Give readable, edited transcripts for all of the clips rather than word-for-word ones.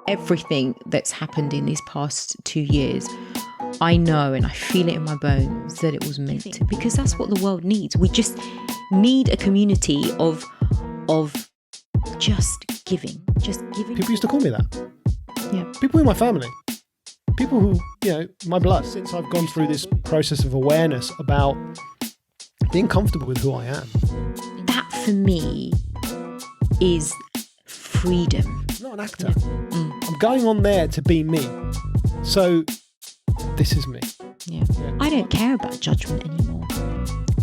everything that's happened in these past 2 years, I know and I feel it in my bones that it was meant to, because that's what the world needs. We just need a community of just giving. People used to call me that. Yeah. People in my family. People who, my blood. Since I've gone through this process of awareness about being comfortable with who I am. That for me is freedom. I'm not an actor. I'm going on there to be me. So this is me. Yeah. I don't care about judgment anymore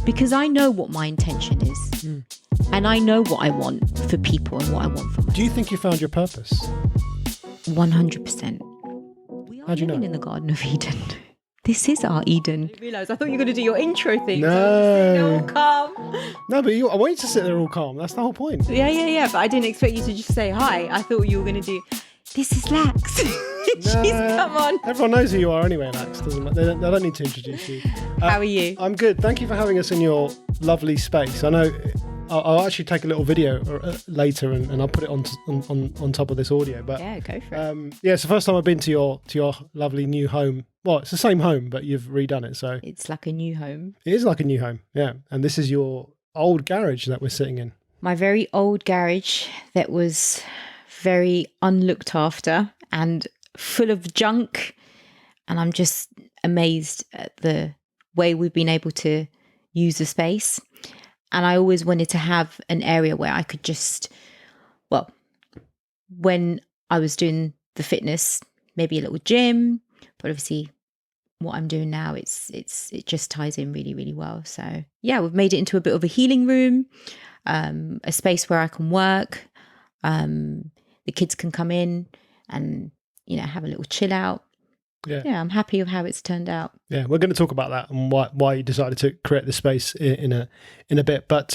because I know what my intention is. And I know what I want for people and what I want for myself. Do you think you found your purpose? 100%. How do you know? In the Garden of Eden. This is our Eden. I realised I thought you were going to do your intro thing. No. So all calm. No, but I want you to sit there all calm. That's the whole point. Yeah. But I didn't expect you to just say hi. I thought you were going to do, this is Lax. Jeez, come on. Everyone knows who you are anyway, Lax. They don't need to introduce you. How are you? I'm good. Thank you for having us in your lovely space. I know I'll actually take a little video later and I'll put it on top of this audio. But yeah, go for it. It's the first time I've been to your lovely new home. Well, it's the same home, but you've redone it. So it's like a new home. It is like a new home, yeah. And this is your old garage that we're sitting in. My very old garage that was very unlooked after and full of junk. And I'm just amazed at the way we've been able to use the space. And I always wanted to have an area where I could just, when I was doing the fitness, maybe a little gym, but obviously what I'm doing now, it just ties in really, really well. So yeah, we've made it into a bit of a healing room, a space where I can work. The kids can come in and, have a little chill out. Yeah, I'm happy with how it's turned out. Yeah, we're going to talk about that and why you decided to create this space in a bit. But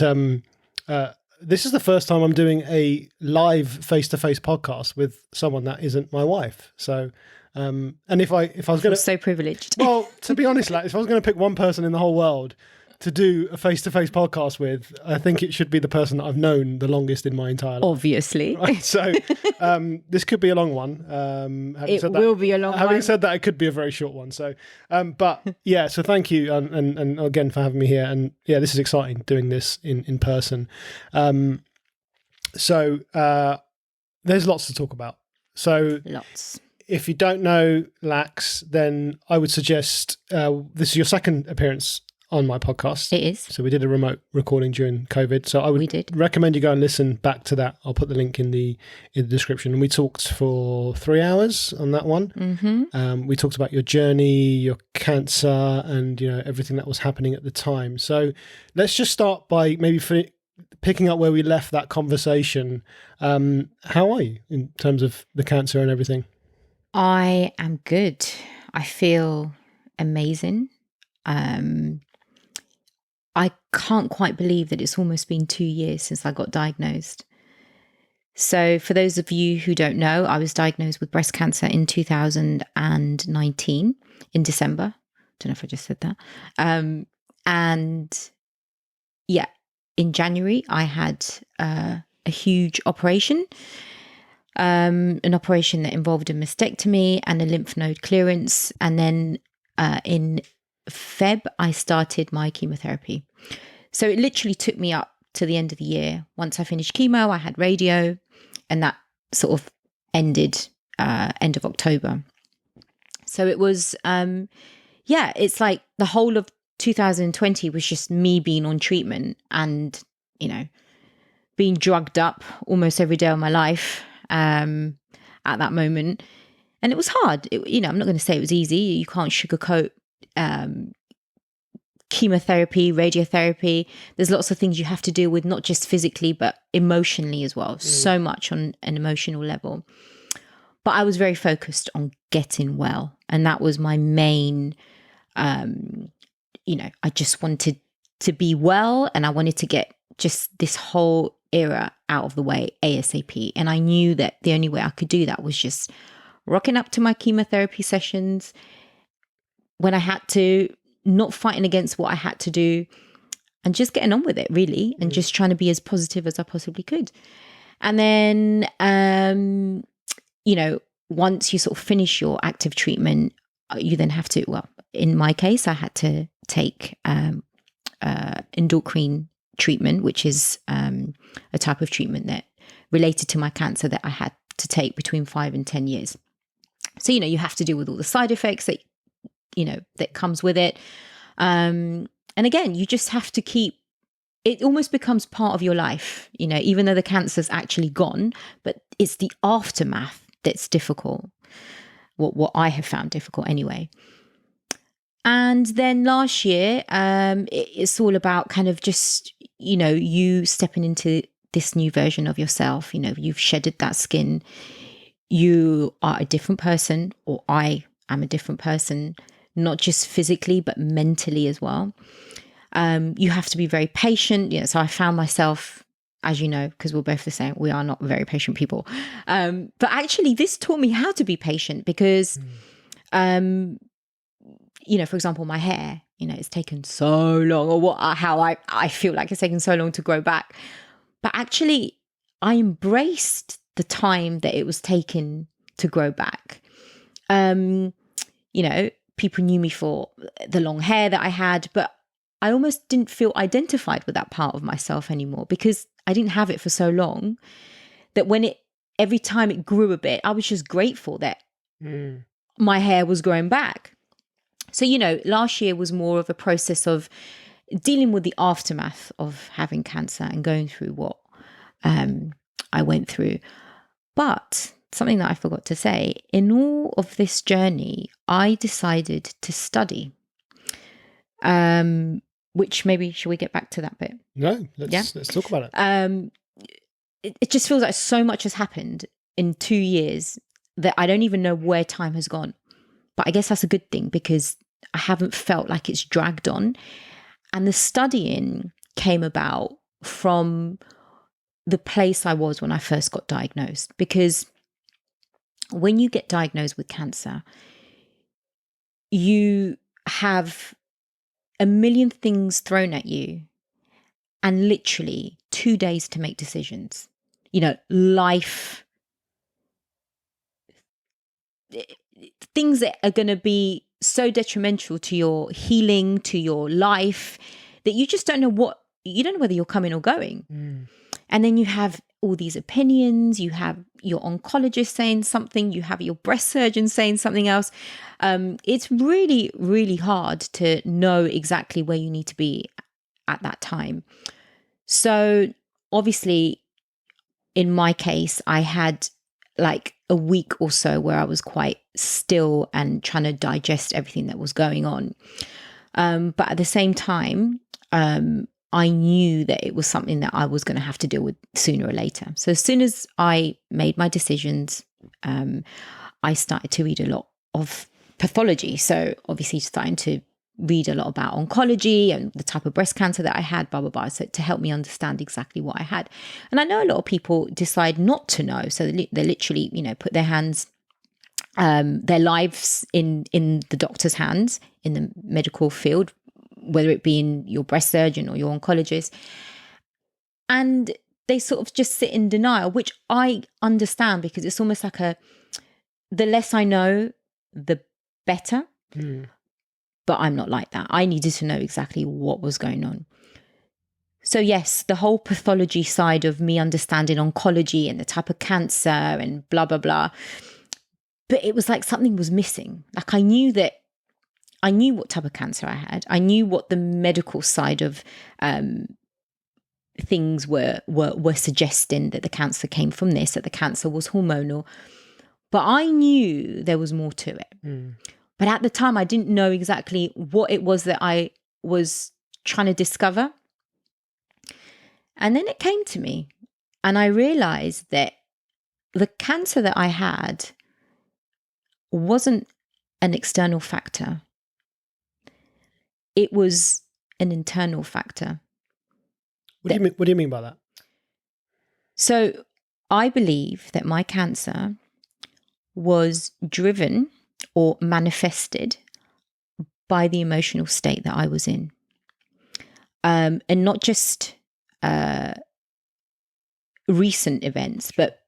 this is the first time I'm doing a live face-to-face podcast with someone that isn't my wife. So, and if I was going to, so privileged. Well, to be honest, if I was going to pick one person in the whole world to do a face-to-face podcast with, I think it should be the person that I've known the longest in my entire life. Obviously. Right? So this could be a long one. It will be a long one. Having said that, it could be a very short one. So, but yeah, so thank you and again for having me here. And yeah, this is exciting doing this in person. So there's lots to talk about. So lots. If you don't know Lax, then I would suggest this is your second appearance on my podcast. It is. So we did a remote recording during COVID. So I would recommend you go and listen back to that. I'll put the link in the description. And we talked for 3 hours on that one. Mm-hmm. We talked about your journey, your cancer, and everything that was happening at the time. So let's just start by maybe picking up where we left that conversation. How are you in terms of the cancer and everything? I am good. I feel amazing. I can't quite believe that it's almost been 2 years since I got diagnosed. So for those of you who don't know, I was diagnosed with breast cancer in 2019 in December. Don't know if I just said that. And yeah, in January, I had a huge operation, an operation that involved a mastectomy and a lymph node clearance. And then in Feb, I started my chemotherapy. So it literally took me up to the end of the year. Once I finished chemo, I had radio, and that sort of ended end of October. So it was, it's like the whole of 2020 was just me being on treatment and, being drugged up almost every day of my life at that moment. And it was hard. I'm not going to say it was easy. You can't sugarcoat chemotherapy, radiotherapy. There's lots of things you have to deal with, not just physically, but emotionally as well. So much on an emotional level. But I was very focused on getting well. And that was my main, I just wanted to be well, and I wanted to get just this whole era out of the way ASAP. And I knew that the only way I could do that was just rocking up to my chemotherapy sessions when I had to, not fighting against what I had to do, and just getting on with it, really, and just trying to be as positive as I possibly could. And then, once you sort of finish your active treatment, you then have to, well, in my case, I had to take endocrine treatment, which is a type of treatment that related to my cancer that I had to take between 5 and 10 years. So, you have to deal with all the side effects that, that comes with it. And again, you just have to keep, it almost becomes part of your life, even though the cancer's actually gone, but it's the aftermath that's difficult. What I have found difficult anyway. And then last year, it's all about kind of just, you stepping into this new version of yourself. You've shedded that skin. You are a different person, or I am a different person, not just physically, but mentally as well. You have to be very patient. So I found myself, as you know, because we're both the same, we are not very patient people. But actually, this taught me how to be patient because, for example, my hair, it's taken so long, or how I feel like it's taken so long to grow back. But actually, I embraced the time that it was taken to grow back. People knew me for the long hair that I had, but I almost didn't feel identified with that part of myself anymore because I didn't have it for so long that every time it grew a bit, I was just grateful that my hair was growing back. So, last year was more of a process of dealing with the aftermath of having cancer and going through what I went through. But something that I forgot to say, in all of this journey, I decided to study. Which maybe, should we get back to that bit? No, let's talk about it. It just feels like so much has happened in 2 years that I don't even know where time has gone. But I guess that's a good thing because I haven't felt like it's dragged on. And the studying came about from the place I was when I first got diagnosed. Because when you get diagnosed with cancer, you have a million things thrown at you and literally 2 days to make decisions. Life, things that are going to be so detrimental to your healing, to your life, that you just don't know whether you're coming or going. And then you have all these opinions, you have your oncologist saying something, you have your breast surgeon saying something else. It's really, really hard to know exactly where you need to be at that time. So obviously, in my case, I had like a week or so where I was quite still and trying to digest everything that was going on. But at the same time, I knew that it was something that I was going to have to deal with sooner or later. So as soon as I made my decisions, I started to read a lot of pathology. So obviously starting to read a lot about oncology and the type of breast cancer that I had, blah, blah, blah. So to help me understand exactly what I had. And I know a lot of people decide not to know. So they literally, put their hands, their lives in the doctor's hands, in the medical field, whether it be in your breast surgeon or your oncologist. And they sort of just sit in denial, which I understand because it's almost like the less I know, the better. But I'm not like that. I needed to know exactly what was going on. So yes, the whole pathology side of me understanding oncology and the type of cancer and blah, blah, blah. But it was like something was missing. Like I knew what type of cancer I had. I knew what the medical side of things were suggesting, that the cancer came from this, that the cancer was hormonal. But I knew there was more to it. But at the time, I didn't know exactly what it was that I was trying to discover. And then it came to me and I realized that the cancer that I had wasn't an external factor. It was an internal factor. What do you mean by that? So I believe that my cancer was driven or manifested by the emotional state that I was in. And not just recent events, but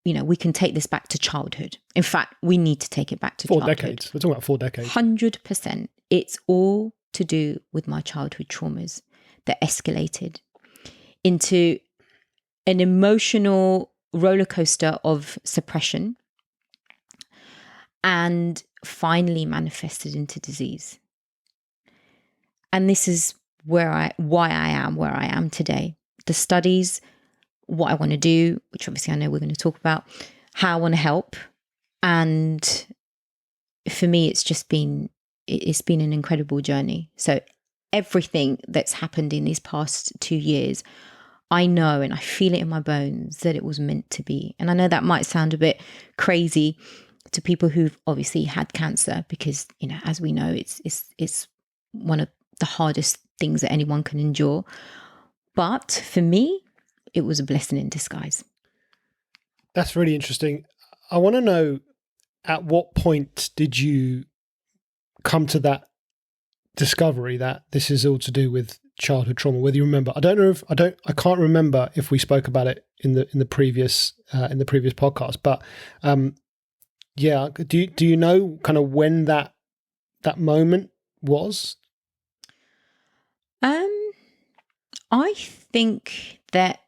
we can take this back to childhood. In fact, we need to take it back to 4 childhood. decades. We're talking about 4 decades. 100%. It's all to do with my childhood traumas that escalated into an emotional roller coaster of suppression and finally manifested into disease. And this is why I am where I am today. The studies, what I want to do, which obviously I know we're going to talk about, how I want to help. And for me, it's been an incredible journey. So everything that's happened in these past 2 years, I know and I feel it in my bones that it was meant to be. And I know that might sound a bit crazy to people who've obviously had cancer, because, as we know, it's one of the hardest things that anyone can endure. But for me, it was a blessing in disguise. That's really interesting. I want to know, at what point did you come to that discovery that this is all to do with childhood trauma? Whether you remember, I can't remember if we spoke about it in the previous podcast. But yeah, do you know kind of when that moment was? I think that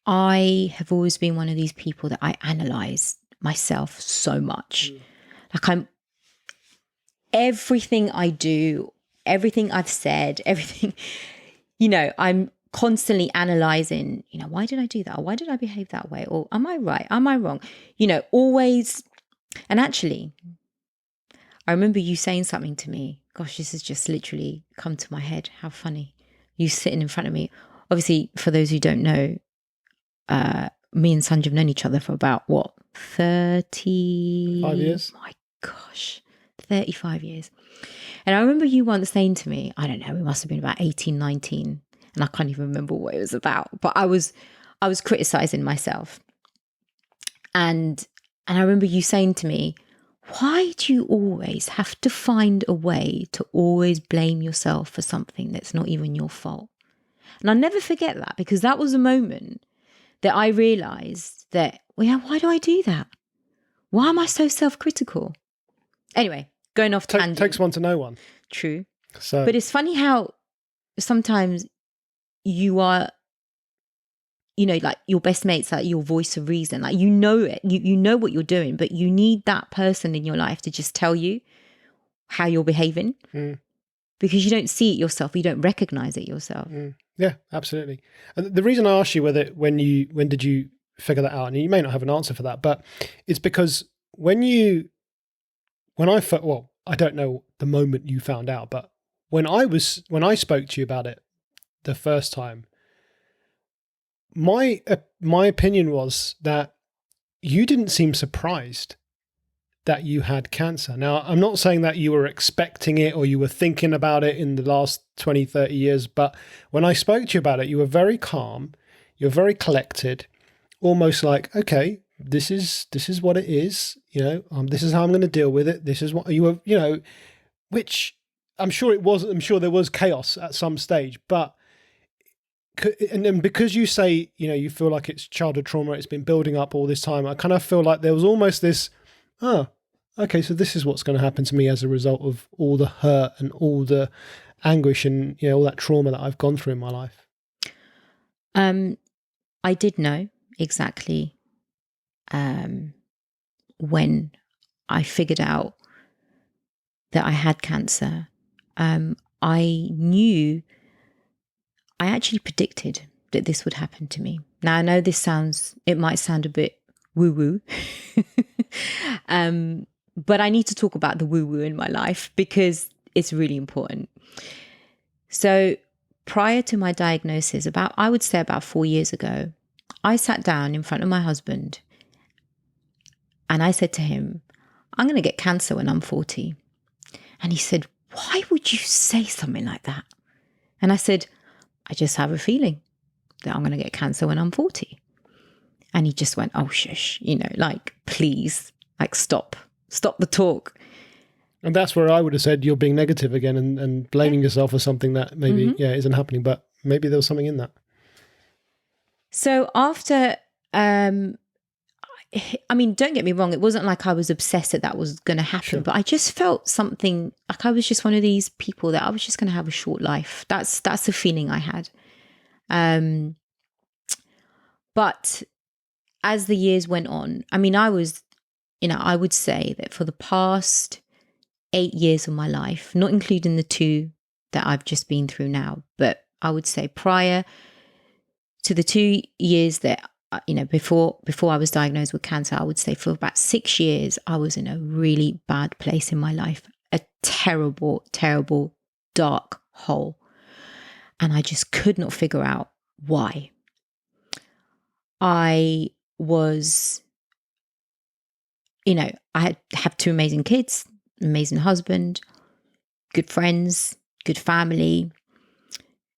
I have always been one of these people that I analyze myself so much. Like everything I do, everything I've said, everything, I'm constantly analyzing, why did I do that? Or why did I behave that way? Or am I right? Am I wrong? Always. And actually, I remember you saying something to me. Gosh, this has just literally come to my head. How funny. You sitting in front of me. Obviously, for those who don't know, me and Sanj have known each other for about, 5 years? My gosh, 35 years. And I remember you once saying to me, I don't know, we must have been about 18, 19, and I can't even remember what it was about, but I was criticizing myself. And I remember you saying to me, why do you always have to find a way to always blame yourself for something that's not even your fault? And I'll never forget that, because that was a moment that I realized that, why do I do that? Why am I so self-critical? Anyway, going off tangent. Takes one to know one. True. So, but it's funny how sometimes you are, like your best mate's like your voice of reason. Like, you know it, you know what you're doing, but you need that person in your life to just tell you how you're behaving, because you don't see it yourself. You don't recognize it yourself. Yeah, absolutely. And the reason I asked you when did you figure that out, and you may not have an answer for that, but it's because I don't know the moment you found out, but when I spoke to you about it the first time, my opinion was that you didn't seem surprised that you had cancer. Now, I'm not saying that you were expecting it or you were thinking about it in the last 20, 30 years, but when I spoke to you about it, you were very calm, you were very collected, almost like, okay, this is what it is, this is how I'm going to deal with it. This is what you were, which I'm sure it was. I'm sure there was chaos at some stage, but and because you say, you feel like it's childhood trauma, it's been building up all this time. I kind of feel like there was almost this, okay, so this is what's going to happen to me as a result of all the hurt and all the anguish and all that trauma that I've gone through in my life. I did know exactly when I figured out that I had cancer. I actually predicted that this would happen to me. Now, I know it might sound a bit woo-woo, but I need to talk about the woo-woo in my life because it's really important. So prior to my diagnosis, I would say about 4 years ago, I sat down in front of my husband and I said to him, I'm going to get cancer when I'm 40. And he said, why would you say something like that? And I said, I just have a feeling that I'm going to get cancer when I'm 40. And he just went, oh, shush, please, stop the talk. And that's where I would have said you're being negative again and blaming yourself for something that maybe, isn't happening, but maybe there was something in that. So after I mean, don't get me wrong. It wasn't like I was obsessed that was going to happen, Sure. but I just felt something like I was just one of these people that I was just going to have a short life. That's the feeling I had. But as the years went on, I mean, I would say that for the past 8 years of my life, not including the 2 that I've just been through now, but I would say prior to the 2 years that, before I was diagnosed with cancer, I would say for about 6 years, I was in a really bad place in my life, a terrible, terrible, dark hole. And I just could not figure out why. I was, I have 2 amazing kids, amazing husband, good friends, good family.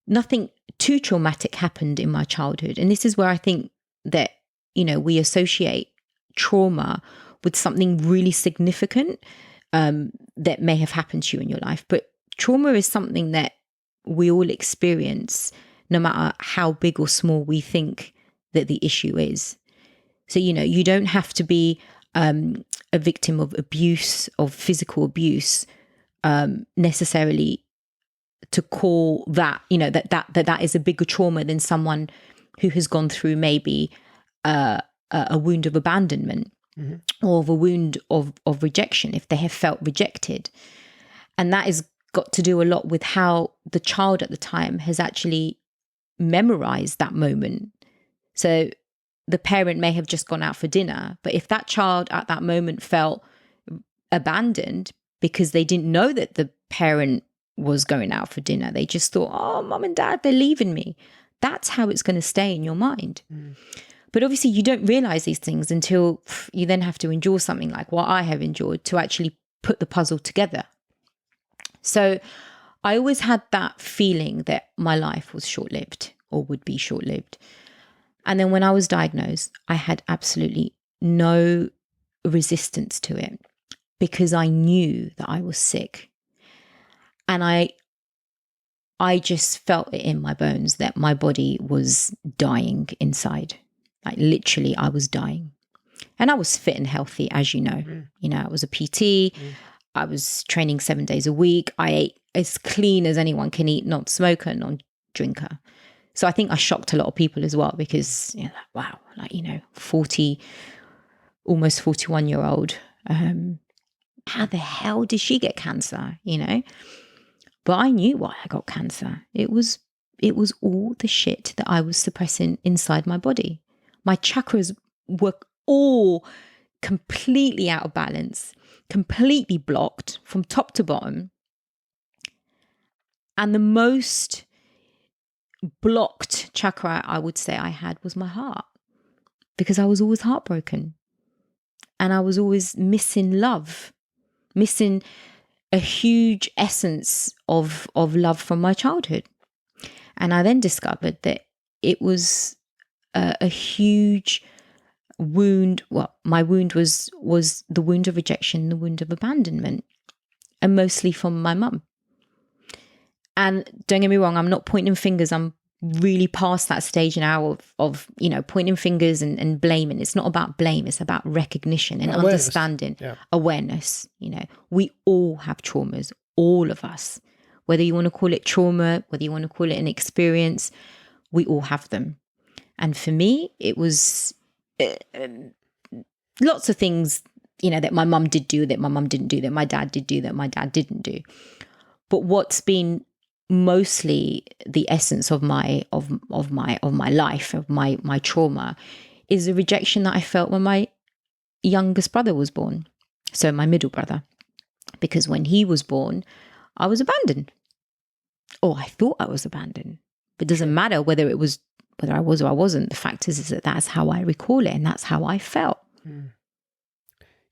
Nothing too traumatic happened in my childhood. And this is where I think that, we associate trauma with something really significant that may have happened to you in your life. But trauma is something that we all experience, no matter how big or small we think that the issue is. So, you don't have to be a victim of abuse, of physical abuse, necessarily to call that, that is a bigger trauma than someone who has gone through maybe a wound of abandonment, or of a wound of rejection, if they have felt rejected. And that has got to do a lot with how the child at the time has actually memorized that moment. So the parent may have just gone out for dinner, but if that child at that moment felt abandoned because they didn't know that the parent was going out for dinner, they just thought, oh, mum and dad, they're leaving me. That's how it's going to stay in your mind. But obviously you don't realize these things until you then have to endure something like what I have endured to actually put the puzzle together. So I always had that feeling that my life was short-lived, or would be short-lived. And then when I was diagnosed, I had absolutely no resistance to it, because I knew that I was sick. And I just felt it in my bones that my body was dying inside. Like literally I was dying. And I was fit and healthy, as you know. I was a PT. I was training 7 days a week. I ate as clean as anyone can eat, not smoker, non-drinker. So I think I shocked a lot of people as well, because, wow, 40, almost 41-year-old, how the hell did she get cancer, But I knew why I got cancer. It was all the shit that I was suppressing inside my body. My chakras were all completely out of balance, completely blocked from top to bottom. And the most blocked chakra I would say I had was my heart, because I was always heartbroken. And I was always missing love, missing a huge essence of love from my childhood. And I then discovered that it was a huge wound. Well, my wound was the wound of rejection, the wound of abandonment, and mostly from my mum. And don't get me wrong, I'm not pointing fingers. I'm really past that stage now of pointing fingers and blaming. It's not about blame. It's about recognition and awareness. Understanding, awareness. We all have traumas, all of us. Whether you want to call it trauma, whether you want to call it an experience, we all have them. And for me, it was lots of things, that my mum did do, that my mum didn't do, that my dad did do, that my dad didn't do. But what's been mostly the essence of my life, of my trauma, is the rejection that I felt when my youngest brother was born. So my middle brother, because when he was born, I was abandoned, or I thought I was abandoned. But it doesn't matter whether I was or I wasn't. The fact is that that's how I recall it, and that's how I felt.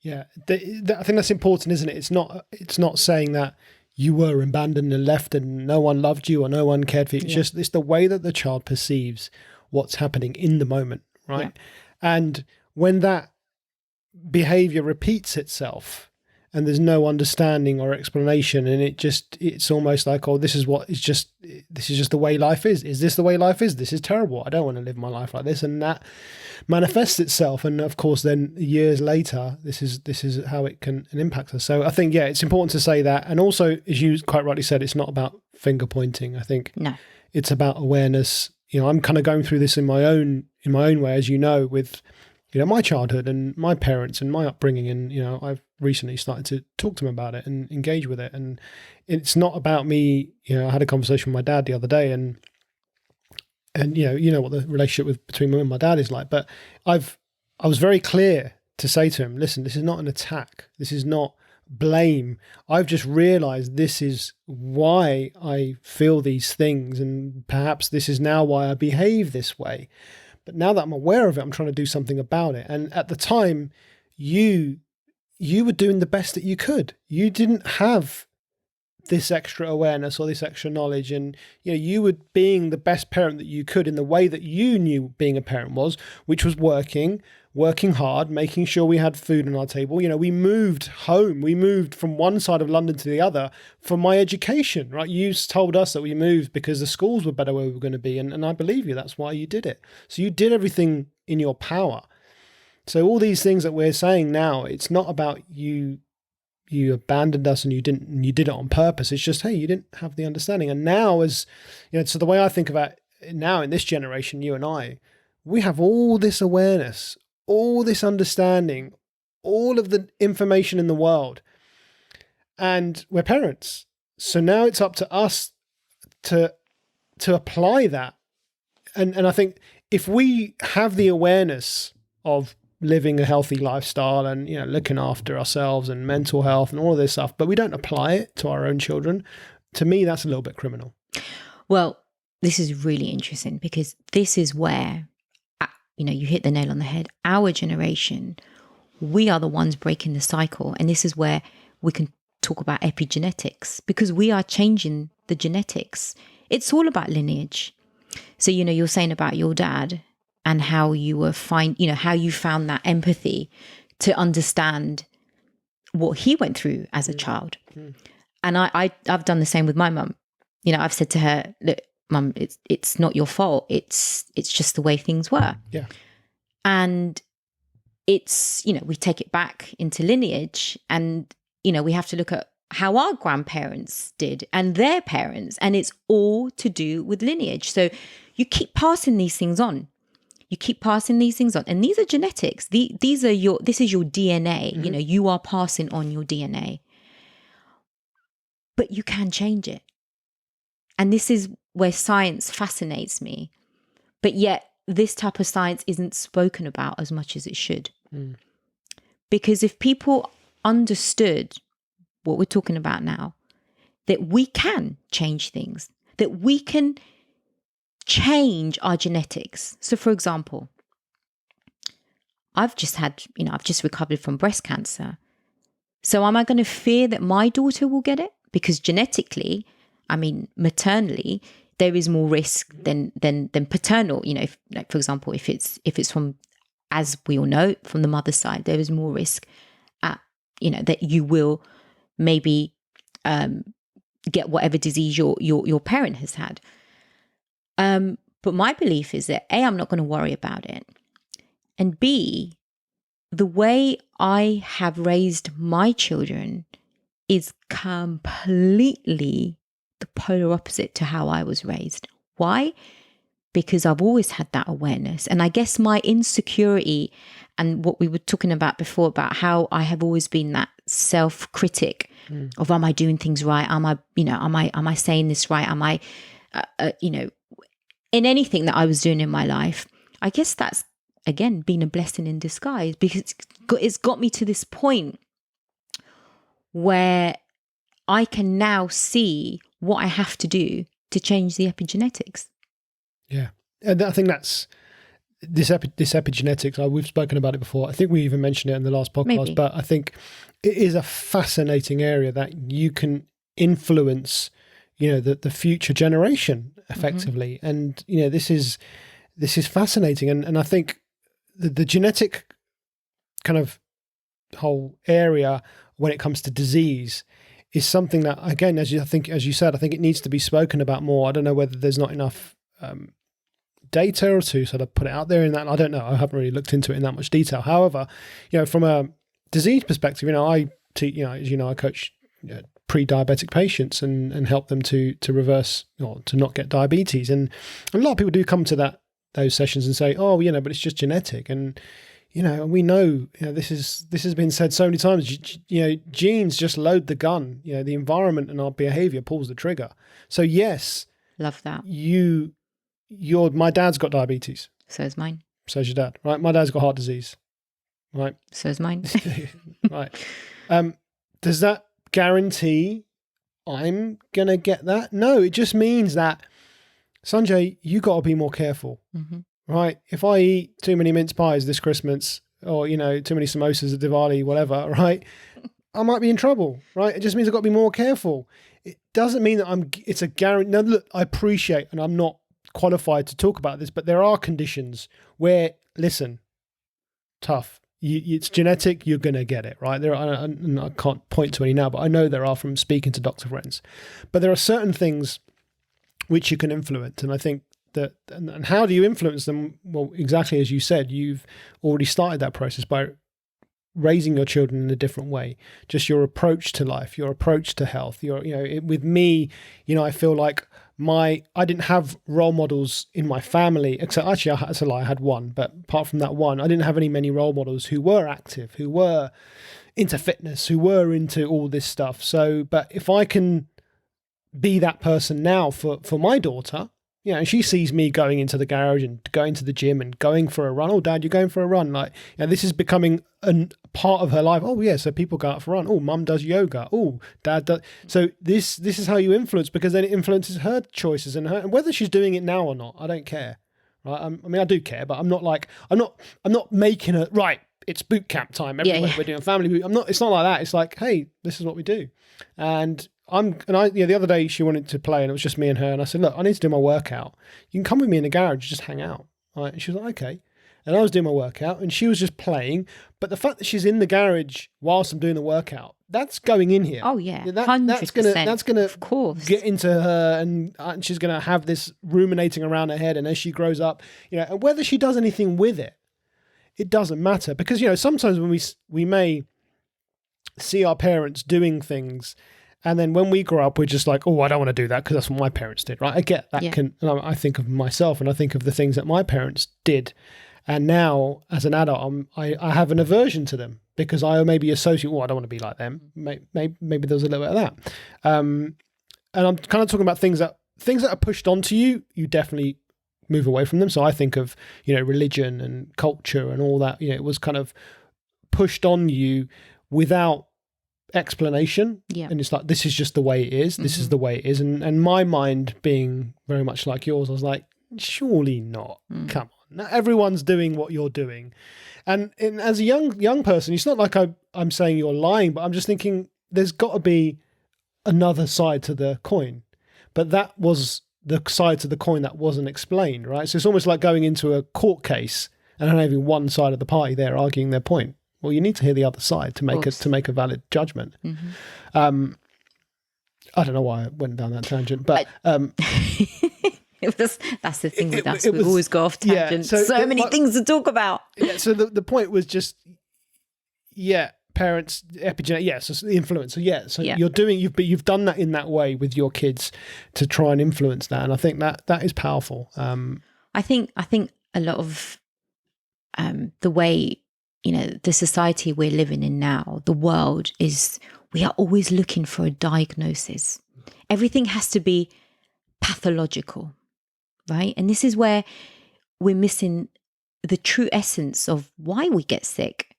Yeah, I think that's important, isn't it? It's not saying that you were abandoned and left and no one loved you or no one cared for you. It's the way that the child perceives what's happening in the moment, right? Yeah. And when that behavior repeats itself, and there's no understanding or explanation, and it's almost like, oh, this is just the way life is. Is this the way life is? This is terrible. I don't want to live my life like this. And that manifests itself. And of course, then years later, this is how it can impact us. So I think, yeah, it's important to say that. And also, as you quite rightly said, it's not about finger pointing. I think it's about awareness. I'm kind of going through this in my own way, as you know, with my childhood and my parents and my upbringing. And, I've recently started to talk to them about it and engage with it. And it's not about me. I had a conversation with my dad the other day, and you know what the relationship between me and my dad is like. But I was very clear to say to him, listen, this is not an attack. This is not blame. I've just realized this is why I feel these things, and perhaps this is now why I behave this way. But now that I'm aware of it, I'm trying to do something about it. And at the time, you were doing the best that you could. You didn't have this extra awareness or this extra knowledge, and you were being the best parent that you could in the way that you knew being a parent was, which was working hard, making sure we had food on our table. We moved home. We moved from one side of London to the other for my education, right? You told us that we moved because the schools were better where we were going to be. And I believe you. That's why you did it. So you did everything in your power. So all these things that we're saying now, it's not about you abandoned us and you did it on purpose. It's just, hey, you didn't have the understanding. And now, as so the way I think about it now in this generation, you and I, we have all this awareness, all this understanding, all of the information in the world, and we're parents. So now it's up to us to apply that. And I think if we have the awareness of living a healthy lifestyle and looking after ourselves and mental health and all of this stuff, but we don't apply it to our own children, to me that's a little bit criminal. Well, this is really interesting, because this is where you hit the nail on the head. Our generation, we are the ones breaking the cycle, and this is where we can talk about epigenetics, because we are changing the genetics. It's all about lineage. So you're saying about your dad and how you were how you found that empathy to understand what he went through as a child. And I've done the same with my mum. I've said to her, look, Mum, it's not your fault. It's just the way things were. Yeah. And it's, we take it back into lineage, and, we have to look at how our grandparents did and their parents, and it's all to do with lineage. So you keep passing these things on. And these are genetics. This is your DNA. Mm-hmm. You are passing on your DNA. But you can change it. And this is where science fascinates me. But yet this type of science isn't spoken about as much as it should. Because if people understood what we're talking about now, that we can change things, that we can change our genetics. So for example, I've just recovered from breast cancer. So am I going to fear that my daughter will get it? Because genetically, maternally, there is more risk than paternal. If, like, for example, if it's from, as we all know, from the mother's side, there is more risk that you will maybe get whatever disease your parent has had. But my belief is that A, I'm not going to worry about it, and B, the way I have raised my children is completely the polar opposite to how I was raised. Why? Because I've always had that awareness. And I guess my insecurity and what we were talking about before, about how I have always been that self-critic of, am I doing things right? Am I saying this right? Am I, in anything that I was doing in my life? I guess that's, again, been a blessing in disguise, because it's got me to this point where I can now see what I have to do to change the epigenetics. Yeah. And I think that's this epigenetics. We've spoken about it before. I think we even mentioned it in the last podcast. Maybe. But I think it is a fascinating area that you can influence, the future generation effectively. Mm-hmm. And, this is fascinating. And I think the genetic kind of whole area when it comes to disease is something that, again, as you said, I think it needs to be spoken about more. I don't know whether there's not enough data or to sort of put it out there in that. I don't know. I haven't really looked into it in that much detail. However, from a disease perspective, I as you know, I coach pre-diabetic patients and help them to reverse or to not get diabetes. And a lot of people do come to those sessions and say, oh, but it's just genetic. And we know, this has been said so many times. Genes just load the gun. The environment and our behavior pulls the trigger. So yes, love that. My dad's got diabetes. So is mine. So's your dad, right? My dad's got heart disease, right? So is mine. Right. Does that guarantee I'm gonna get that? No, it just means that, Sanjay, you got to be more careful, right? If I eat too many mince pies this Christmas, or too many samosas at Diwali, whatever, right? I might be in trouble, right? It just means I've got to be more careful. It doesn't mean that it's a guarantee. Now, look, I appreciate, and I'm not qualified to talk about this, but there are conditions where, listen, tough. It's genetic, you're going to get it, right? I can't point to any now, but I know there are from speaking to doctor friends. But there are certain things which you can influence. And I think that, and how do you influence them? Well, exactly as you said, you've already started that process by raising your children in a different way. Just your approach to life, your approach to health. With me, I feel like I didn't have role models in my family, except actually, that's a lie, I had one. But apart from that one, I didn't have many role models who were active, who were into fitness, who were into all this stuff. So, but if I can be that person now for my daughter, and she sees me going into the garage and going to the gym and going for a run. Oh, Dad, you're going for a run. Like, this is becoming a part of her life. Oh, yeah, so people go out for a run. Oh, Mum does yoga. Oh, Dad does. So this is how you influence, because then it influences her choices and whether she's doing it now or not. I don't care, right? I do care, but I'm not making it right. It's boot camp time. Everywhere we're doing family boot. It's not like that. It's like, hey, this is what we do, and. The other day she wanted to play and it was just me and her, and I said, look, I need to do my workout. You can come with me in the garage, just hang out. Right? And she was like, okay. And I was doing my workout and she was just playing. But the fact that she's in the garage whilst I'm doing the workout, that's going in here. Oh yeah, 100%. That's gonna of course get into her, and she's gonna have this ruminating around her head. And as she grows up, and whether she does anything with it, it doesn't matter, because sometimes when we may see our parents doing things. And then when we grow up, we're just like, oh, I don't want to do that because that's what my parents did, right? I get that. Yeah. I think of myself and I think of the things that my parents did. And now, as an adult, I have an aversion to them because I maybe associate, I don't want to be like them. Maybe there's a little bit of that. And I'm kind of talking about things that are pushed onto you, you definitely move away from them. So I think of, religion and culture and all that. It was kind of pushed on you without explanation, and it's like, this is just the way it is. This is the way it is, and my mind being very much like yours, I was like, surely not. Come on, not everyone's doing what you're doing, and as a young person, it's not like I'm saying you're lying, but I'm just thinking there's got to be another side to the coin, but that was the side to the coin that wasn't explained, right? So it's almost like going into a court case and having one side of the party there arguing their point. Well, you need to hear the other side to make a valid judgment. I don't know why I went down that tangent, but that's the thing with us. We always go off tangents. Yeah, so many things to talk about. Yeah. So the point was just, parents, epigenetic. Yes, so the influence. So you've done that in that way with your kids to try and influence that, and I think that is powerful. I think a lot of the way. The society we're living in now, the world is, we are always looking for a diagnosis. Everything has to be pathological, right? And this is where we're missing the true essence of why we get sick.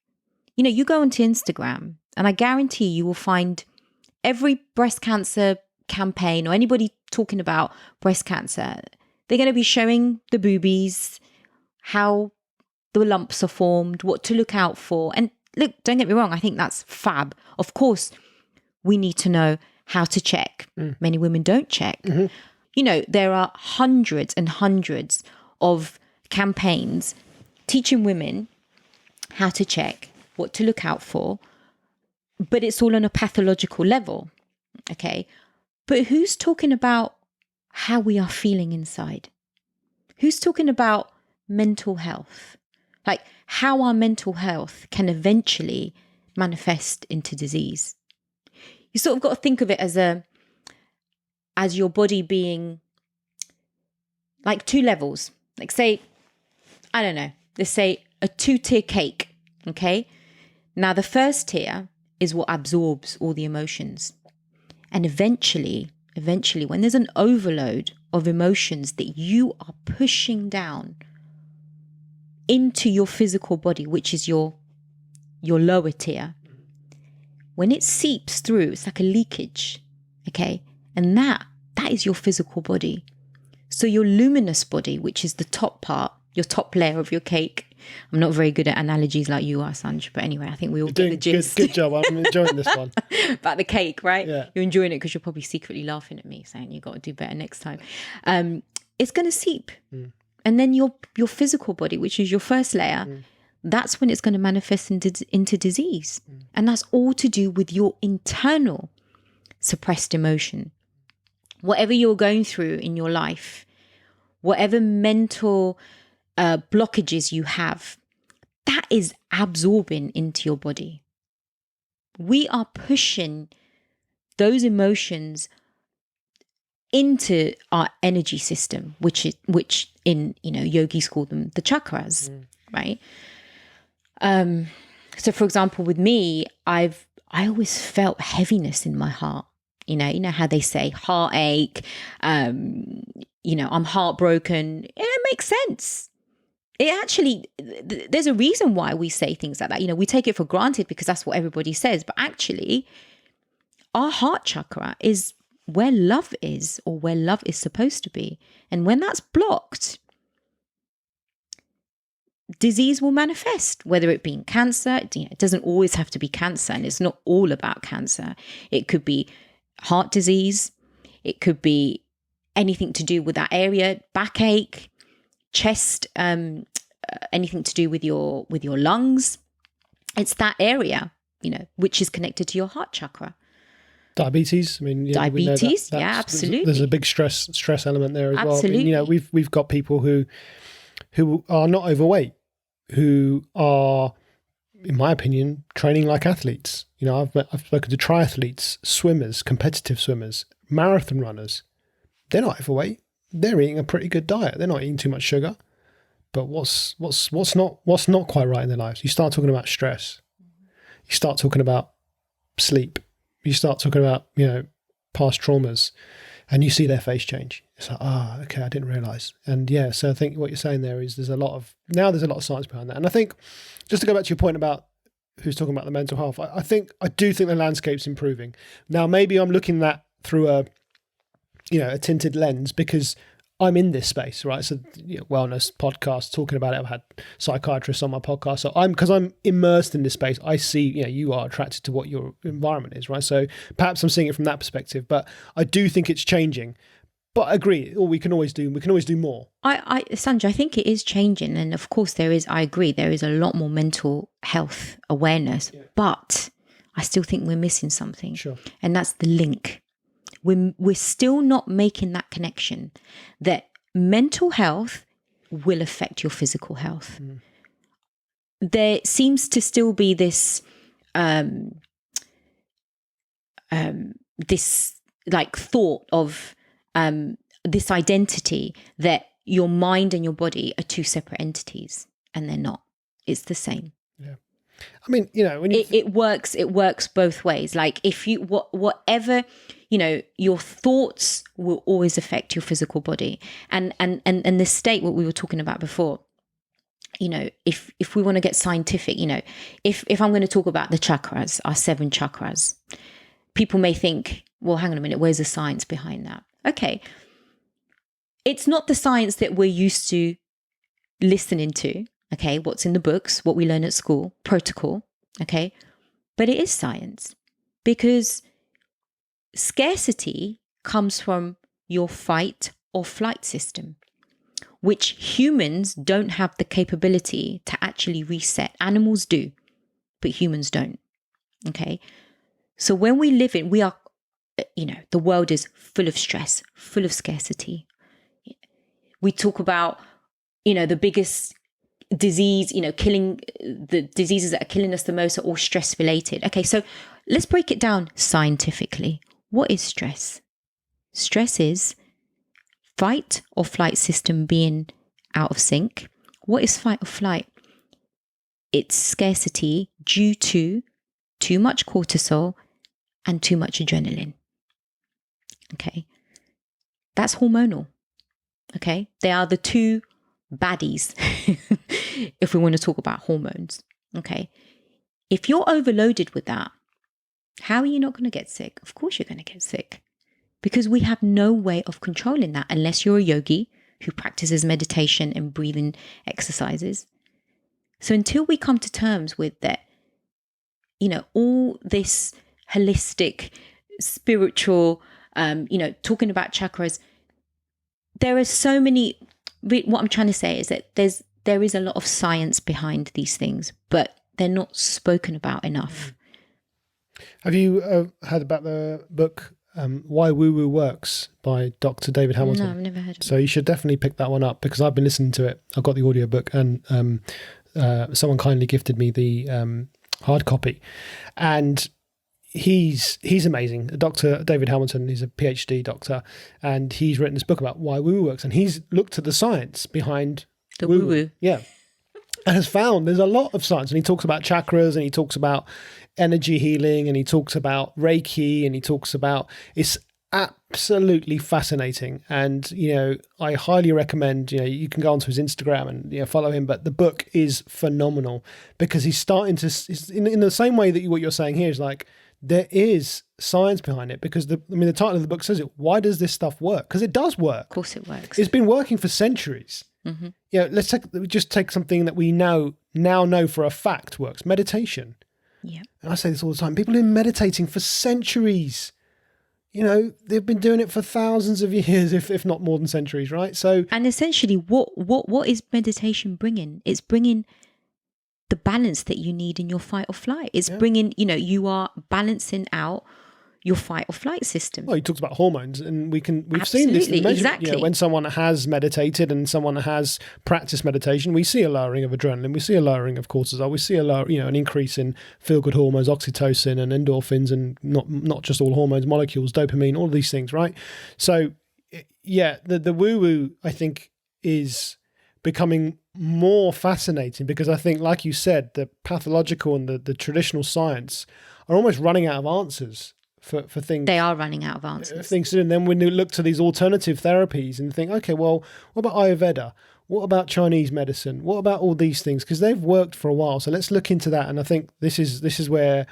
You go onto Instagram and I guarantee you will find every breast cancer campaign or anybody talking about breast cancer, they're going to be showing the boobies, how the lumps are formed, what to look out for. And look, don't get me wrong, I think that's fab. Of course, we need to know how to check. Many women don't check. There are hundreds and hundreds of campaigns teaching women how to check, what to look out for. but it's all on a pathological level. Okay. But who's talking about how we are feeling inside? Who's talking about mental health? Like how our mental health can eventually manifest into disease. You sort of got to think of it as your body being like two levels. Like say, I don't know, let's say a 2-tier cake. Okay. Now the first tier is what absorbs all the emotions. And eventually, when there's an overload of emotions that you are pushing down into your physical body, which is your lower tier, when it seeps through, it's like a leakage, okay? And that is your physical body. So your luminous body, which is the top part, your top layer of your cake. I'm not very good at analogies like you are, Sanj, but anyway, I think we all get the gist. Good job. I'm enjoying this one. About the cake, right? Yeah. You're enjoying it because you're probably secretly laughing at me saying you got to do better next time. It's going to seep. And then your physical body, which is your first layer, that's when it's going to manifest into disease. And that's all to do with your internal suppressed emotion. Whatever you're going through in your life, whatever mental blockages you have, that is absorbing into your body. We are pushing those emotions into our energy system, which in yogis call them the chakras, right? So for example, with me, I always felt heaviness in my heart. You know how they say heartache, I'm heartbroken. It makes sense. It actually, there's a reason why we say things like that. We take it for granted because that's what everybody says. But actually, our heart chakra is where love is, or where love is supposed to be. And when that's blocked, disease will manifest, whether it be cancer. It doesn't always have to be cancer, and it's not all about cancer. It could be heart disease. It could be anything to do with that area, backache, chest, anything to do with your lungs. It's that area, which is connected to your heart chakra. Diabetes. I mean, diabetes. Yeah, absolutely. There's a big stress element there as absolutely. well. I mean, we've got people who are not overweight, who are, in my opinion, training like athletes. I've spoken to triathletes, swimmers, competitive swimmers, marathon runners. They're not overweight. They're eating a pretty good diet. They're not eating too much sugar. But what's not quite right in their lives? You start talking about stress. You start talking about sleep. You start talking about past traumas, and you see their face change. It's like, okay, I didn't realize. And yeah, so I think what you're saying there is there's a lot of science behind that. And I think, just to go back to your point about who's talking about the mental health, I do think the landscape's improving. Now, maybe I'm looking at that through a tinted lens because I'm in this space, right? So wellness podcasts talking about it. I've had psychiatrists on my podcast. So because I'm immersed in this space, I see, you are attracted to what your environment is, right? So perhaps I'm seeing it from that perspective, but I do think it's changing. But I agree, we can always do more. Sanjay, I think it is changing. And of course I agree, there is a lot more mental health awareness, but I still think we're missing something. Sure. And that's the link. We're still not making that connection that mental health will affect your physical health. There seems to still be this this like thought of this identity that your mind and your body are two separate entities, and they're not. It's the same. Yeah. I mean, when it works both ways. Like if you whatever, your thoughts will always affect your physical body, and the state, what we were talking about before. If we want to get scientific, if I'm going to talk about the chakras, our 7 chakras, people may think, well, hang on a minute, where's the science behind that? Okay, it's not the science that we're used to listening to. Okay, what's in the books, what we learn at school, protocol, okay? But it is science, because scarcity comes from your fight or flight system, which humans don't have the capability to actually reset. Animals do, but humans don't, okay? So when we live in, we are, the world is full of stress, full of scarcity. We talk about, the biggest disease, killing, the diseases that are killing us the most are all stress related. Okay, so let's break it down scientifically. What is stress? Stress is fight or flight system being out of sync. What is fight or flight? It's scarcity due to too much cortisol and too much adrenaline. Okay, that's hormonal. Okay, they are the two baddies if we want to talk about hormones. Okay, if you're overloaded with that, how are you not going to get sick? Of course you're going to get sick, because we have no way of controlling that unless you're a yogi who practices meditation and breathing exercises. So until we come to terms with that, all this holistic, spiritual, talking about chakras, there are so many. What I'm trying to say is that there is a lot of science behind these things, but they're not spoken about enough. Have you heard about the book Why Woo Woo Works by Dr. David Hamilton? No, I've never heard of it. So you should definitely pick that one up, because I've been listening to it. I've got the audiobook, and someone kindly gifted me the hard copy. And he's amazing. Dr. David Hamilton, he's a PhD doctor, and he's written this book about why woo-woo works, and he's looked at the science behind the woo-woo. Yeah. And has found there's a lot of science, and he talks about chakras, and he talks about energy healing, and he talks about Reiki, and he talks about, it's absolutely fascinating. And, I highly recommend, you can go onto his Instagram and follow him, but the book is phenomenal, because he's starting to, in the same way that what you're saying here is like, there is science behind it, because the title of the book says it. Why does this stuff work? Because it does work. Of course it works. It's been working for centuries. Mm-hmm. Let's just take something that we now know for a fact works. Meditation. Yeah. And I say this all the time. People have been meditating for centuries. They've been doing it for thousands of years, if not more than centuries, right? So, and essentially, what is meditation bringing? It's bringing the balance that you need in your fight or flight. It's bringing, you are balancing out your fight or flight system. Well, he talks about hormones, and we've Absolutely, seen this in the measurement. exactly. When someone has meditated and someone has practiced meditation, we see a lowering of adrenaline, we see a lowering of cortisol, we see an increase in feel-good hormones, oxytocin and endorphins, and not just all hormones, molecules, dopamine, all of these things, right? So, the woo-woo, I think, is becoming more fascinating, because I think, like you said, the pathological and the traditional science are almost running out of answers for things. They are running out of answers. Things to do. And then when you look to these alternative therapies and think, okay, well, what about Ayurveda? What about Chinese medicine? What about all these things? Because they've worked for a while. So let's look into that. And I think this is where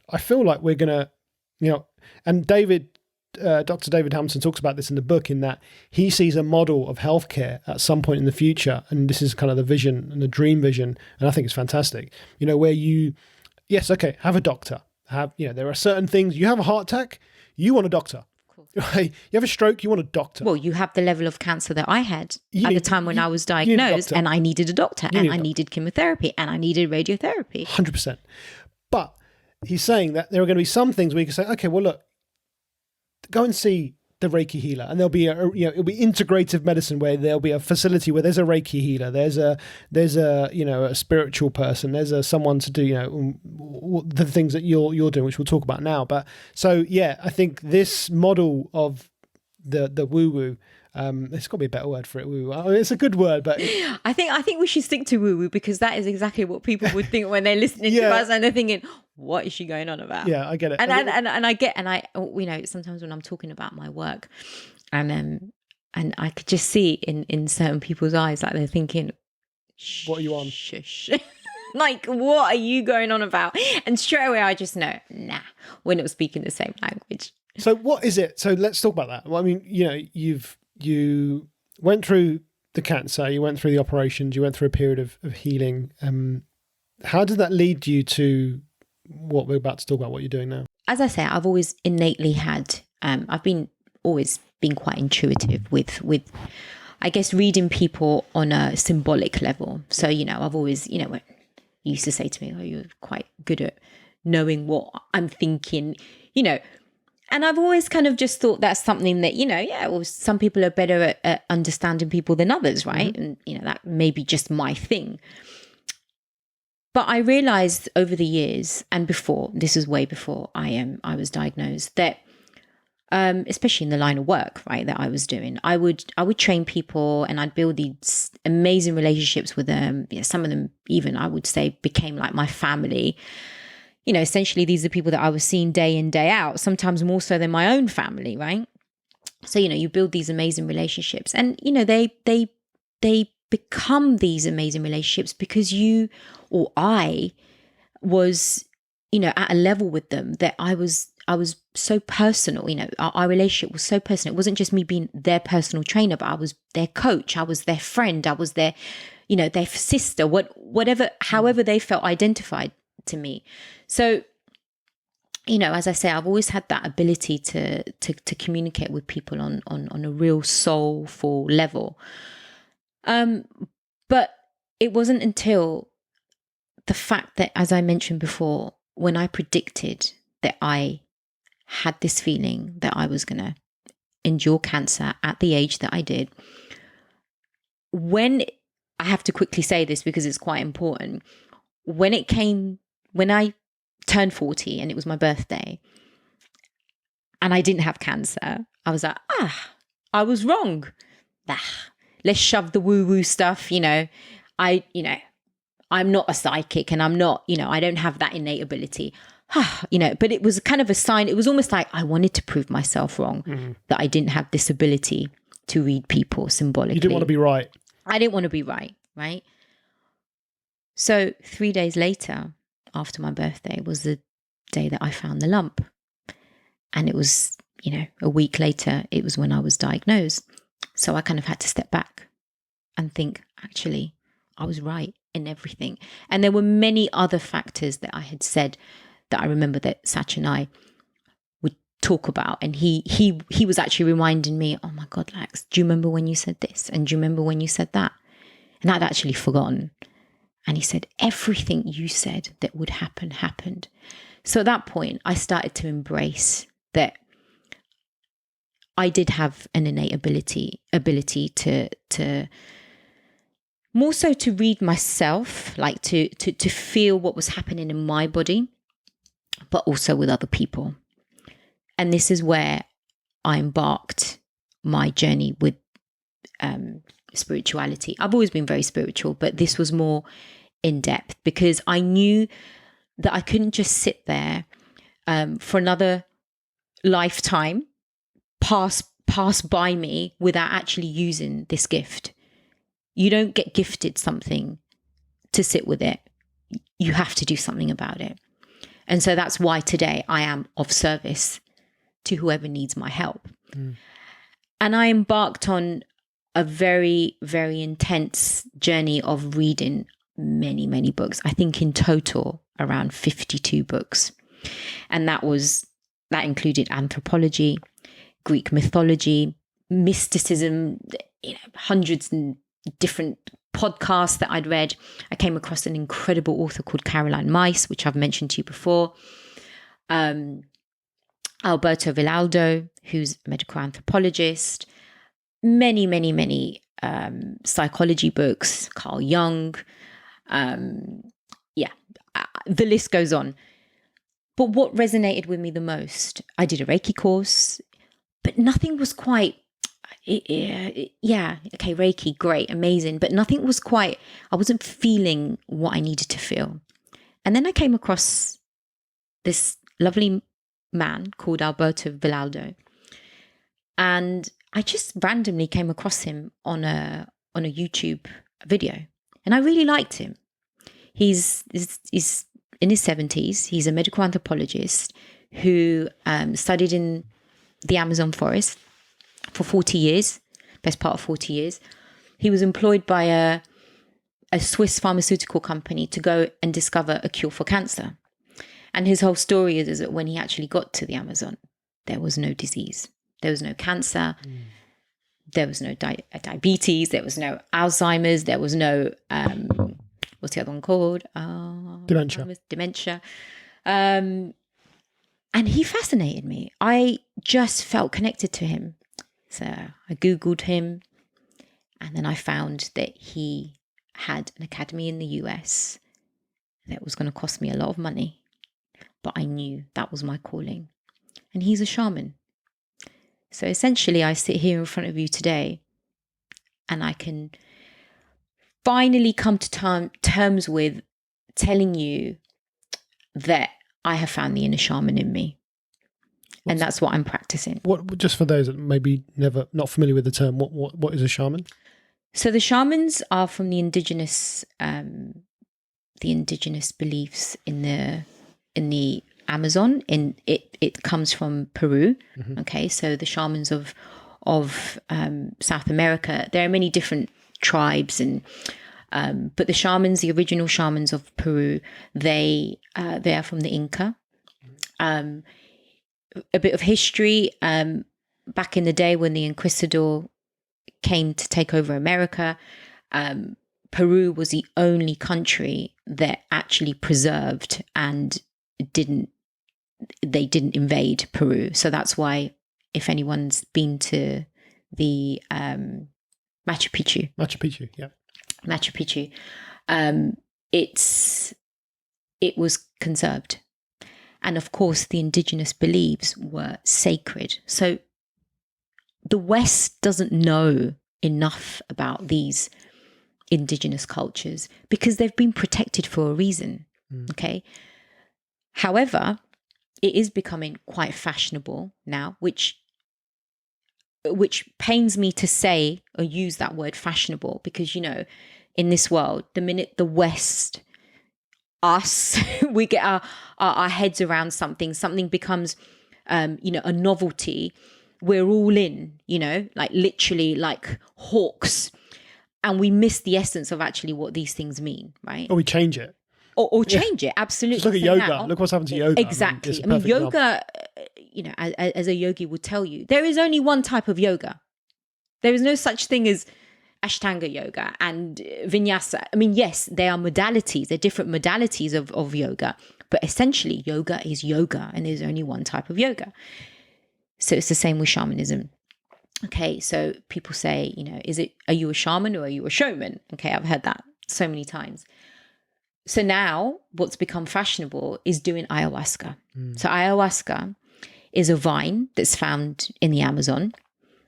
I feel like we're going to, and Dr. David Hamilton talks about this in the book, in that he sees a model of healthcare at some point in the future. And this is kind of the vision and the dream vision. And I think it's fantastic, where have a doctor. There are certain things. You have a heart attack, you want a doctor. Right? You have a stroke, you want a doctor. Well, you have the level of cancer that I had at the time when I was diagnosed, and I needed a doctor, and I needed chemotherapy, and I needed radiotherapy. 100%. But he's saying that there are going to be some things where you can say, okay, well, look, go and see the Reiki healer, and there'll be it'll be integrative medicine, where there'll be a facility where there's a Reiki healer, there's a spiritual person, there's someone to do the things that you're doing, which we'll talk about now. But so I think this model of the woo woo, there's got to be a better word for it. Woo woo. I mean, it's a good word, but I think we should stick to woo woo, because that is exactly what people would think when they're listening to us, and they're thinking, what is she going on about? Yeah, I get it. And I sometimes when I'm talking about my work, and I could just see in certain people's eyes, like they're thinking, what are you on? Shush. Like, what are you going on about? And straight away I just know, we're not speaking the same language. So what is it? So let's talk about that. Well, I mean, you went through the cancer, you went through the operations, you went through a period of healing. How did that lead you to what we're about to talk about, what you're doing now? As I say, I've always innately had, I've always been quite intuitive with, I guess, reading people on a symbolic level. So, I've always, you used to say to me, oh, you're quite good at knowing what I'm thinking, you know, and I've always kind of just thought that's something that, well, some people are better at understanding people than others, right? And, that may be just my thing. But I realized over the years and before, this is way before I was diagnosed, that especially in the line of work, right, that I was doing, I would train people and I'd build these amazing relationships with them. Some of them even, I would say, became like my family. Essentially, these are people that I was seeing day in, day out, sometimes more so than my own family, right? So, you build these amazing relationships and, they become these amazing relationships because you or I was, at a level with them that I was so personal. Our relationship was so personal. It wasn't just me being their personal trainer, but I was their coach. I was their friend. I was their, their sister, however they felt identified to me. So, as I say, I've always had that ability to communicate with people on a real soulful level. But it wasn't until the fact that, as I mentioned before, when I predicted that I had this feeling that I was going to endure cancer at the age that I did, when I have to quickly say this because it's quite important, when I turned 40 and it was my birthday and I didn't have cancer, I was like, I was wrong. Let's shove the woo-woo stuff. I'm not a psychic and I'm not, I don't have that innate ability. But it was kind of a sign. It was almost like I wanted to prove myself wrong, that I didn't have this ability to read people symbolically. You didn't want to be right. I didn't want to be right. So 3 days later, after my birthday, was the day that I found the lump. And it was, a week later, it was when I was diagnosed. So I kind of had to step back and think, actually, I was right in everything. And there were many other factors that I had said that I remember that Satch and I would talk about. And he was actually reminding me, oh my God, Lax, do you remember when you said this? And do you remember when you said that? And I'd actually forgotten. And he said, everything you said that would happen, happened. So at that point, I started to embrace that I did have an innate ability to more so to read myself, like to feel what was happening in my body, but also with other people. And this is where I embarked my journey with spirituality. I've always been very spiritual, but this was more in depth because I knew that I couldn't just sit there for another lifetime pass by me without actually using this gift. You don't get gifted something to sit with it. You have to do something about it. And so that's why today I am of service to whoever needs my help. And I embarked on a very, very intense journey of reading many, many books. I think in total around 52 books. And that included anthropology, Greek mythology, mysticism, hundreds and different podcasts that I'd read. I came across an incredible author called Caroline Myss, which I've mentioned to you before. Alberto Villoldo, who's a medical anthropologist. Many, many, many psychology books, Carl Jung. The list goes on. But what resonated with me the most, I did a Reiki course, but nothing was quite, Reiki, great, amazing, but nothing was quite, I wasn't feeling what I needed to feel. And then I came across this lovely man called Alberto Villoldo. And I just randomly came across him on a YouTube video. And I really liked him. He's in his 70s. He's a medical anthropologist who studied in the Amazon forest for 40 years, best part of 40 years. He was employed by a Swiss pharmaceutical company to go and discover a cure for cancer. And his whole story is that when he actually got to the Amazon, there was no disease. There was no cancer. There was no diabetes. There was no Alzheimer's. There was no, what's the other one called? Dementia. Dementia. And he fascinated me. I just felt connected to him. So I Googled him, and then I found that he had an academy in the US that was going to cost me a lot of money, but I knew that was my calling. And he's a shaman. So essentially, I sit here in front of you today, and I can finally come to terms with telling you that I have found the inner shaman in me. And that's what I'm practicing. What, just for those that maybe not familiar with the term, what is a shaman? So the shamans are from the indigenous beliefs in the Amazon. It comes from Peru. Mm-hmm. Okay, so the shamans of South America. There are many different tribes, but the original shamans of Peru, they are from the Inca. A bit of history. Back in the day when the Inquisitor came to take over America, Peru was the only country that actually preserved and didn't invade Peru. So that's why, if anyone's been to the Machu Picchu, yeah, Machu Picchu, it was conserved. And of course, the indigenous beliefs were sacred. So the West doesn't know enough about these indigenous cultures because they've been protected for a reason. Okay. However, it is becoming quite fashionable now, which pains me to say or use that word fashionable, because, in this world, the minute the West, us, we get our heads around something becomes, a novelty, we're all in, like literally like hawks, and we miss the essence of actually what these things mean, right? Or we change it. Or change it, absolutely. Just look at yoga. Now, look what's happened to yoga. Exactly. I mean yoga, as a yogi would tell you, there is only one type of yoga. There is no such thing as Ashtanga yoga and vinyasa. I mean, yes, there are modalities, there are different modalities of yoga, but essentially yoga is yoga, and there's only one type of yoga. So it's the same with shamanism. Okay, so people say, are you a shaman or are you a showman? Okay, I've heard that so many times. So now what's become fashionable is doing ayahuasca. So ayahuasca is a vine that's found in the Amazon.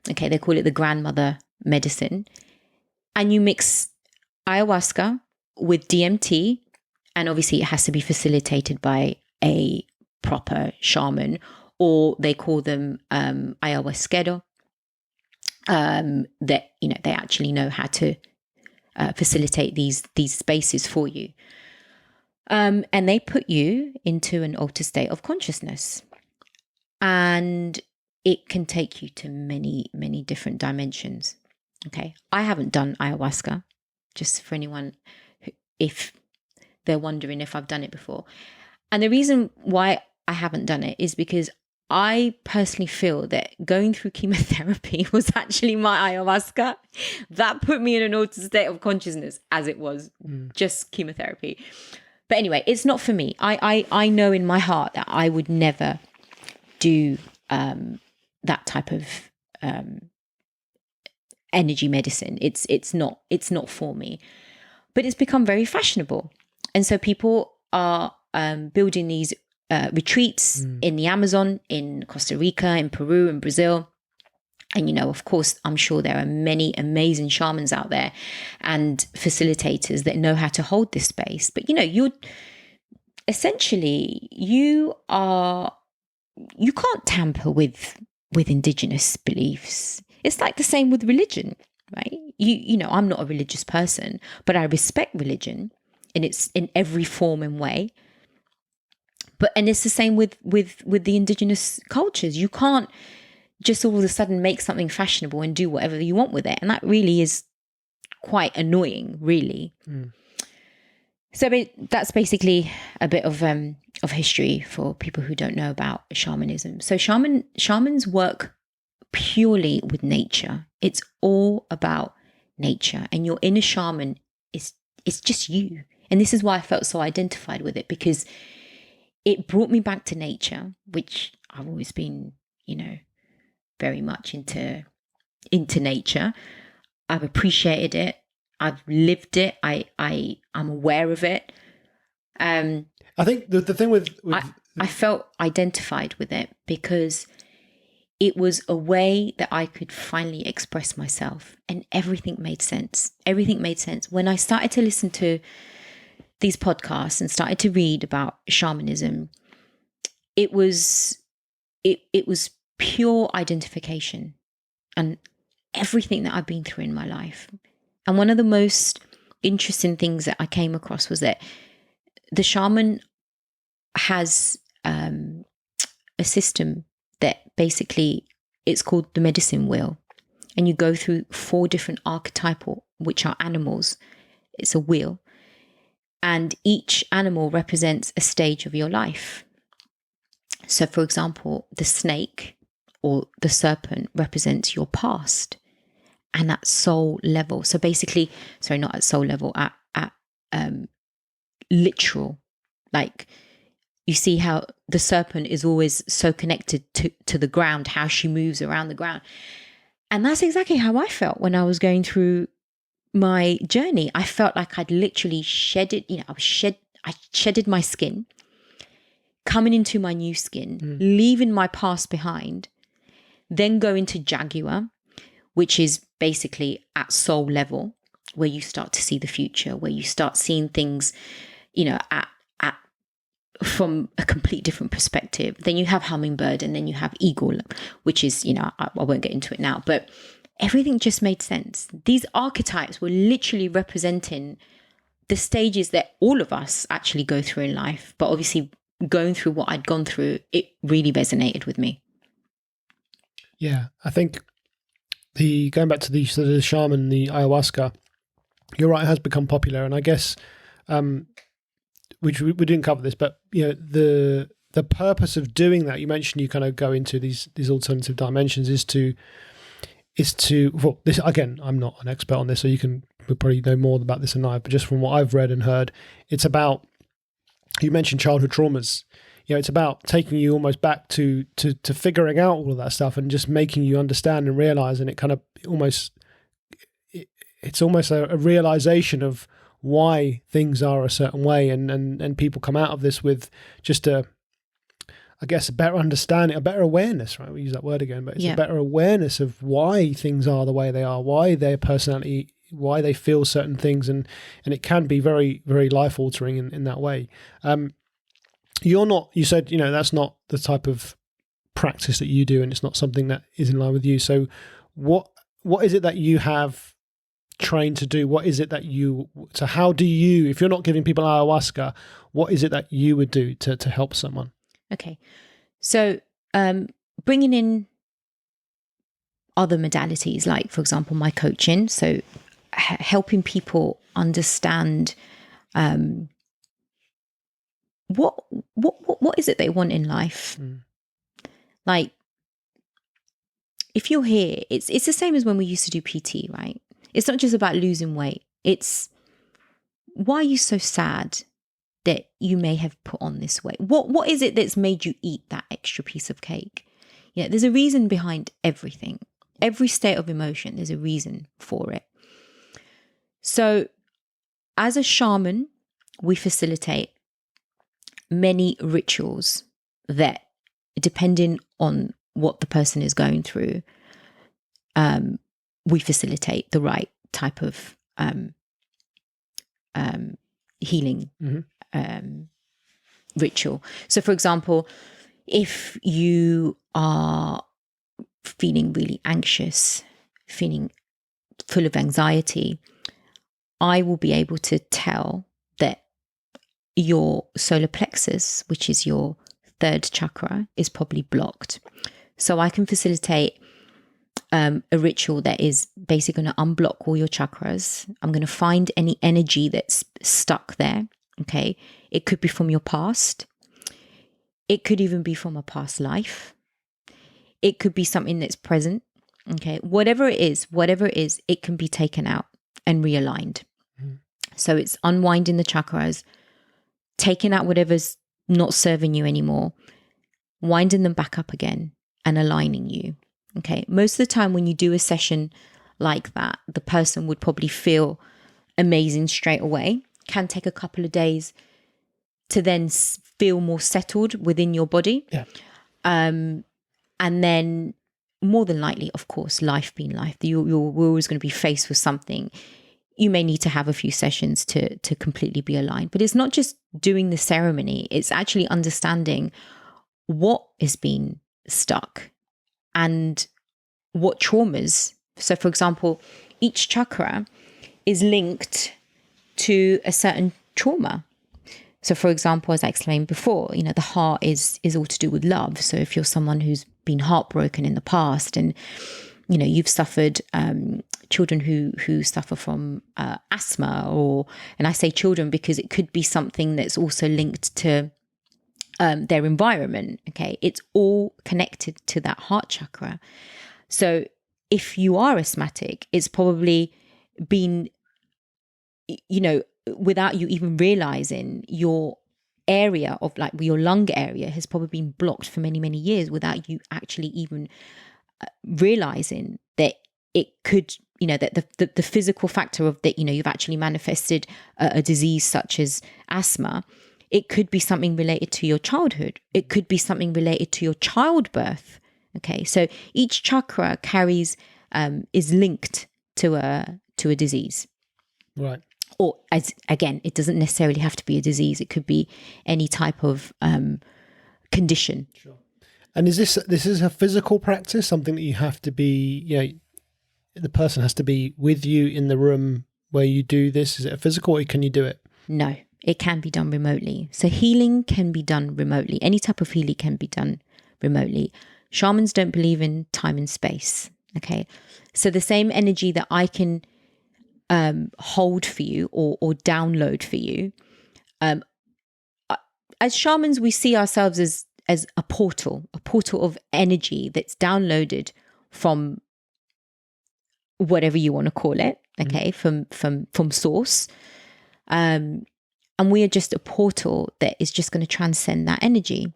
Okay, they call it the grandmother medicine. And you mix ayahuasca with DMT, and obviously it has to be facilitated by a proper shaman, or they call them ayahuasquero, that, they actually know how to facilitate these spaces for you. And they put you into an altered state of consciousness. And it can take you to many, many different dimensions. Okay. I haven't done ayahuasca, just for anyone if they're wondering if I've done it before. And the reason why I haven't done it is because I personally feel that going through chemotherapy was actually my ayahuasca. That put me in an altered state of consciousness, as it was just chemotherapy. But anyway, it's not for me. I know in my heart that I would never do that type of energy medicine. It's not for me. But it's become very fashionable, and so people are building these retreats in the Amazon, in Costa Rica, in Peru, in Brazil. And, of course, I'm sure there are many amazing shamans out there and facilitators that know how to hold this space. But, you can't tamper with indigenous beliefs. It's like the same with religion, right? I'm not a religious person, but I respect religion in every form and way. And it's the same with the indigenous cultures. You can't just all of a sudden make something fashionable and do whatever you want with it. And that really is quite annoying, really. So that's basically a bit of history for people who don't know about shamanism. So shamans work purely with nature. It's all about nature. And your inner shaman it's just you. And this is why I felt so identified with it, because it brought me back to nature, which I've always been, very much into nature. I've appreciated it. I've lived it. I'm aware of it. I think the thing with I felt identified with it because it was a way that I could finally express myself, and everything made sense. Everything made sense. When I started to listen to these podcasts and started to read about shamanism, it was pure identification and everything that I've been through in my life. And one of the most interesting things that I came across was that the shaman has a system that basically, it's called the medicine wheel. And you go through 4 different archetypal, which are animals. It's a wheel. And each animal represents a stage of your life. So, for example, the snake or the serpent represents your past and at soul level. So basically, sorry, not at soul level, at literal, like you see how the serpent is always so connected to the ground, how she moves around the ground. And that's exactly how I felt when I was going through my journey. I felt like I'd literally shedded, I shedded my skin, coming into my new skin, leaving my past behind, then go into Jaguar, which is basically at soul level, where you start to see the future, where you start seeing things, at from a complete different perspective. Then you have hummingbird, and then you have eagle, which is, I won't get into it now, but everything just made sense. These archetypes were literally representing the stages that all of us actually go through in life. But obviously, going through what I'd gone through, it really resonated with me. Yeah, I think going back to the shaman, the ayahuasca, you're right, it has become popular, and I guess which we didn't cover this, but the purpose of doing that, you mentioned you kind of go into these alternative dimensions is to well, this again, I'm not an expert on this, so you can probably know more about this than I, but just from what I've read and heard, it's about, you mentioned childhood traumas. It's about taking you almost back to figuring out all of that stuff and just making you understand and realize, and it kind of it's almost a realization of why things are a certain way, and people come out of this with just a better understanding, a better awareness, right? We use that word again, but it's a better awareness of why things are the way they are, why their personality, why they feel certain things, and it can be very, very life altering in that way. You said, that's not the type of practice that you do, and it's not something that is in line with you. So what is it that you have trained to do? What is it that how do you, if you're not giving people ayahuasca, what is it that you would do to help someone? Okay. So bringing in other modalities, like, for example, my coaching. So helping people understand what is it they want in life. Like, if you're here, it's the same as when we used to do PT, right? It's not just about losing weight. It's, why are you so sad that you may have put on this weight? What is it that's made you eat that extra piece of cake? There's a reason behind everything. Every state of emotion, there's a reason for it. So as a shaman, we facilitate many rituals that, depending on what the person is going through, we facilitate the right type of healing ritual. So, for example, if you are feeling really anxious, feeling full of anxiety, I will be able to tell that your solar plexus, which is your 3rd chakra, is probably blocked. So I can facilitate a ritual that is basically going to unblock all your chakras. I'm going to find any energy that's stuck there. Okay. It could be from your past. It could even be from a past life. It could be something that's present. Okay. Whatever it is, it can be taken out and realigned. So it's unwinding the chakras, taking out whatever's not serving you anymore, winding them back up again and aligning you. Okay. Most of the time when you do a session like that, the person would probably feel amazing straight away. Can take a couple of days to then feel more settled within your body. Yeah. And then more than likely, of course, life being life, we're always going to be faced with something. You may need to have a few sessions to completely be aligned. But it's not just doing the ceremony. It's actually understanding what is being stuck and what traumas. So, for example, each chakra is linked to a certain trauma. So, for example, as I explained before, the heart is all to do with love. So if you're someone who's been heartbroken in the past and, you've suffered children who suffer from asthma, and I say children because it could be something that's also linked to their environment. Okay. It's all connected to that heart chakra. So if you are asthmatic, it's probably been, without you even realizing, your area of your lung area has probably been blocked for many, many years without you actually even realizing that it could, that the physical factor of that, you've actually manifested a disease such as asthma. It could be something related to your childhood. It could be something related to your childbirth. Okay. So each chakra is linked to a disease. Right. Or again, it doesn't necessarily have to be a disease. It could be any type of condition. Sure. And is this is a physical practice, something that you have to be, the person has to be with you in the room where you do this? Is it a physical, or can you do it? No, it can be done remotely. So healing can be done remotely. Any type of healing can be done remotely. Shamans don't believe in time and space. Okay. So the same energy that I can hold for you or download for you. As shamans, we see ourselves as a portal of energy that's downloaded from whatever you want to call it. Okay. Mm-hmm. From source. And we are just a portal that is just going to transcend that energy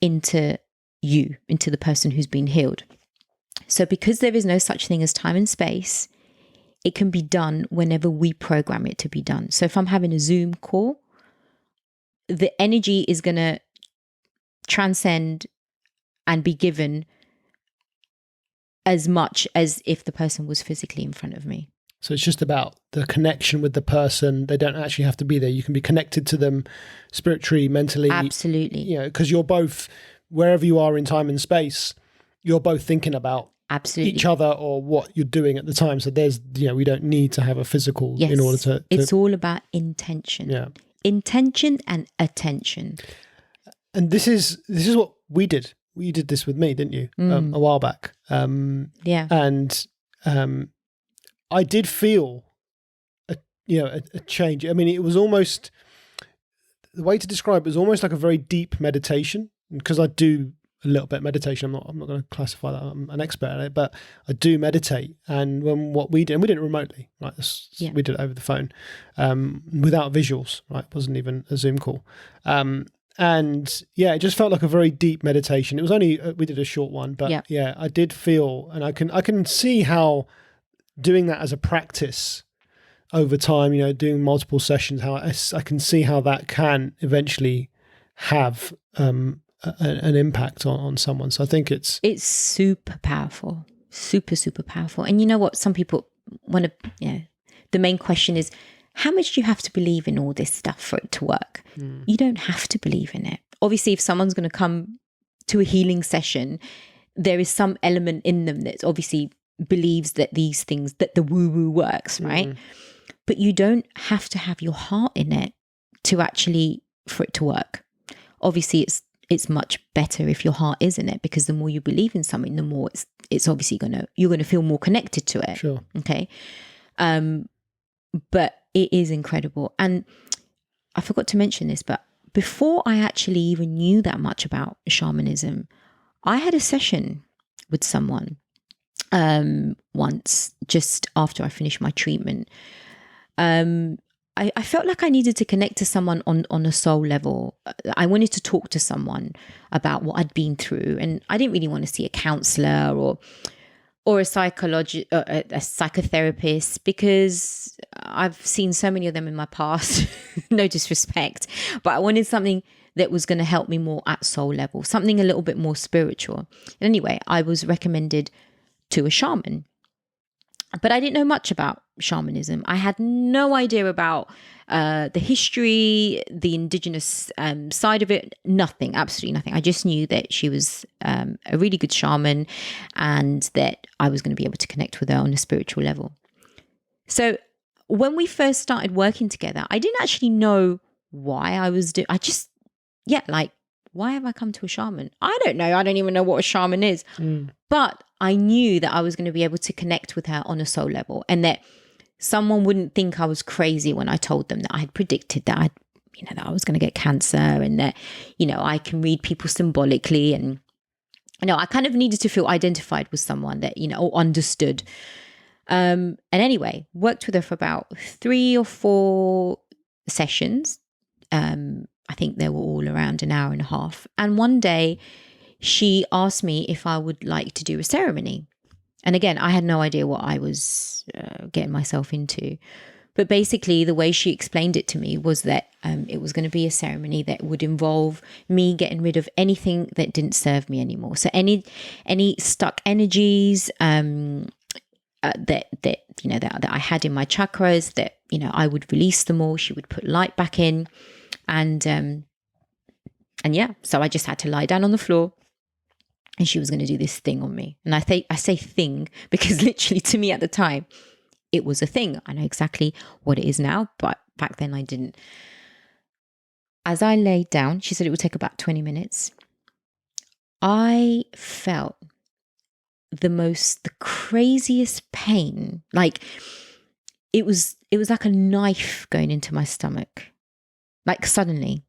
into you, into the person who's been healed. So because there is no such thing as time and space, it can be done whenever we program it to be done. So if I'm having a Zoom call, the energy is going to transcend and be given as much as if the person was physically in front of me. So it's just about the connection with the person. They don't actually have to be there. You can be connected to them spiritually, mentally. Absolutely. Because you're both, wherever you are in time and space, you're both thinking about absolutely each other or what you're doing at the time. So there's, we don't need to have a physical in order to. It's all about intention. Yeah. Intention and attention. And this is what we did. You did this with me, didn't you? A while back. Yeah. And I did feel a change. I mean, it was almost, the way to describe it was almost like a very deep meditation, because I do a little bit of meditation. I'm not going to classify that I'm an expert at it, but I do meditate. And what we did, and we did it remotely, right? We did it over the phone, without visuals, right? It wasn't even a Zoom call. And yeah, it just felt like a very deep meditation. It was only, we did a short one, but yeah, I did feel, and I can see how doing that as a practice over time, doing multiple sessions, how I can see how that can eventually have an impact on someone. So I think it's super powerful, super, super powerful. And you know what? Some people want to, the main question is, how much do you have to believe in all this stuff for it to work? You don't have to believe in it. Obviously, if someone's going to come to a healing session, there is some element in them that obviously believes that these things, that the woo-woo works, right? But you don't have to have your heart in it to actually, for it to work. Obviously, it's much better if your heart is in it, because the more you believe in something, the more it's obviously you're going to feel more connected to it. Sure. Okay. But it is incredible. And I forgot to mention this, but before I actually even knew that much about shamanism, I had a session with someone once, just after I finished my treatment. I I felt like I needed to connect to someone on a soul level. I wanted to talk to someone about what I'd been through, and I didn't really want to see a counselor or a psychotherapist, because I've seen so many of them in my past. No disrespect, but I wanted something that was going to help me more at soul level, something a little bit more spiritual. And anyway, I was recommended to a shaman. But I didn't know much about shamanism. I had no idea about the history, the indigenous side of it, nothing, absolutely nothing. I just knew that she was a really good shaman and that I was going to be able to connect with her on a spiritual level. So when we first started working together, I didn't actually know why I was doing, why have I come to a shaman? I don't know. I don't even know what a shaman is. But I knew that I was going to be able to connect with her on a soul level, and that someone wouldn't think I was crazy when I told them that I had predicted that that I was going to get cancer, and that, I can read people symbolically. And, I kind of needed to feel identified with someone that, or understood. And anyway, worked with her for about 3 or 4 sessions. I think they were all around an hour and a half. And one day she asked me if I would like to do a ceremony. And again, I had no idea what I was getting myself into. But basically, the way she explained it to me was that it was going to be a ceremony that would involve me getting rid of anything that didn't serve me anymore. So any stuck energies that I had in my chakras, that I would release them all. She would put light back in. And yeah, so I just had to lie down on the floor, and she was going to do this thing on me. And I say thing because literally to me at the time, it was a thing. I know exactly what it is now, but back then I didn't. As I laid down, she said it would take about 20 minutes. I felt the craziest pain. Like it was like a knife going into my stomach. Like suddenly.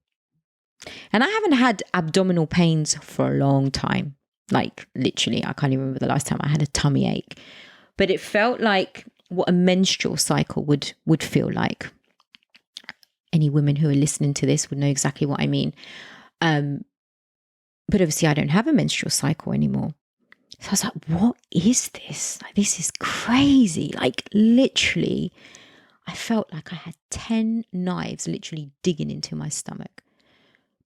And I haven't had abdominal pains for a long time. Like literally, I can't even remember the last time I had a tummy ache. But it felt like what a menstrual cycle would feel like. Any women who are listening to this would know exactly what I mean. But obviously I don't have a menstrual cycle anymore. So I was like, what is this? Like, this is crazy. Like literally, I felt like I had 10 knives literally digging into my stomach.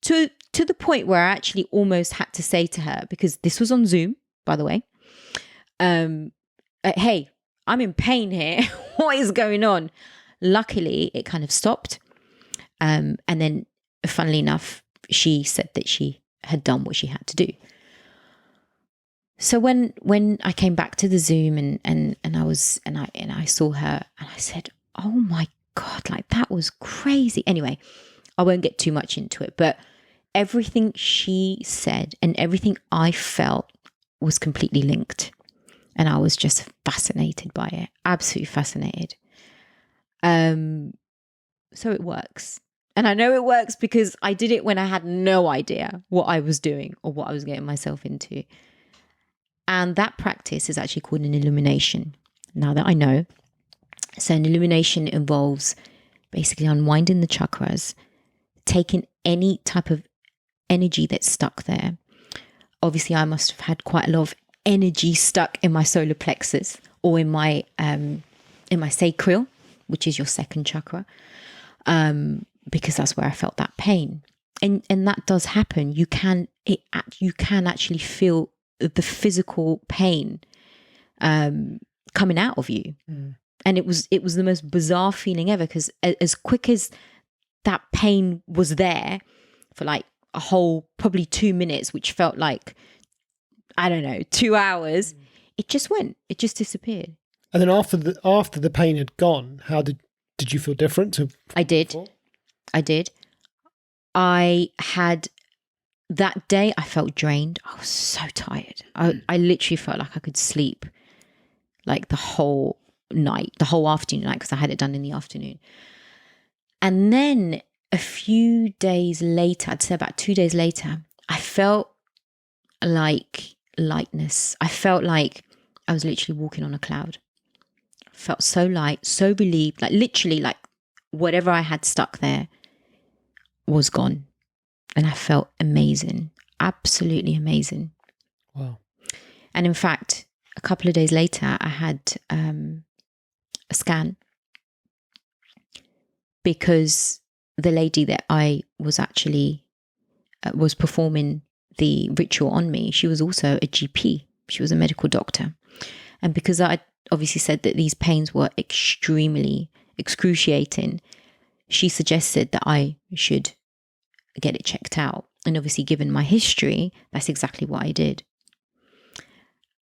To the point where I actually almost had to say to her, because this was on Zoom, by the way, hey, I'm in pain here. What is going on? Luckily, it kind of stopped. And then, funnily enough, she said that she had done what she had to do. So when I came back to the Zoom and I saw her, and I said, oh my God, like that was crazy. Anyway, I won't get too much into it, but everything she said and everything I felt was completely linked. And I was just fascinated by it, absolutely fascinated. So it works. And I know it works because I did it when I had no idea what I was doing or what I was getting myself into. And that practice is actually called an illumination, now that I know. So an illumination involves basically unwinding the chakras, taking any type of energy that's stuck there. Obviously, I must have had quite a lot of energy stuck in my solar plexus or in my sacral, which is your second chakra, because that's where I felt that pain. And that does happen. You can actually feel the physical pain coming out of you. And it was the most bizarre feeling ever, because as quick as that pain was there for like a whole probably 2 minutes, which felt like, I don't know, 2 hours, it just disappeared. And then after the pain had gone, how did you feel different to before? I did. I had that day, I felt drained. I was so tired. I literally felt like I could sleep like the whole afternoon night, because I had it done in the afternoon. And then a few days later, I'd say about 2 days later, I felt like lightness. I felt like I was literally walking on a cloud. I felt so light, so relieved, like literally like whatever I had stuck there was gone. And I felt amazing, absolutely amazing. Wow. And in fact, a couple of days later, I had a scan, because the lady that I was actually was performing the ritual on me, she was also a GP. She was a medical doctor. And because I obviously said that these pains were extremely excruciating, she suggested that I should get it checked out. And obviously, given my history, that's exactly what I did.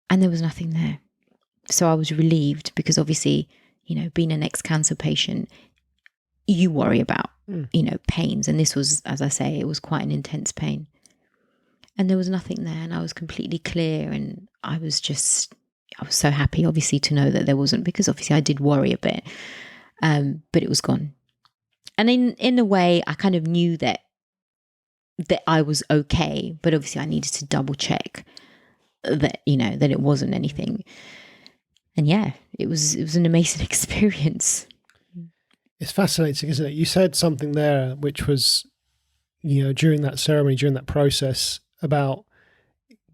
And there was nothing there. So I was relieved, because obviously, being an ex-cancer patient, you worry about, pains. And this was, as I say, it was quite an intense pain. And there was nothing there, and I was completely clear. And I was so happy, obviously, to know that there wasn't, because obviously I did worry a bit, but it was gone. And in a way, I kind of knew that I was okay, but obviously I needed to double check that, that it wasn't anything. And yeah, it was an amazing experience. It's fascinating, isn't it? You said something there, which was, during that ceremony, during that process, about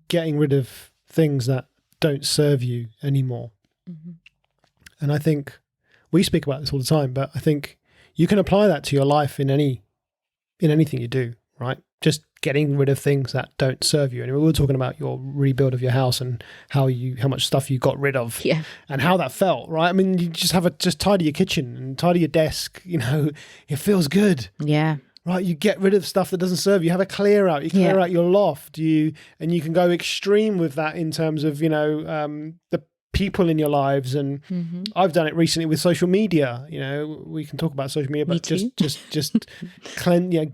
getting rid of things that don't serve you anymore. Mm-hmm. And I think we speak about this all the time, but I think you can apply that to your life in anything you do, right? Just getting rid of things that don't serve you. And we were talking about your rebuild of your house and how much stuff you got rid of, and how that felt, right? I mean, you just tidy your kitchen and tidy your desk, it feels good. Yeah. Right. You get rid of stuff that doesn't serve you. Have a clear out. You clear out your loft. And you can go extreme with that in terms of, the people in your lives. And I've done it recently with social media. We can talk about social media, but just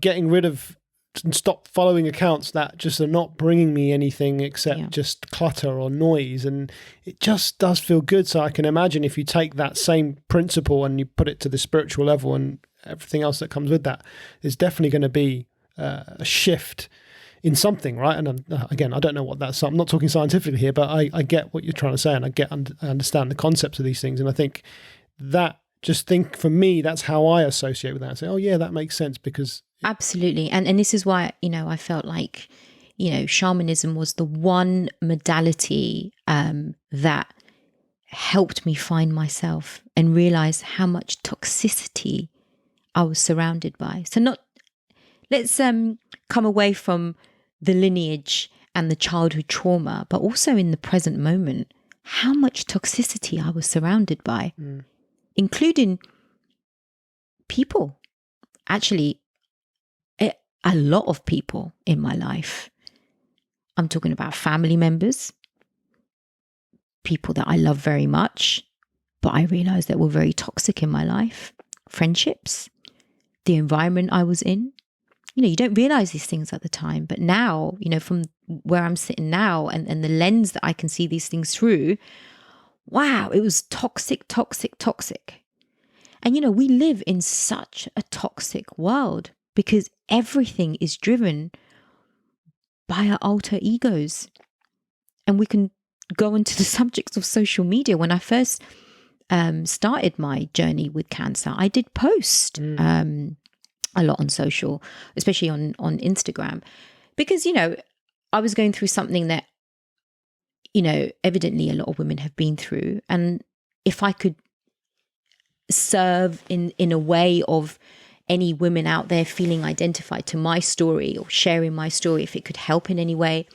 getting rid of and stop following accounts that just are not bringing me anything except just clutter or noise. And it just does feel good. So I can imagine if you take that same principle and you put it to the spiritual level and everything else that comes with that, there's definitely going to be a shift in something, right? And again, I don't know what that's. I'm not talking scientifically here, but I get what you're trying to say, and I understand the concepts of these things. And I think for me, that's how I associate with that. I say, oh yeah, that makes sense, because absolutely. And this is why, I felt like, shamanism was the one modality that helped me find myself and realize how much toxicity I was surrounded by. So let's come away from the lineage and the childhood trauma, but also in the present moment, how much toxicity I was surrounded by, including people. Actually, a lot of people in my life. I'm talking about family members, people that I love very much, but I realized that were very toxic in my life. Friendships, the environment I was in. You don't realize these things at the time, but now, from where I'm sitting now and the lens that I can see these things through, wow, it was toxic, toxic, toxic. And, we live in such a toxic world because everything is driven by our alter egos. And we can go into the subjects of social media. When I first started my journey with cancer, I did post a lot on social, especially on Instagram, because, I was going through something that, evidently a lot of women have been through. And if I could serve in a way of any women out there feeling identified to my story or sharing my story, if it could help in any way,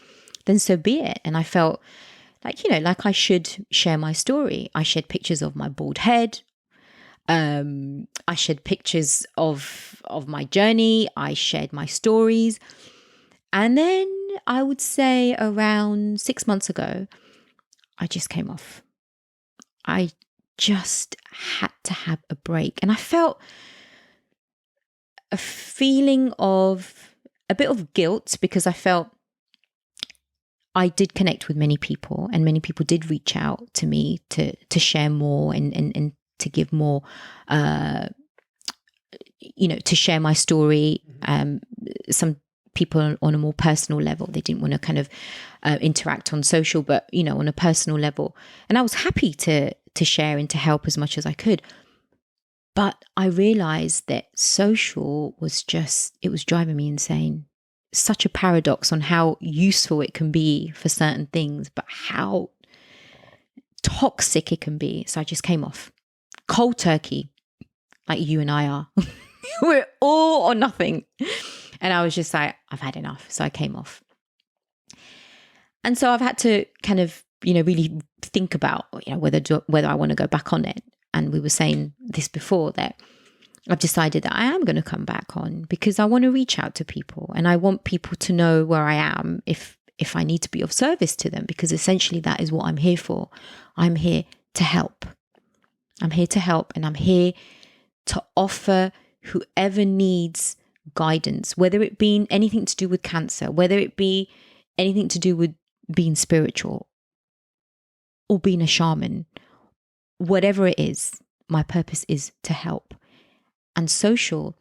then so be it. And I felt like I should share my story. I shared pictures of my bald head. I shared pictures of my journey. I shared my stories. And then I would say around 6 months ago, I just came off. I just had to have a break. And I felt a feeling of a bit of guilt, because I felt I did connect with many people, and many people did reach out to me to share more and to give more, to share my story. Some people on a more personal level, they didn't want to kind of interact on social, but, on a personal level. And I was happy to share and to help as much as I could. But I realized that social it was driving me insane. Such a paradox on how useful it can be for certain things, but how toxic it can be. So I just came off cold turkey, like you and I are. We're all or nothing. And I was just like, I've had enough. So I came off. And so I've had to kind of, really think about, whether I want to go back on it. And we were saying this before, that I've decided that I am going to come back on because I want to reach out to people and I want people to know where I am if I need to be of service to them, because essentially that is what I'm here for. I'm here to help. I'm here to help, and I'm here to offer whoever needs guidance, whether it be anything to do with cancer, whether it be anything to do with being spiritual or being a shaman, whatever it is, my purpose is to help. And social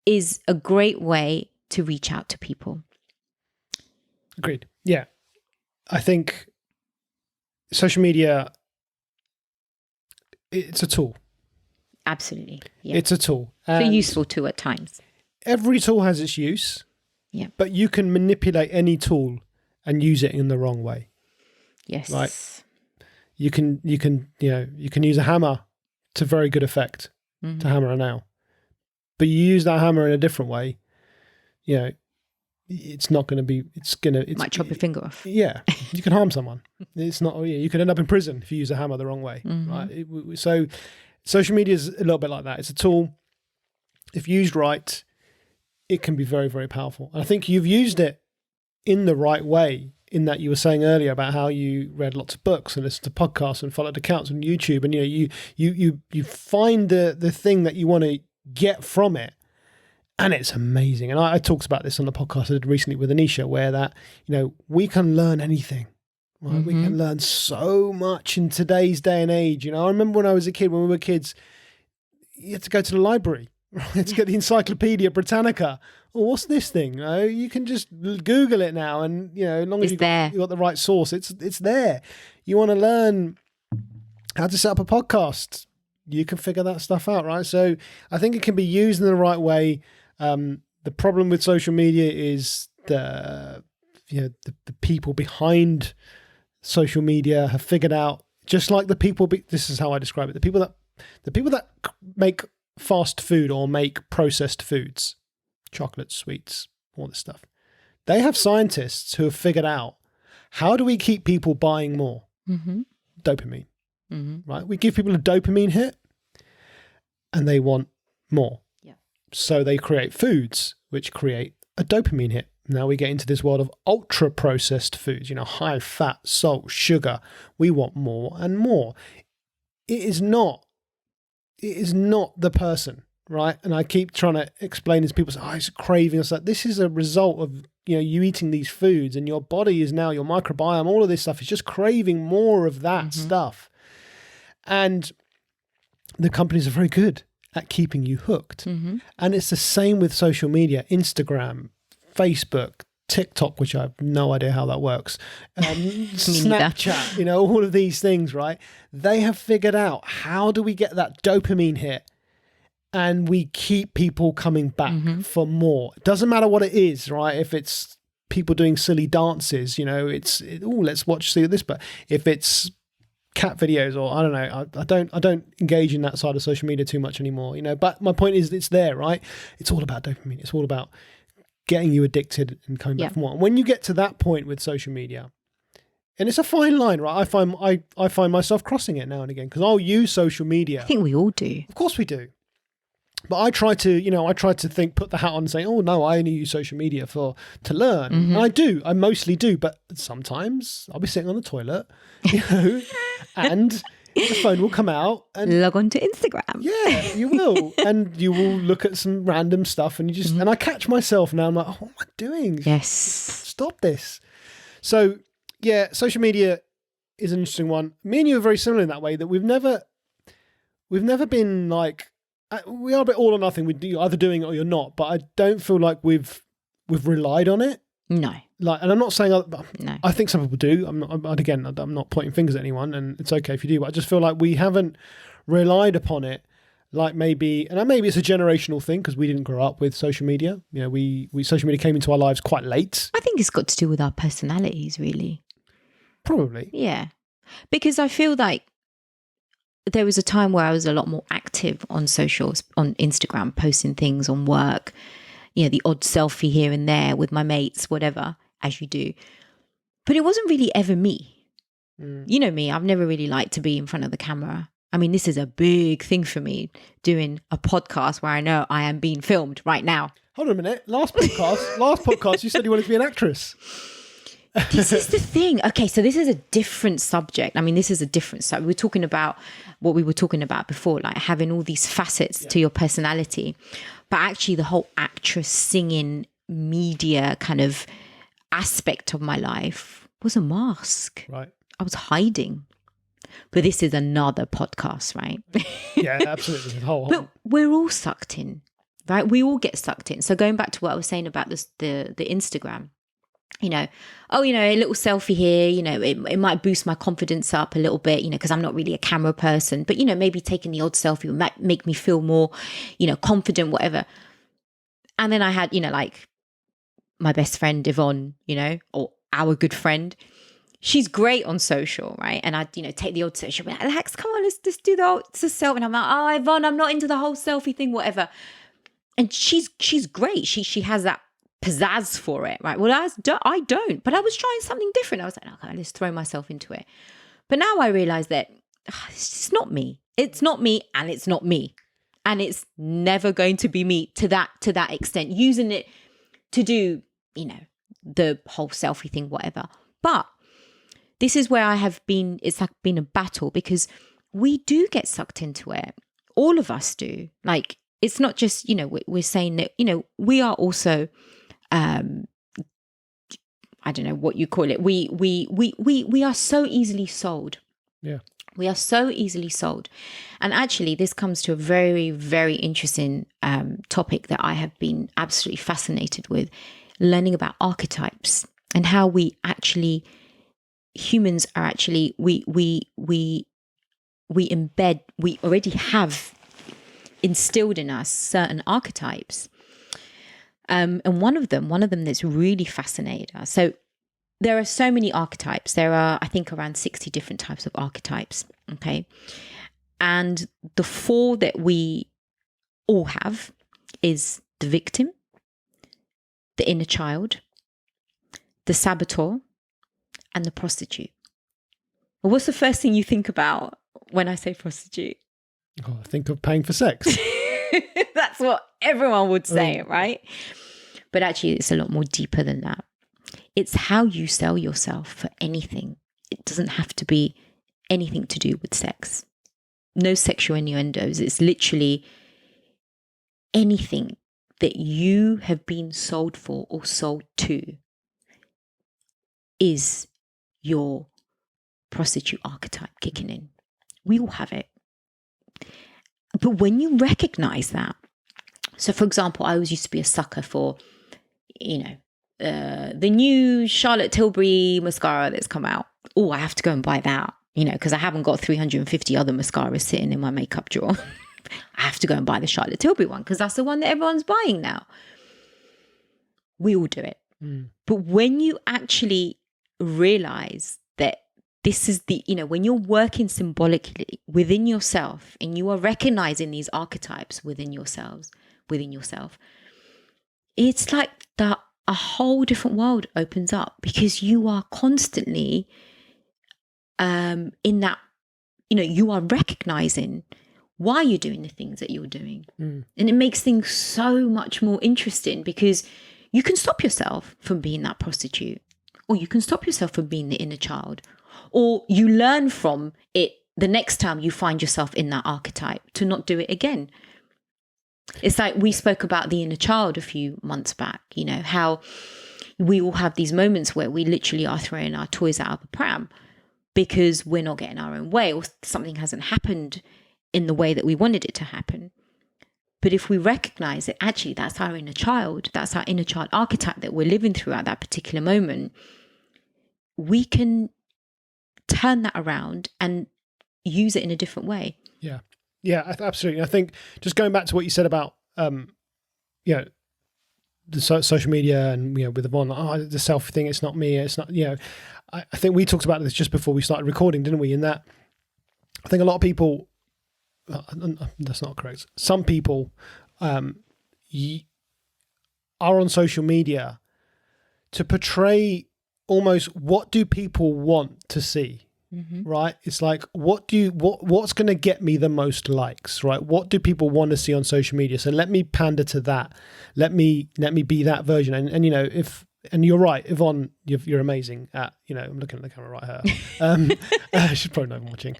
is a great way to reach out to people. Agreed. Yeah. I think social media, it's a tool. Absolutely. Yeah. It's a tool. It's a useful tool at times. Every tool has its use. Yeah. But you can manipulate any tool and use it in the wrong way. Yes. Right. You can use a hammer to very good effect to hammer a nail. But you use that hammer in a different way, it's not going to be, might chop your finger off. Yeah. You can harm someone. It's not, you could end up in prison if you use a hammer the wrong way. Right. So social media is a little bit like that. It's a tool. If used right, it can be very, very powerful. And I think you've used it in the right way, in that you were saying earlier about how you read lots of books and listened to podcasts and followed accounts on YouTube, and you find the thing that you want to get from it, and it's amazing. And I talked about this on the podcast I did recently with Anisha, where that we can learn anything. Right? We can learn so much in today's day and age. I remember when I was a kid, when we were kids, you had to go to the library. Right, to get the Encyclopedia Britannica. Well, what's this thing? You can just Google it now, and as long as you got the right source, it's there. You want to learn how to set up a podcast, you can figure that stuff out, right? So I think it can be used in the right way. The problem with social media is the people behind social media have figured out, just like the people. This is how I describe it: the people that make fast food or make processed foods, chocolates, sweets, all this stuff. They have scientists who have figured out, how do we keep people buying more? Dopamine, right? We give people a dopamine hit and they want more. Yeah. So they create foods which create a dopamine hit. Now we get into this world of ultra processed foods, high fat, salt, sugar. We want more and more. It is not the person, right? And I keep trying to explain this to people, say, it's a craving. It's like, this is a result of you eating these foods, and your body is now, your microbiome, all of this stuff is just craving more of that stuff. And the companies are very good at keeping you hooked. And it's the same with social media, Instagram, Facebook, TikTok, which I have no idea how that works, Snapchat, all of these things, right? They have figured out, how do we get that dopamine hit and we keep people coming back for more? It doesn't matter what it is, right? If it's people doing silly dances, let's see this. But if it's cat videos, or I don't know, I don't engage in that side of social media too much anymore, But my point is, it's there, right? It's all about dopamine. It's all about getting you addicted and coming back for more. And when you get to that point with social media, and it's a fine line, right? I find myself crossing it now and again, because I'll use social media. I think we all do. Of course we do. But I try to put the hat on and say, oh no, I only use social media to learn. And I mostly do, but sometimes I'll be sitting on the toilet, and the phone will come out and log on to Instagram. Yeah, you will. And you will look at some random stuff, and and I catch myself now. I'm like, oh, what am I doing? Yes. Stop this. So yeah, social media is an interesting one. Me and you are very similar in that way, that we've never been like, we are a bit all or nothing. You're either doing it or you're not, but I don't feel like we've relied on it. No. And I'm not saying, no. I think some people do. I'm not pointing fingers at anyone, and it's okay if you do, but I just feel like we haven't relied upon it like maybe it's a generational thing because we didn't grow up with social media. You know, we social media came into our lives quite late. I think it's got to do with our personalities, really. Probably. Yeah. Because I feel like there was a time where I was a lot more active on socials, on Instagram, posting things on work, you know, the odd selfie here and there with my mates, whatever, as you do. But it wasn't really ever me. You know me, I've never really liked to be in front of the camera. I mean, this is a big thing for me, doing a podcast where I know I am being filmed right now. Hold on a minute. Last podcast, you said you wanted to be an actress. This is the thing. Okay, so this is a different subject. I mean, this is a different subject. We're talking about what we were talking about before, like having all these facets to your personality. But actually, the whole actress, singing, media kind of aspect of my life was a mask. Right. I was hiding. But this is another podcast, right? Yeah, absolutely. But we're all sucked in, right? We all get sucked in. So going back to what I was saying about this, the Instagram, you know, a little selfie here, you know, it might boost my confidence up a little bit, you know, because I'm not really a camera person. But, you know, maybe taking the odd selfie might make me feel more, you know, confident, whatever. And then I had, you know, like my best friend, Yvonne, you know, or our good friend. She's great on social, right? And I'd, you know, take the odd selfie. She'll be like, Alex, come on, let's just do the selfie. And I'm like, oh, Yvonne, I'm not into the whole selfie thing, whatever. And she's great. She has that pizzazz for it, right? Well, I don't. But I was trying something different. I was like, okay, let's throw myself into it. But now I realize that it's not me. It's not me, and it's not me. And it's never going to be me to that extent. Using it to do, you know, the whole selfie thing, whatever. But this is where it's like been a battle, because we do get sucked into it. All of us do. Like, it's not just, you know, we're saying that, you know, we are also, I don't know what you call it. We are so easily sold. Yeah. We are so easily sold. And actually, this comes to a very, very interesting topic that I have been absolutely fascinated with, learning about archetypes and how we actually, humans are actually, we embed, we already have instilled in us certain archetypes. And one of them that's really fascinated us. So there are so many archetypes. There are, I think, around 60 different types of archetypes. Okay. And the 4 that we all have is the victim, the inner child, the saboteur, and the prostitute. Well, what's the first thing you think about when I say prostitute? Oh, I think of paying for sex. That's what everyone would say, right? But actually, it's a lot more deeper than that. It's how you sell yourself for anything. It doesn't have to be anything to do with sex. No sexual innuendos. It's literally anything that you have been sold for or sold to is your prostitute archetype kicking in. We all have it. But when you recognize that, so for example, I always used to be a sucker for, you know, the new Charlotte Tilbury mascara that's come out. Oh, I have to go and buy that, you know, because I haven't got 350 other mascaras sitting in my makeup drawer. I have to go and buy the Charlotte Tilbury one because that's the one that everyone's buying now. We all do it. But when you actually realize that this is the, you know, when you're working symbolically within yourself and you are recognizing these archetypes within yourself, it's like that a whole different world opens up, because you are constantly in that, you know, you are recognizing why you're doing the things that you're doing. And it makes things so much more interesting, because you can stop yourself from being that prostitute, or you can stop yourself from being the inner child, or you learn from it the next time you find yourself in that archetype to not do it again. It's like we spoke about the inner child a few months back, you know, how we all have these moments where we literally are throwing our toys out of a pram because we're not getting our own way, or something hasn't happened in the way that we wanted it to happen. But if we recognize it, actually, that's our inner child. That's our inner child archetype that we're living through at that particular moment. We can turn that around and use it in a different way. Yeah. Yeah, absolutely. I think just going back to what you said about, you know, the social media and, you know, with Yvonne, the self thing, it's not me, it's not, you know, I think we talked about this just before we started recording, didn't we? In that, I think a lot of people, that's not correct. Some people are on social media to portray almost what do people want to see. Right? It's like, what's going to get me the most likes, right? What do people want to see on social media? So let me pander to that. Let me be that version. And you know, and you're right, Yvonne, you're amazing at, you know, I'm looking at the camera right here. She's probably not even watching.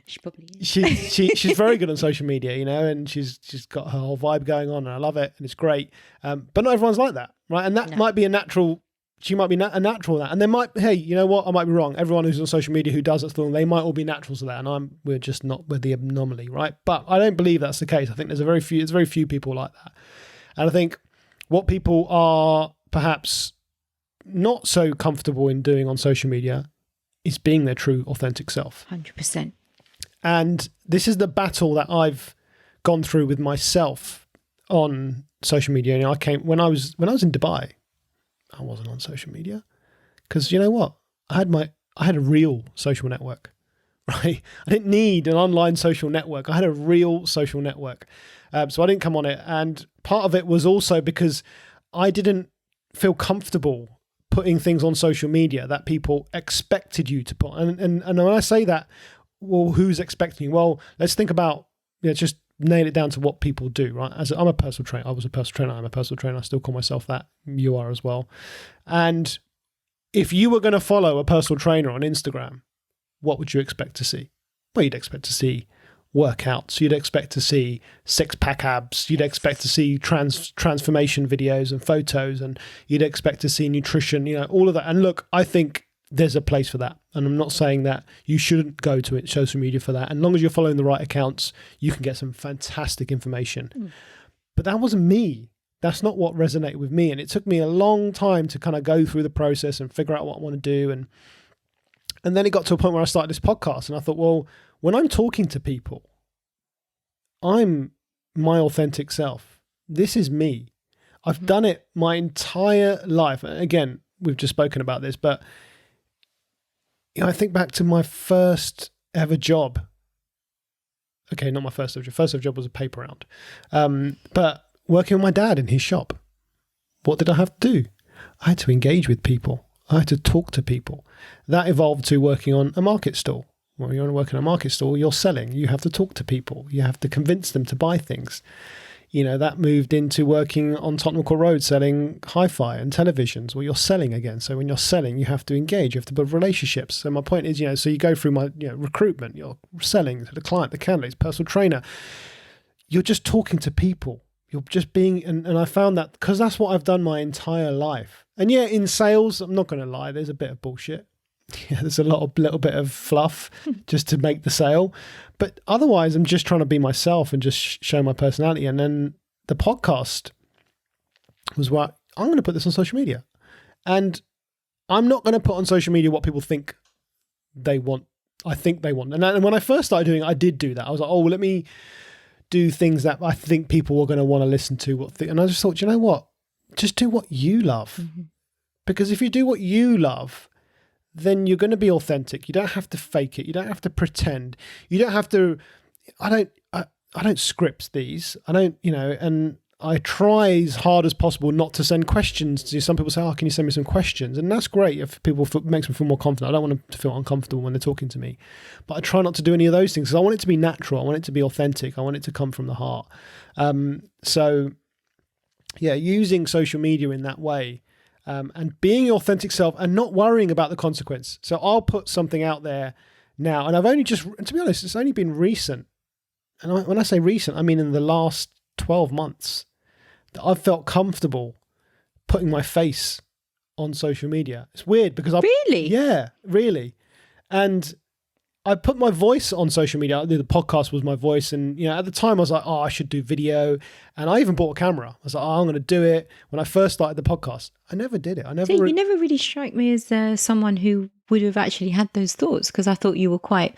She probably is. She's very good on social media, you know, and she's got her whole vibe going on, and I love it, and it's great. But not everyone's like that, right? And that might be a natural. She might be a natural at that, and they might. Hey, you know what? I might be wrong. Everyone who's on social media who does that thing, they might all be naturals to that, and we're just not. We're the anomaly, right? But I don't believe that's the case. I think there's very few people like that, and I think what people are perhaps not so comfortable in doing on social media is being their true, authentic self. 100%. And this is the battle that I've gone through with myself on social media. You know, when I was in Dubai, I wasn't on social media because, you know what? I had a real social network, right? I didn't need an online social network. I had a real social network. So I didn't come on it. And part of it was also because I didn't feel comfortable putting things on social media that people expected you to put. And when I say that, well, who's expecting you? Well, let's think about, just nail it down to what people do, right? I'm a personal trainer. I was a personal trainer. I'm a personal trainer. I still call myself that. You are as well. And if you were going to follow a personal trainer on Instagram, what would you expect to see? Well, you'd expect to see workouts. You'd expect to see six-pack abs. You'd expect to see transformation videos and photos, and you'd expect to see nutrition, you know, all of that. And look, I think there's a place for that. And I'm not saying that you shouldn't go to it, social media for that. And as long as you're following the right accounts, you can get some fantastic information. But that wasn't me. That's not what resonated with me. And it took me a long time to kind of go through the process and figure out what I want to do. And then it got to a point where I started this podcast, and I thought, well, when I'm talking to people, I'm my authentic self. This is me. I've done it my entire life. Again, we've just spoken about this, but you know, I think back to my first ever job. Okay, not my first ever job. First ever job was a paper round. But working with my dad in his shop, what did I have to do? I had to engage with people. I had to talk to people. That evolved to working on a market stall. When you're working on a market stall, you're selling. You have to talk to people. You have to convince them to buy things. You know, that moved into working on Tottenham Court Road, selling hi-fi and televisions. Well, you're selling again. So when you're selling, you have to engage. You have to build relationships. So my point is, you know, so you go through my recruitment, you're selling to the client, the candidates, personal trainer. You're just talking to people. You're just being, and I found that because that's what I've done my entire life. And yeah, in sales, I'm not going to lie, there's a bit of bullshit. Yeah, there's a little bit of fluff just to make the sale. But otherwise, I'm just trying to be myself and just show my personality. And then the podcast was what I'm going to put this on social media. And I'm not going to put on social media what people think they want. I think they want. And when I first started doing it, I did do that. I was like, oh, well, let me do things that I think people are going to want to listen to. And I just thought, you know what? Just do what you love. Because if you do what you love, then you're going to be authentic. You don't have to fake it. You don't have to pretend. You don't have to. I don't script these. I don't, and I try as hard as possible not to send questions to some people. Say, oh, can you send me some questions? And that's great if people makes me feel more confident. I don't want them to feel uncomfortable when they're talking to me, but I try not to do any of those things because I want it to be natural. I want it to be authentic. I want it to come from the heart. So yeah, using social media in that way. And being your authentic self and not worrying about the consequence. So I'll put something out there now, and I've only just, to be honest, it's only been recent. And when I say recent, I mean in the last 12 months that I've felt comfortable putting my face on social media. It's weird because Really? Yeah, really. And I put my voice on social media. The podcast was my voice. And, at the time I was like, oh, I should do video. And I even bought a camera. I was like, oh, I'm going to do it. When I first started the podcast, I never did it. You never really strike me as someone who would have actually had those thoughts, because I thought you were quite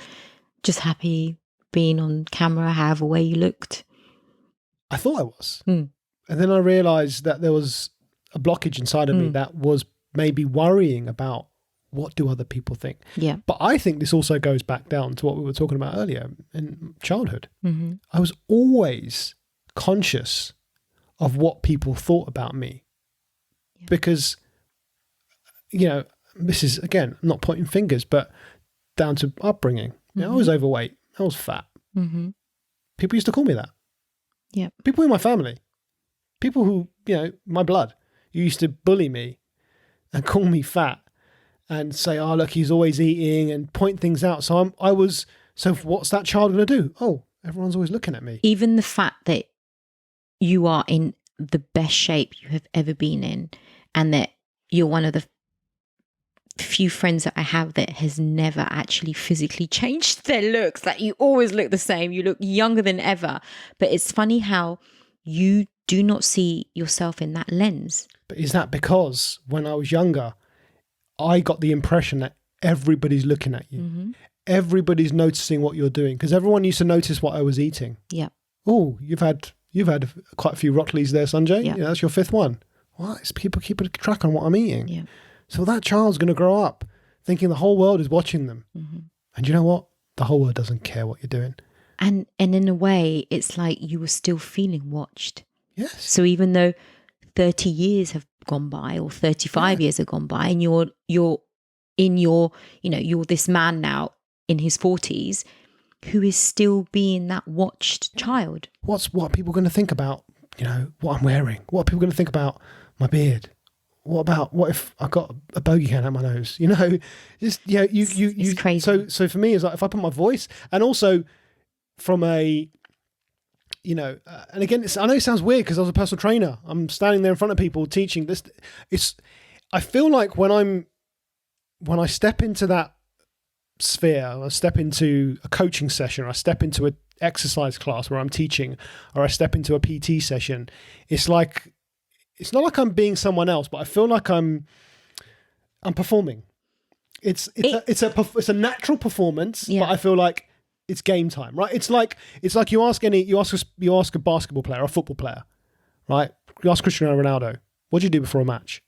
just happy being on camera, however way you looked? I thought I was. Mm. And then I realized that there was a blockage inside of me that was maybe worrying about what do other people think. Yeah. But I think this also goes back down to what we were talking about earlier in childhood. Mm-hmm. I was always conscious of what people thought about me. Yeah. Because, you know, this is, again, I'm not pointing fingers, but down to upbringing. You know, I was overweight. I was fat. Mm-hmm. People used to call me that. Yeah. People in my family. People who, you know, my blood, who used to bully me and call me fat and say, oh, look, he's always eating, and point things out. So so what's that child going to do? Oh, everyone's always looking at me. Even the fact that you are in the best shape you have ever been in, and that you're one of the few friends that I have that has never actually physically changed their looks. Like, you always look the same. You look younger than ever. But it's funny how you do not see yourself in that lens. But is that because when I was younger, I got the impression that everybody's looking at you. Mm-hmm. Everybody's noticing what you're doing, because everyone used to notice what I was eating. Yeah. Oh, you've had quite a few Rottleys there, Sanjay. Yeah. That's your fifth one. What? It's people keep a track on what I'm eating. Yeah. So that child's going to grow up thinking the whole world is watching them. Mm-hmm. And you know what? The whole world doesn't care what you're doing. And in a way, it's like you were still feeling watched. Yes. So even though 30 years have gone by, or 35 years have gone by, and you're in your, you know, you're this man now in his 40s who is still being that watched child. What are people going to think about, you know, what I'm wearing? What are people going to think about my beard? What if I got a bogey can out my nose? You know, just, you know, it's crazy. So for me, it's like, if I put my voice, and also from a, you know, and again, I know it sounds weird because I was a personal trainer. I'm standing there in front of people teaching this. I feel like when I step into that sphere, I step into a coaching session, or I step into an exercise class where I'm teaching, or I step into a PT session, it's not like I'm being someone else, but I feel like I'm performing. It's a natural performance, but I feel like it's game time, right? It's like you ask a basketball player, a football player, right? You ask Cristiano Ronaldo, what do you do before a match?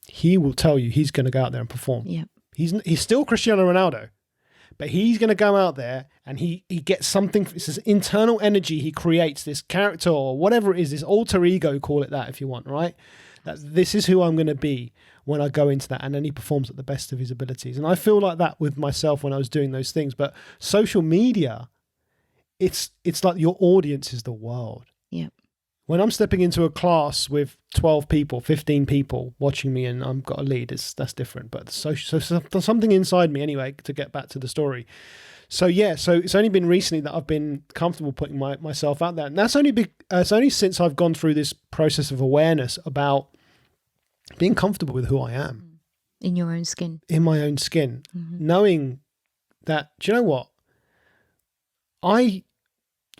He will tell you he's going to go out there and perform. Yeah. He's still Cristiano Ronaldo, but he's going to go out there and he gets something. It's this internal energy he creates, this character or whatever it is, this alter ego, call it that if you want, right? That this is who I'm going to be when I go into that, and then he performs at the best of his abilities. And I feel like that with myself when I was doing those things. But social media, it's like your audience is the world. Yeah. When I'm stepping into a class with 12 people, 15 people watching me, and I've got a lead, that's different. But so there's something inside me anyway, to get back to the story. So yeah, so it's only been recently that I've been comfortable putting myself out there. And that's it's only since I've gone through this process of awareness about being comfortable with who I am. In your own skin. In my own skin. Mm-hmm. Knowing that, do you know what?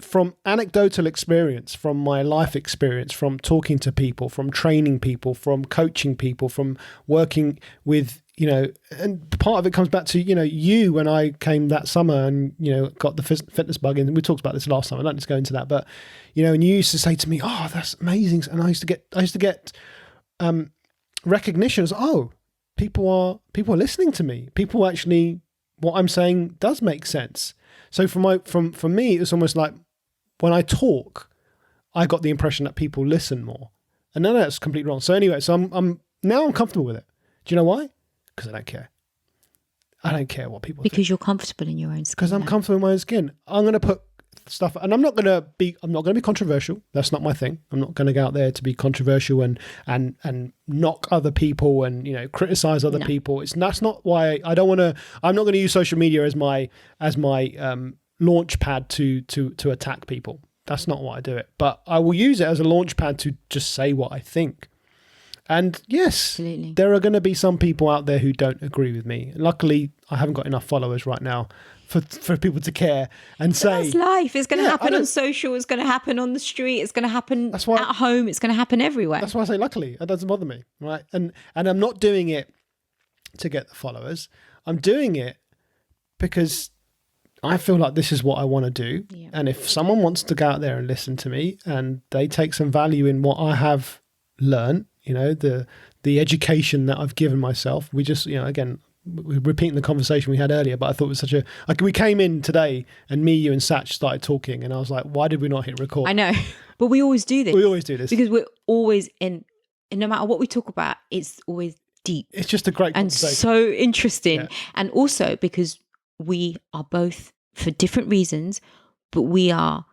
From anecdotal experience, from my life experience, from talking to people, from training people, from coaching people, from working with, you know, and part of it comes back to, you know, you, when I came that summer and, you know, got the fitness bug in, and we talked about this last time, I don't need to go into that, but, you know, and you used to say to me, oh, that's amazing. And I used to get recognition as, oh, people are listening to me. People actually, what I'm saying does make sense. So for me, it's almost like, when I talk, I got the impression that people listen more, and then that's completely wrong. So anyway, so I'm comfortable with it. Do you know why? Because I don't care. I don't care what people think. Because you're comfortable in your own skin. Because I'm comfortable in my own skin. I'm going to put stuff, and I'm not going to be controversial. That's not my thing. I'm not going to go out there to be controversial and knock other people and, you know, criticize other people. That's not why I don't want to. I'm not going to use social media as my launch pad to attack people. That's not why I do it. But I will use it as a launch pad to just say what I think. And yes, absolutely, there are going to be some people out there who don't agree with me. Luckily, I haven't got enough followers right now for people to care and say. That's life. It's going to happen on social. It's going to happen on the street. It's going to happen at home. It's going to happen everywhere. That's why I say luckily. It doesn't bother me, right? And I'm not doing it to get the followers. I'm doing it because I feel like this is what I want to do. Yeah. And if someone wants to go out there and listen to me and they take some value in what I have learned, you know, the education that I've given myself, we just, you know, again, we're repeating the conversation we had earlier, but I thought it was such a, like, we came in today and me, you and Satch started talking and I was like, why did we not hit record? I know, but we always do this. We always do this. Because we're always and no matter what we talk about, it's always deep. It's just a great and conversation. so interesting. Yeah. And also because we are both for different reasons, but we are,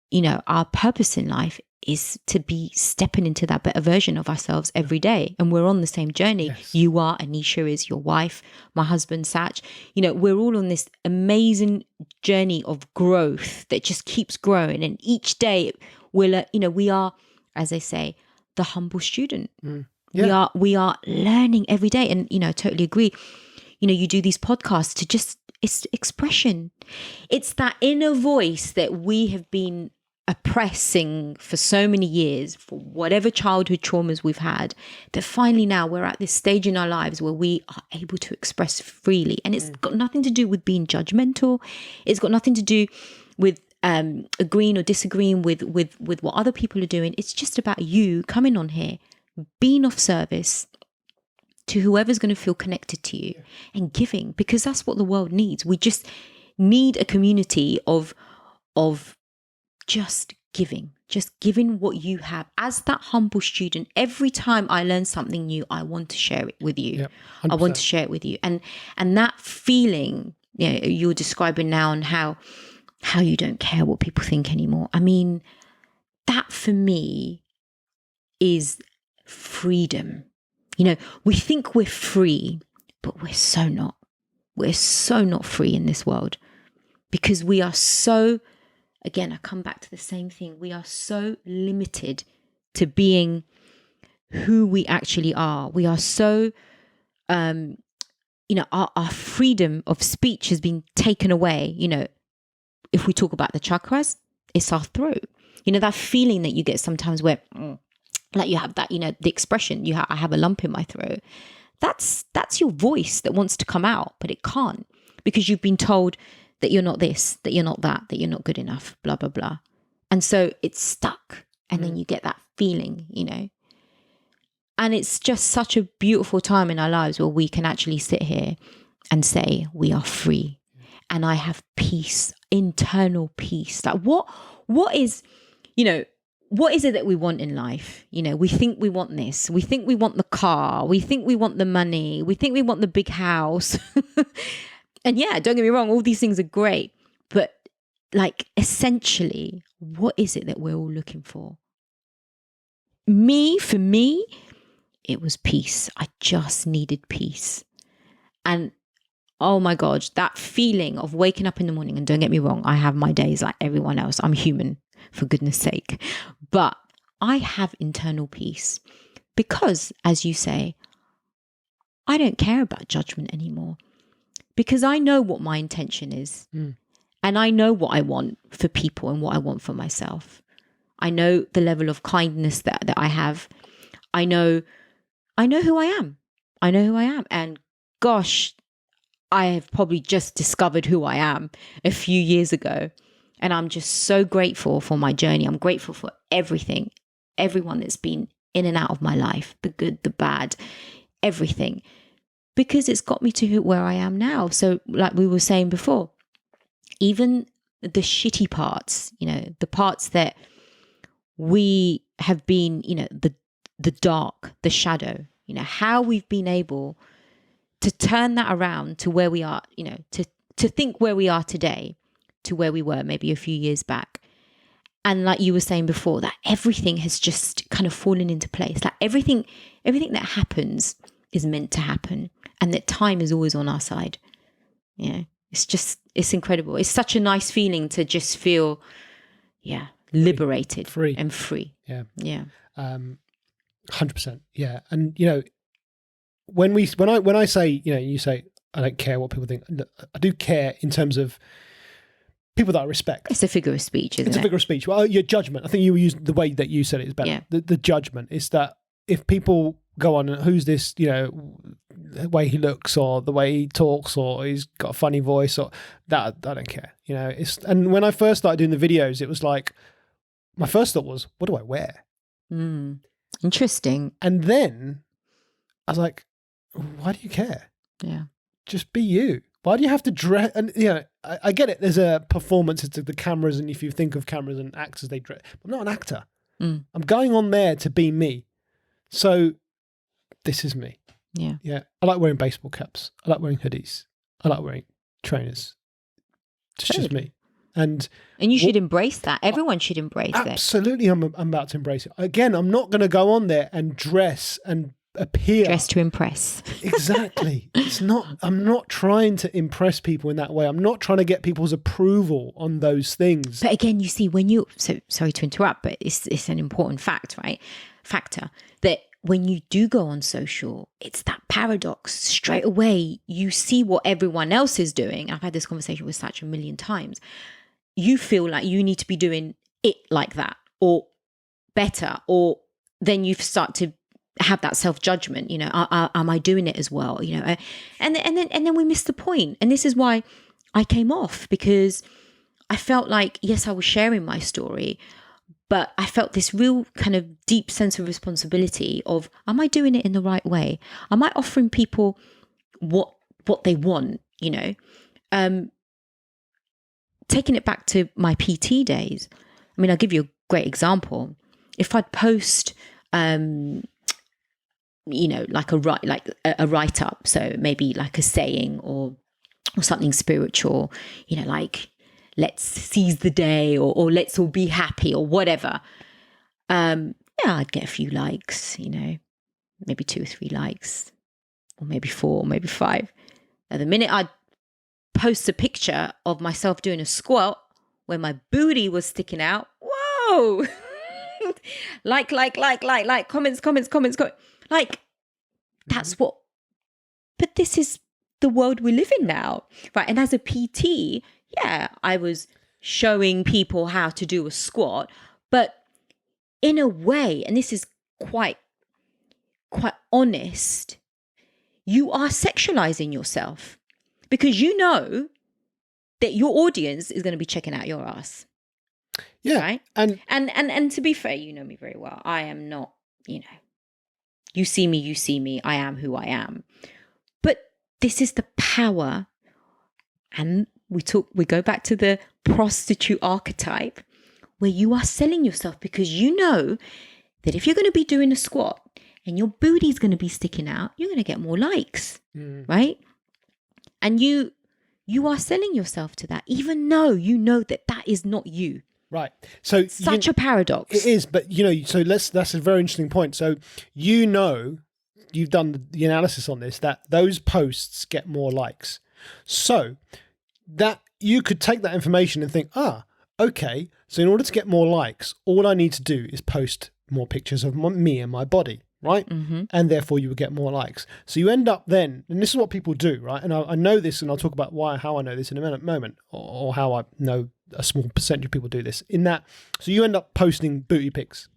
you know, our purpose in life is to be stepping into that better version of ourselves every day. And we're on the same journey. Yes. You are, Anisha is your wife, my husband, Satch. You know, we're all on this amazing journey of growth that just keeps growing. And each day we're, you know, we are, as I say, the humble student. Yeah. We are learning every day. And, you know, I totally agree. You know, you do these podcasts to just, it's expression. It's that inner voice that we have been oppressing for so many years, for whatever childhood traumas we've had, that finally now we're at this stage in our lives where we are able to express freely. And it's got nothing to do with being judgmental. It's got nothing to do with agreeing or disagreeing with what other people are doing. It's just about you coming on here, being of service to whoever's going to feel connected to you and giving, because that's what the world needs. We just need a community of just giving what you have. As that humble student, every time I learn something new, I want to share it with you. Yep, I want to share it with you. And that feeling, you know, you're describing now, and how you don't care what people think anymore. I mean, that for me is freedom. You know, we think we're free, but we're so not. We're so not free in this world, because we are so, again, I come back to the same thing. We are so limited to being who we actually are. We are so, you know, our freedom of speech has been taken away. You know, if we talk about the chakras, it's our throat. You know, that feeling that you get sometimes where, like you have that, you know, the expression, I have a lump in my throat. That's your voice that wants to come out, but it can't, because you've been told that you're not this, that you're not that you're not good enough, blah, blah, blah. And so it's stuck. And then you get that feeling, you know. And it's just such a beautiful time in our lives where we can actually sit here and say, we are free. And I have peace, internal peace. Like what is, you know, what is it that we want in life? You know, we think we want this. We think we want the car. We think we want the money. We think we want the big house. And yeah, don't get me wrong, all these things are great. But like, essentially, what is it that we're all looking for? For me, it was peace. I just needed peace. And oh my God, that feeling of waking up in the morning, and don't get me wrong, I have my days like everyone else. I'm human, for goodness sake. But I have internal peace because, as you say, I don't care about judgment anymore, because I know what my intention is. And I know what I want for people and what I want for myself. I know the level of kindness that I have. I know who I am. I know who I am. And gosh, I have probably just discovered who I am a few years ago. And I'm just so grateful for my journey. I'm grateful for everything, everyone that's been in and out of my life, the good, the bad, everything, because it's got me to where I am now. So like we were saying before, even the shitty parts, you know, the parts that we have been, you know, the dark, the shadow, you know, how we've been able to turn that around to where we are, you know, to think where we are today to where we were maybe a few years back. And like you were saying before, that everything has just kind of fallen into place. Like everything that happens is meant to happen, and that time is always on our side. Yeah. It's incredible. It's such a nice feeling to just feel, liberated, free. And free. Yeah. Yeah. 100%. Yeah. And, you know, when I say, you know, you say, I don't care what people think. I do care in terms of people that I respect. It's a figure of speech, isn't it? It's a figure of speech. Well, your judgment. I think you used the way that you said it is better. Yeah. The judgment is that if people go on, who's this, you know, the way he looks or the way he talks or he's got a funny voice or that. I don't care. And when I first started doing the videos, it was like, my first thought was, what do I wear? Interesting. And then I was like, why do you care? Yeah. Just be you. Why do you have to dress? And I get it. There's a performance to the cameras, and if you think of cameras and actors, they dress. I'm not an actor. I'm going on there to be me. So this is me. Yeah. Yeah. I like wearing baseball caps. I like wearing hoodies. I like wearing trainers. It's just me. And you should embrace that. Everyone should embrace that. Absolutely. I'm about to embrace it. Again, I'm not going to go on there and dress and appear. Dress to impress. Exactly. I'm not trying to impress people in that way. I'm not trying to get people's approval on those things. But again, you see, so sorry to interrupt, but it's an important factor that when you do go on social, it's that paradox. Straight away, you see what everyone else is doing. I've had this conversation with Satch a million times. You feel like you need to be doing it like that or better, or then you start to have that self-judgment, am I doing it as well? And then we miss the point. And this is why I came off, because I felt like, yes, I was sharing my story, but I felt this real kind of deep sense of responsibility of, am I doing it in the right way? Am I offering people what they want, taking it back to my PT days. I mean, I'll give you a great example. If I'd post, like a write-up, so maybe like a saying or something spiritual, like let's seize the day or let's all be happy or whatever. I'd get a few likes, maybe 2 or 3 likes, or maybe 4, or maybe 5. Now, the minute I'd post a picture of myself doing a squat where my booty was sticking out, whoa, like, comments. Like, that's what, but this is the world we live in now, right? And as a PT, I was showing people how to do a squat, but in a way, and this is quite honest, you are sexualizing yourself because you know that your audience is going to be checking out your ass. Yeah. Right? And to be fair, you know me very well. I am not, you see me, I am who I am. But this is the power, and we go back to the prostitute archetype, where you are selling yourself because you know that if you're going to be doing a squat and your booty's going to be sticking out, you're going to get more likes, right? And you are selling yourself to that, even though you know that is not you. Right. So such a paradox. It is, but that's a very interesting point. So you've done the analysis on this, that those posts get more likes. So that you could take that information and think, okay, so in order to get more likes, all I need to do is post more pictures of me and my body, right? Mm-hmm. And therefore you would get more likes. So you end up then, and this is what people do, right? And I know this, and I'll talk about how I know this in a moment, or how I know a small percentage of people do this. In that, so you end up posting booty pics.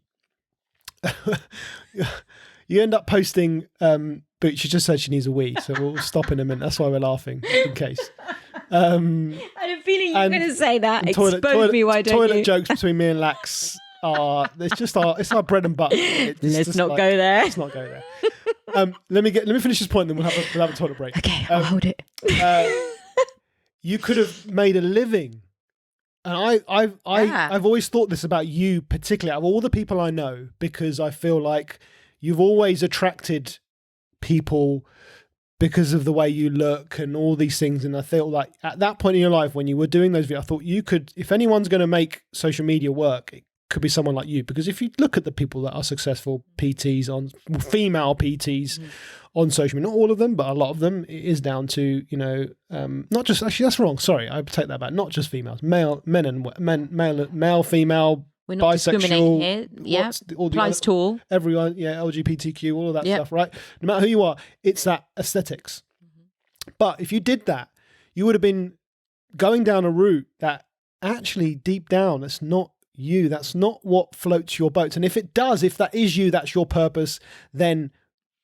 You end up posting, but she just said she needs a wee, so we'll stop in a minute. That's why we're laughing, in case. I had a feeling you were going to say that. Expose me, why don't you? Toilet jokes between me and Lax are, it's our bread and butter. Let's not go there. Let's not go there. Let me finish this point, then we'll have a toilet break. Okay, I'll hold it. You could have made a living. And I've always thought this about you, particularly out of all the people I know, because I feel like you've always attracted people because of the way you look and all these things. And I feel like at that point in your life, when you were doing those videos, I thought you could, if anyone's going to make social media work, it could be someone like you. Because if you look at the people that are successful PTs female PTs on social media, not all of them, but a lot of them, it is down to, not just, actually that's wrong. Sorry, I take that back. Not just females, male, female, we're not discriminating here. Yeah, applies to all. Everyone, LGBTQ, all of that stuff, right? No matter who you are, it's that aesthetics. Mm-hmm. But if you did that, you would have been going down a route that actually deep down, that's not you. That's not what floats your boat. And if that is you, that's your purpose, then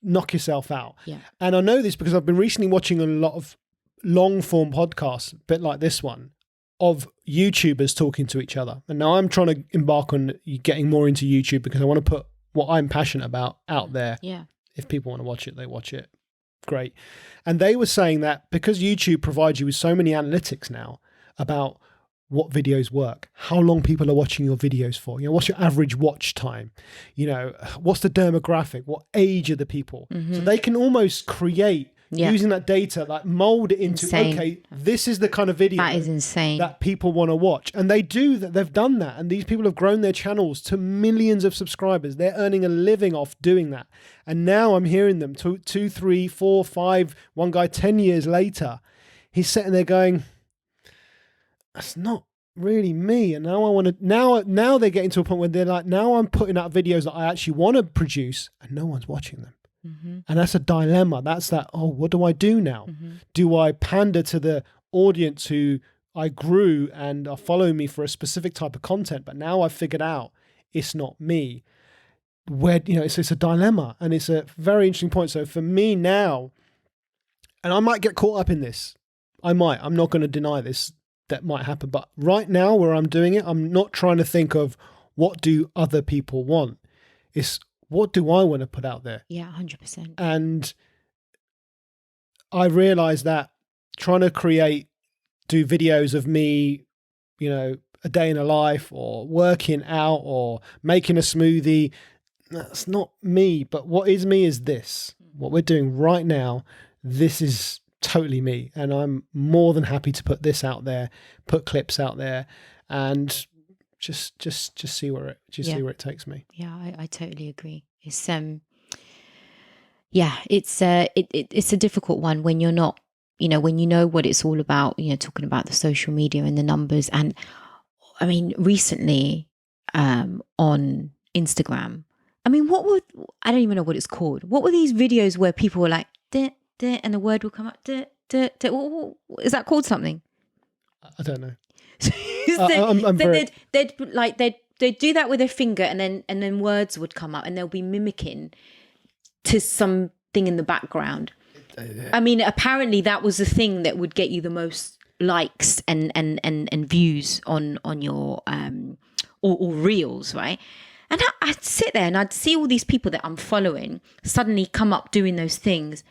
knock yourself out. Yeah. And I know this because I've been recently watching a lot of long form podcasts, a bit like this one, of YouTubers talking to each other. And now I'm trying to embark on getting more into YouTube because I want to put what I'm passionate about out there. Yeah. If people want to watch it, they watch it. Great. And they were saying that because YouTube provides you with so many analytics now about what videos work, how long people are watching your videos for, what's your average watch time, what's the demographic, what age are the people. So they can almost create using that data, like mold it into, okay, this is the kind of video that is insane that people want to watch. And they do that. They've done that. And these people have grown their channels to millions of subscribers. They're earning a living off doing that. And now I'm hearing them 2, 3, 4, 5, one guy 10 years later, he's sitting there going, that's not really me. And now I want to, now they're getting to a point where they're like, now I'm putting out videos that I actually want to produce and no one's watching them. And that's a dilemma. That's that, what do I do now? Do I pander to the audience who I grew and are following me for a specific type of content, but now I've figured out it's not me? Where, it's a dilemma, and it's a very interesting point. So for me now, and I might get caught up in this. I'm not going to deny this. That might happen. But right now where I'm doing it, I'm not trying to think of what do other people want. It's what do I want to put out there? Yeah, 100%. And I realized that trying to do videos of me, a day in a life or working out or making a smoothie, that's not me. But what is me is this. What we're doing right now, this is totally me. And I'm more than happy to put this out there, put clips out there, and just see where it takes me. Yeah, I totally agree. It's it's a difficult one when you're not, when you know what it's all about, talking about the social media and the numbers. And I mean, recently on Instagram, I mean, I don't even know what it's called. What were these videos where people were like, duh, duh, and the word will come up, duh, duh, duh. Is that called something? I don't know. They'd do that with their finger, and then words would come up, and they'll be mimicking to something in the background. I mean, apparently that was the thing that would get you the most likes and views on your or reels, right? And I'd sit there and I'd see all these people that I'm following suddenly come up doing those things.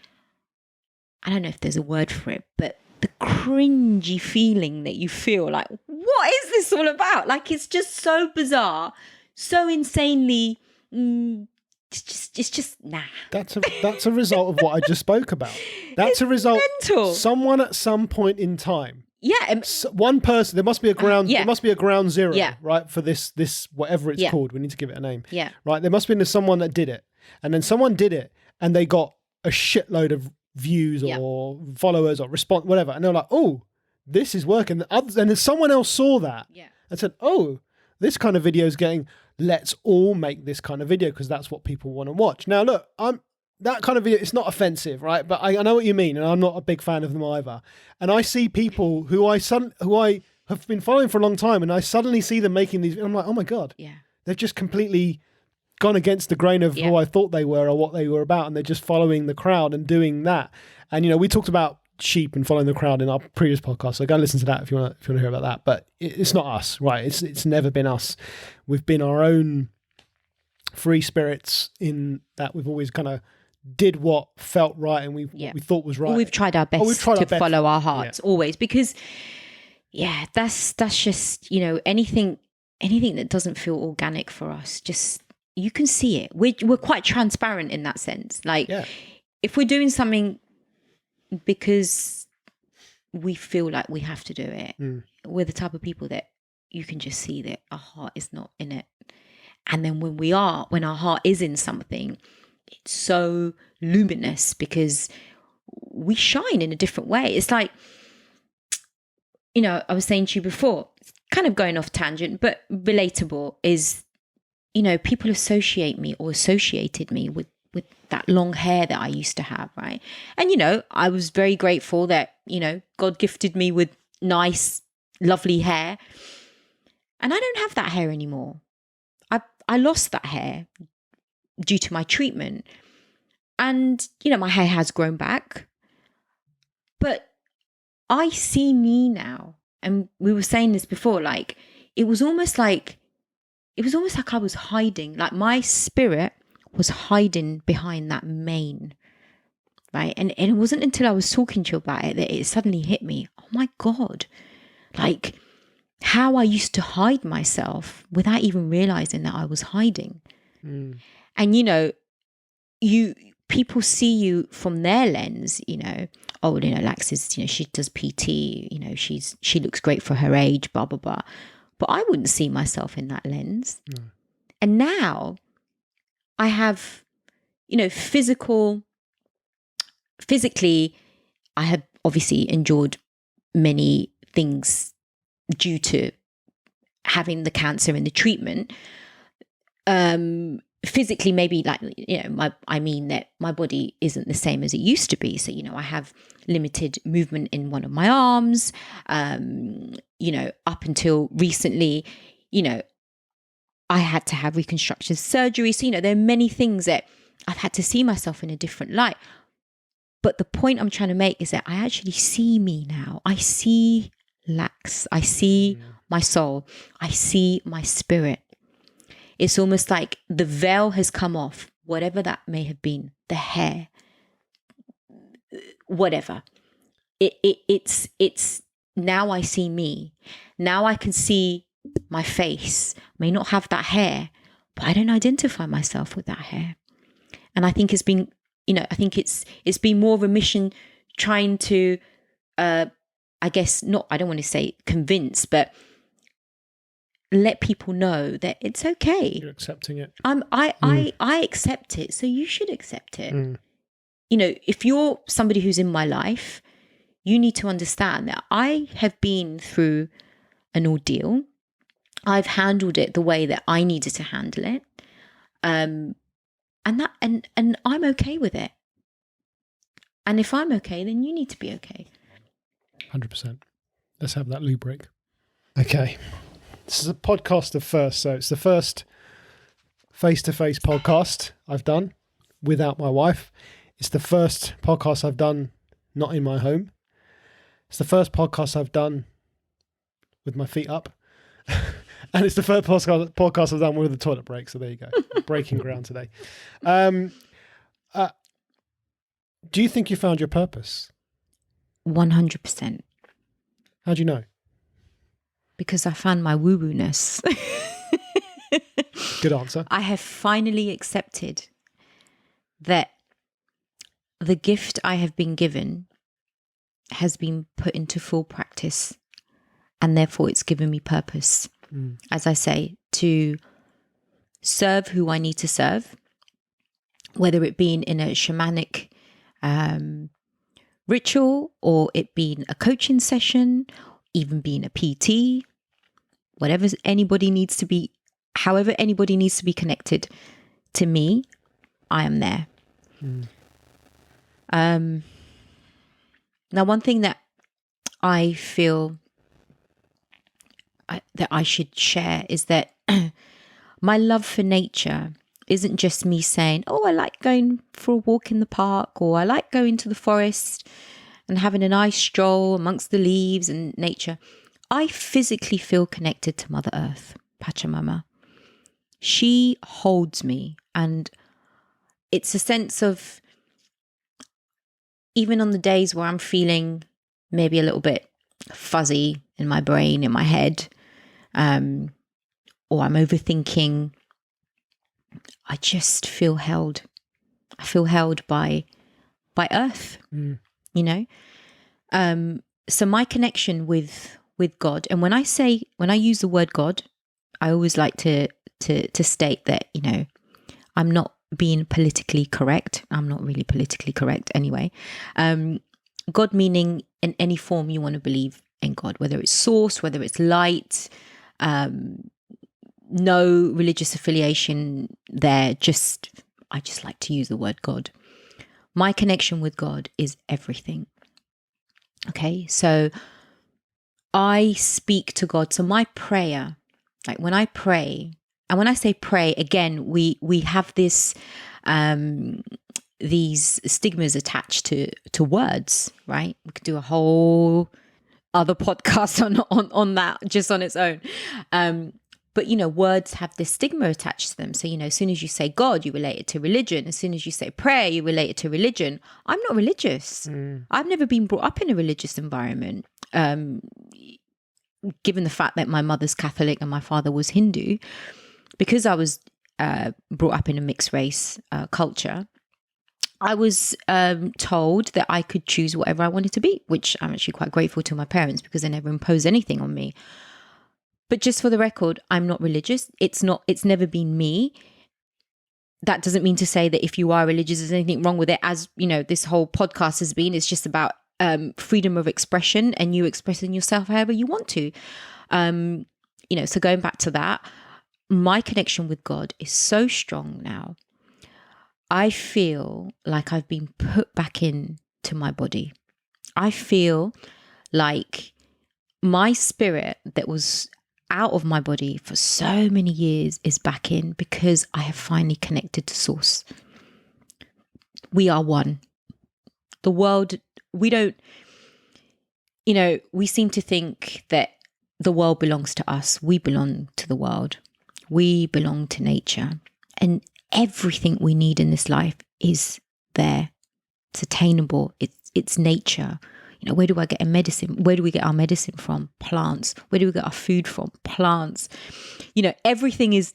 I don't know if there's a word for it, but the cringy feeling that you feel like, what is this all about? Like, it's just so bizarre, so insanely, it's just nah. That's a result of what I just spoke about. That's a result. Mental. Someone at some point in time. Yeah. One person, there must be a ground, yeah. there must be a ground zero, yeah. right? For this, whatever it's called, we need to give it a name. Yeah. Right. There must be someone that did it, and then someone did it and they got a shitload of views or followers or response, whatever. And they're like, oh, this is working. And then someone else saw that and said, oh, this kind of video is getting, let's all make this kind of video because that's what people want to watch. Now, look, that kind of video, it's not offensive, right? But I know what you mean, and I'm not a big fan of them either. And I see people who I have been following for a long time, and I suddenly see them making these, and I'm like, oh my God, they've just completely gone against the grain of who I thought they were or what they were about, and they're just following the crowd and doing that. And we talked about sheep and following the crowd in our previous podcast, so go and listen to that if you want to hear about that. But it's not us, right? It's never been us. We've been our own free spirits in that we've always kind of did what felt right and what we thought was right. Well, we've tried our best to follow our hearts always, because that's just anything that doesn't feel organic for us, just you can see it. We're quite transparent in that sense. Like if we're doing something because we feel like we have to do it, we're the type of people that you can just see that our heart is not in it. And then when our heart is in something, it's so luminous because we shine in a different way. It's like, I was saying to you before, it's kind of going off tangent, but relatable is, people associated me with that long hair that I used to have, right? And, I was very grateful that, God gifted me with nice, lovely hair. And I don't have that hair anymore. I lost that hair due to my treatment. And, my hair has grown back, but I see me now. And we were saying this before, like, it was almost like I was hiding, like my spirit was hiding behind that mane, right? And it wasn't until I was talking to you about it that it suddenly hit me. Oh my God, like how I used to hide myself without even realizing that I was hiding. And, people see you from their lens, oh, Lax is, she does PT, she looks great for her age, blah, blah, blah. But I wouldn't see myself in that lens. No. And now I have, physically, I have obviously endured many things due to having the cancer and the treatment. Physically, maybe I mean that my body isn't the same as it used to be. So, I have limited movement in one of my arms. Up until recently, I had to have reconstructive surgery. So, there are many things that I've had to see myself in a different light. But the point I'm trying to make is that I actually see me now. I see Lax. I see my soul. I see my spirit. It's almost like the veil has come off, whatever that may have been, the hair, whatever. It's now I see me. Now I can see my face. I may not have that hair, but I don't identify myself with that hair. And I think it's been, it's been more of a mission trying to, I don't want to say convince, but let people know that it's okay. You're accepting it. I accept it, so you should accept it. If you're somebody who's in my life, you need to understand that I have been through an ordeal. I've handled it the way that I needed to handle it. And I'm okay with it. And if I'm okay, then you need to be okay. 100%. Let's have that loo break. Okay. This is a podcast of first. So it's the first face-to-face podcast I've done without my wife. It's the first podcast I've done not in my home. It's the first podcast I've done with my feet up. And it's the first podcast I've done with the toilet break. So there you go. Breaking ground today. Do you think you found your purpose? 100%. How do you know? Because I found my woo-woo-ness. Good answer. I have finally accepted that the gift I have been given has been put into full practice, and therefore it's given me purpose. As I say, to serve who I need to serve, whether it be in a shamanic ritual, or it being a coaching session, even being a PT, however anybody needs to be connected to me, I am there. Now, one thing that I feel that I should share is that my love for nature isn't just me saying, oh, I like going for a walk in the park, or I like going to the forest and having a nice stroll amongst the leaves and nature. I physically feel connected to Mother Earth, Pachamama. She holds me, and it's a sense of, even on the days where I'm feeling maybe a little bit fuzzy in my brain, in my head, or I'm overthinking, I just feel held. I feel held by Earth, So my connection with God, and when I use the word God, I always like to state that, I'm not being politically correct. I'm not really politically correct anyway. God meaning in any form you want to believe in God, whether it's source, whether it's light, no religious affiliation there. I just like to use the word God. My connection with God is everything. Okay, so I speak to God. So my prayer, like when I pray, and when I say pray, again, we have this these stigmas attached to words, right? We could do a whole other podcast on that just on its own. But, words have this stigma attached to them. So, as soon as you say God, you relate it to religion. As soon as you say prayer, you relate it to religion. I'm not religious. I've never been brought up in a religious environment. Given the fact that my mother's Catholic and my father was Hindu, because I was brought up in a mixed race culture, I was told that I could choose whatever I wanted to be, which I'm actually quite grateful to my parents because they never imposed anything on me. But just for the record, I'm not religious. It's never been me. That doesn't mean to say that if you are religious, there's anything wrong with it. As this whole podcast has been, it's just about freedom of expression and you expressing yourself however you want to. So going back to that, my connection with God is so strong now. I feel like I've been put back into my body. I feel like my spirit that was out of my body for so many years is back in because I have finally connected to source. We are one. The world, we don't, we seem to think that the world belongs to us. We belong to the world. We belong to nature. And everything we need in this life is there. It's attainable. It's nature. Where do I get a medicine? Where do we get our medicine from? Plants. Where do we get our food from? Plants. Everything is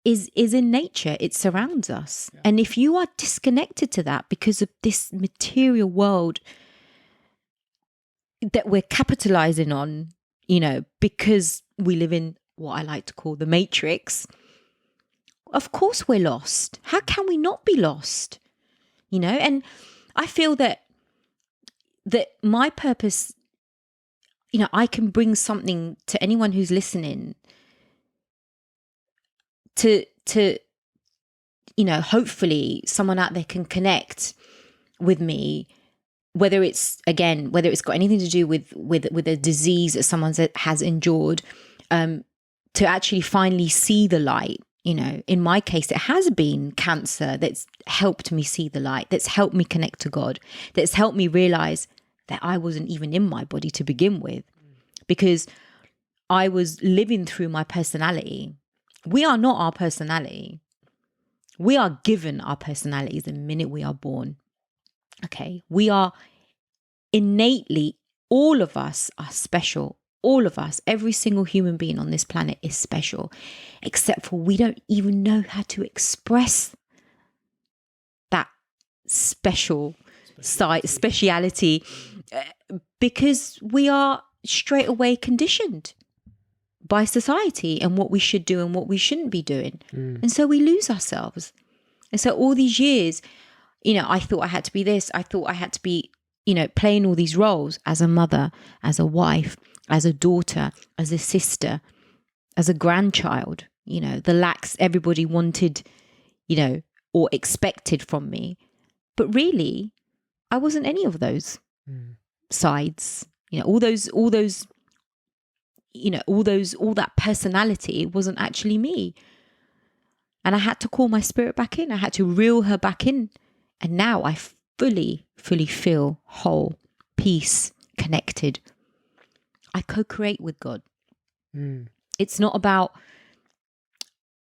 in nature. It surrounds us. Yeah. And if you are disconnected to that because of this material world that we're capitalizing on, because we live in what I like to call the matrix, of course we're lost. How can we not be lost? And I feel that my purpose, I can bring something to anyone who's listening to hopefully someone out there can connect with me, whether it's got anything to do with a disease that someone has endured, to actually finally see the light. In my case, it has been cancer that's helped me see the light, that's helped me connect to God, that's helped me realize that I wasn't even in my body to begin with, because I was living through my personality. We are not our personality. We are given our personalities the minute we are born. Okay. We are innately, all of us are special. All of us, every single human being on this planet is special, except for we don't even know how to express that speciality, because we are straight away conditioned by society and what we should do and what we shouldn't be doing. And so we lose ourselves. And so all these years, I thought I had to be this. I thought I had to be, playing all these roles as a mother, as a wife, as a daughter, as a sister, as a grandchild, the lacks everybody wanted, or expected from me. But really, I wasn't any of those sides, all that personality wasn't actually me. And I had to call my spirit back in. I had to reel her back in. And now I fully feel whole, peace, connected. I co-create with God. It's not about,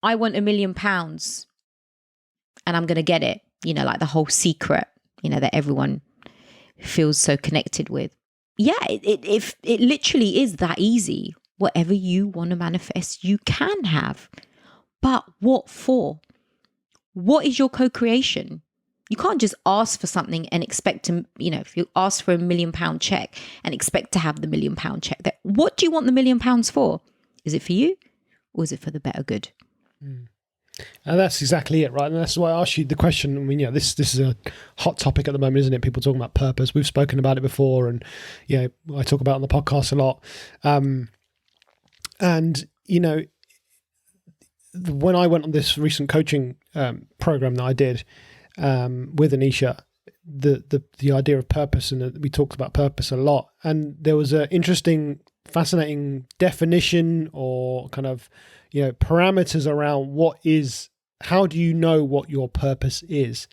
I want £1 million and I'm going to get it. Like the whole secret, that everyone feels so connected with. Yeah, it literally is that easy. Whatever you want to manifest, you can have. But what for? What is your co-creation? You can't just ask for something and expect to, if you ask for £1 million check and expect to have the £1 million check, what do you want the £1 million for? Is it for you or is it for the better good? And that's exactly it, right? And that's why I asked you the question. I mean, this is a hot topic at the moment, isn't it? People talking about purpose. We've spoken about it before, and I talk about it on the podcast a lot. And when I went on this recent coaching program that I did with Anisha, the idea of purpose, and we talked about purpose a lot. And there was an interesting, fascinating definition or kind of parameters around what is how do you know what your purpose is?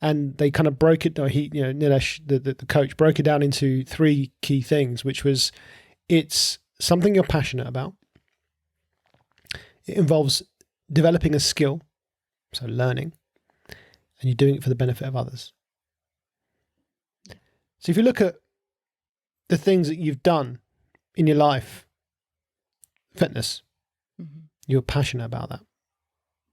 And they kind of broke it down. Nilesh, the coach, broke it down into 3 key things, which was, it's something you're passionate about. It involves developing a skill, so learning, and you're doing it for the benefit of others. So if you look at the things that you've done in your life, fitness, you were passionate about that.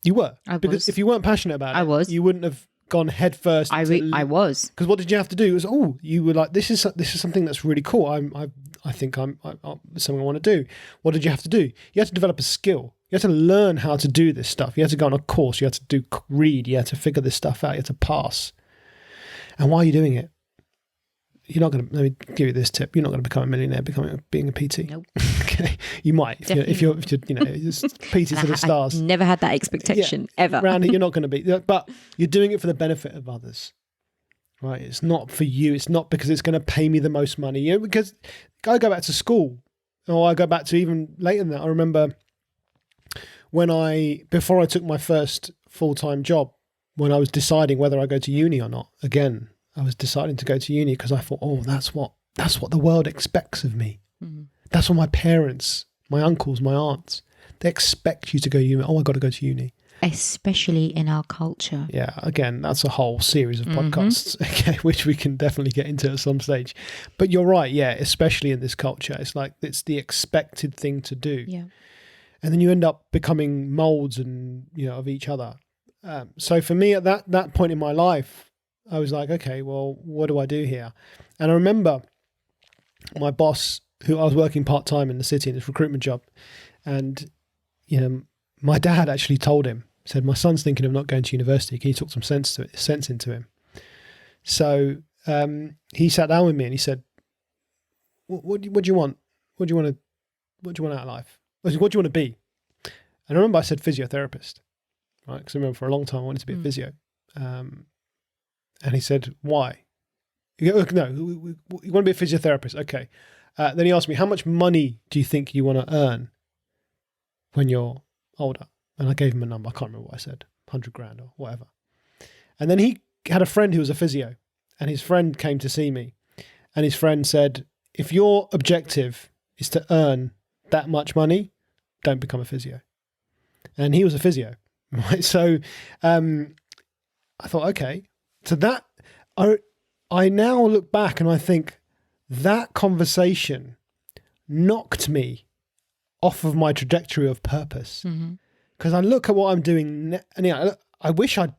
You were. Because if you weren't passionate about it, you wouldn't have gone head first. I was. Because what did you have to do? It was, you were like, this is something that's really cool. I think it's something I want to do. What did you have to do? You had to develop a skill. You had to learn how to do this stuff. You had to go on a course. You had to read. You had to figure this stuff out. You had to pass. And why are you doing it? You're not going to, let me give you this tip. You're not going to become a millionaire being a PT. Nope. Okay. You might, if you're PT to the stars. Never had that expectation ever. Around it, you're not going to be, but you're doing it for the benefit of others, right? It's not for you. It's not because it's going to pay me the most money. Because I go back to school, or I go back to even later than that. I remember before I took my first full-time job, when I was deciding whether I go to uni or not, again, I was deciding to go to uni because I thought, that's what the world expects of me. Mm-hmm. That's what my parents, my uncles, my aunts, they expect you to go to uni. I got to go to uni. Especially in our culture. Yeah, again, that's a whole series of podcasts, okay, which we can definitely get into at some stage. But you're right, yeah, especially in this culture. It's like, it's the expected thing to do. Yeah. And then you end up becoming molds and, of each other. So for me at that point in my life, I was like, okay, well, what do I do here? And I remember my boss, who I was working part-time in the city in this recruitment job, and, my dad actually told him, said, my son's thinking of not going to university. Can you talk some sense into him? So he sat down with me and he said, what do you want? What do you want out of life? What do you want to be? And I remember I said physiotherapist, right? Because I remember for a long time I wanted to be a physio. And he said, why? No, you want to be a physiotherapist. Okay. Then he asked me, how much money do you think you want to earn when you're older? And I gave him a number. I can't remember what I said, 100 grand or whatever. And then he had a friend who was a physio, and his friend came to see me. And his friend said, if your objective is to earn that much money, don't become a physio. And he was a physio, right? So I thought, okay. So that, I now look back and I think that conversation knocked me off of my trajectory of purpose. Because I look at what I'm doing, and I wish I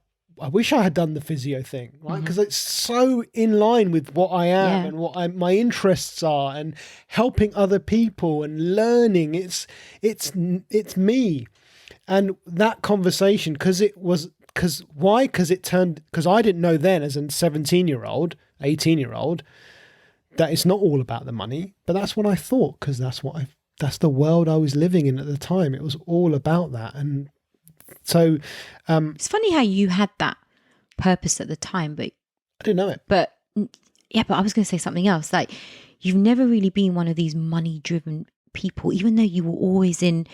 had done the physio thing, right? Because it's so in line with what I am and what my interests are, and helping other people and learning. It's me, and that conversation, because I didn't know then as a 17-year-old, 18-year-old, that it's not all about the money, but that's what I thought, because that's the world I was living in at the time. It was all about that. And so it's funny how you had that purpose at the time, but I didn't know it. But I was going to say something else. Like, you've never really been one of these money-driven people, even though you were always in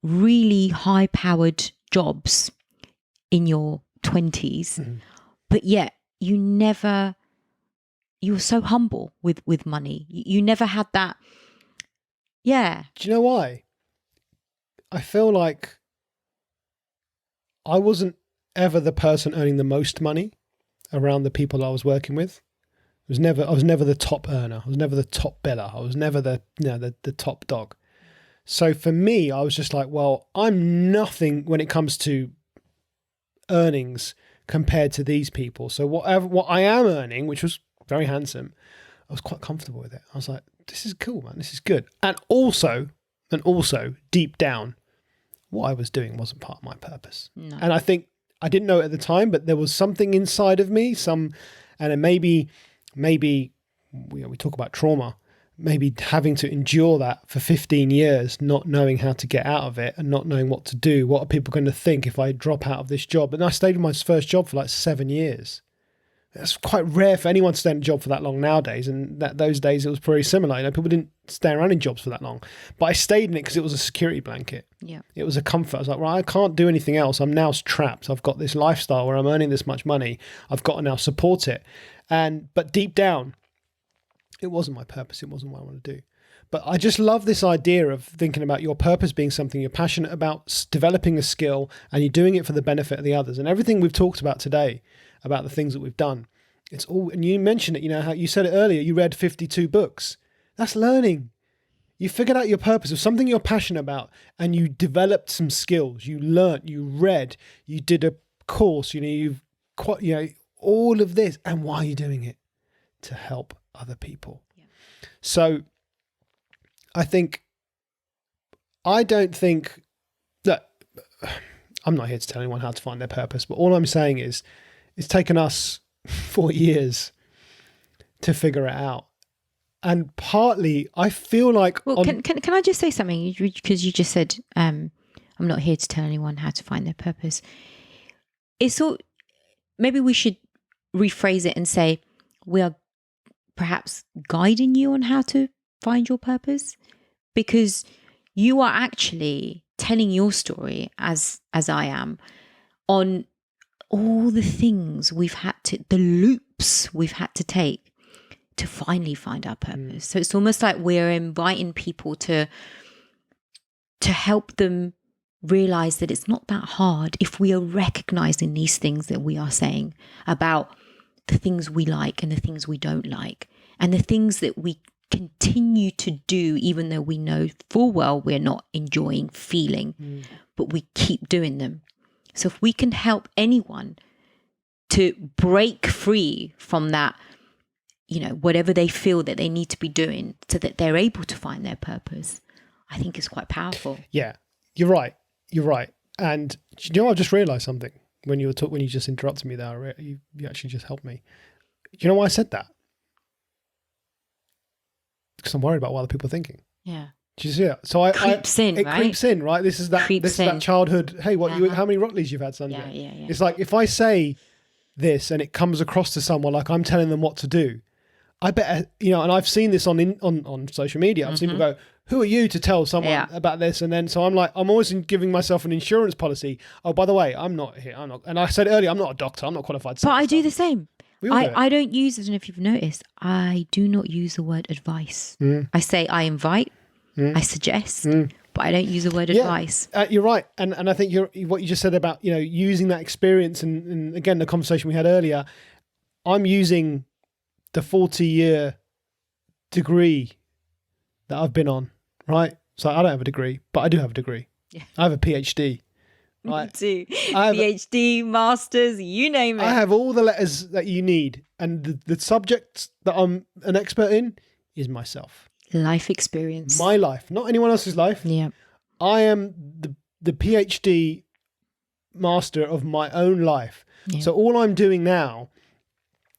really high-powered jobs in your 20s, but yet you were so humble with money. You never had that. Yeah. Do you know why? I feel like I wasn't ever the person earning the most money around the people I was working with. I was never the top earner. I was never the top biller. I was never the top dog. So for me, I was just like, well, I'm nothing when it comes to earnings compared to these people. So what I am earning, which was very handsome, I was quite comfortable with it. I was like, this is cool, man. This is good. And also deep down, what I was doing wasn't part of my purpose. No. And I think I didn't know it at the time, but there was something inside of me, and maybe we talk about trauma, maybe having to endure that for 15 years, not knowing how to get out of it and not knowing what to do. What are people going to think if I drop out of this job? And I stayed in my first job for like 7 years, It's quite rare for anyone to stay in a job for that long nowadays. And those days it was pretty similar. You know, people didn't stay around in jobs for that long. But I stayed in it because it was a security blanket. Yeah. It was a comfort. I was like, right, I can't do anything else. I'm now trapped. I've got this lifestyle where I'm earning this much money. I've got to now support it. But deep down, it wasn't my purpose. It wasn't what I want to do. But I just love this idea of thinking about your purpose being something you're passionate about, developing a skill, and you're doing it for the benefit of the others. And everything we've talked about today, about the things that we've done, it's all, and you mentioned it, you know, how you said it earlier, you read 52 books. That's learning. You figured out your purpose of something you're passionate about, and you developed some skills. You learnt, you read, you did a course, all of this. And why are you doing it? To help other people. Yeah. So I don't think that I'm not here to tell anyone how to find their purpose, but all I'm saying is it's taken us 4 years to figure it out. And partly I feel like... Well, can I just say something? Because you just said, I'm not here to tell anyone how to find their purpose. Maybe we should rephrase it and say, we are perhaps guiding you on how to find your purpose, because you are actually telling your story as I am, on all the things the loops we've had to take to finally find our purpose. So it's almost like we're inviting people to help them realize that it's not that hard if we are recognizing these things that we are saying about the things we like and the things we don't like, and the things that we continue to do even though we know full well we're not enjoying feeling, but we keep doing them. So if we can help anyone to break free from that, you know, whatever they feel that they need to be doing so that they're able to find their purpose, I think it's quite powerful. Yeah, you're right. And you know, I just realized something when you just interrupted me there. You actually just helped me. You know why I said that? Because I'm worried about what other people are thinking. Yeah. Do you see it? So it creeps in, right? This is that childhood. Hey, how many Rockleys you've had Sunday? Yeah. It's like if I say this and it comes across to someone like I'm telling them what to do, I bet, you know, and I've seen this on social media. I've seen people go, "Who are you to tell someone about this?" And then so I'm like, I'm always giving myself an insurance policy. Oh, by the way, I'm not here. I'm not. And I said earlier, I'm not a doctor. I'm not qualified. But I do the same. I don't use, I don't know if you've noticed, I do not use the word advice. I say I invite, I suggest, but I don't use the word advice. You're right. And I think what you just said about, you know, using that experience and again, the conversation we had earlier, I'm using the 40-year degree that I've been on, right? So I don't have a degree, but I do have a degree. Yeah. I have a PhD. Right. Me too. PhD, masters, you name it. I have all the letters that you need. And the subject that I'm an expert in is myself. Life experience. My life, not anyone else's life. Yeah. I am the PhD master of my own life. Yeah. So all I'm doing now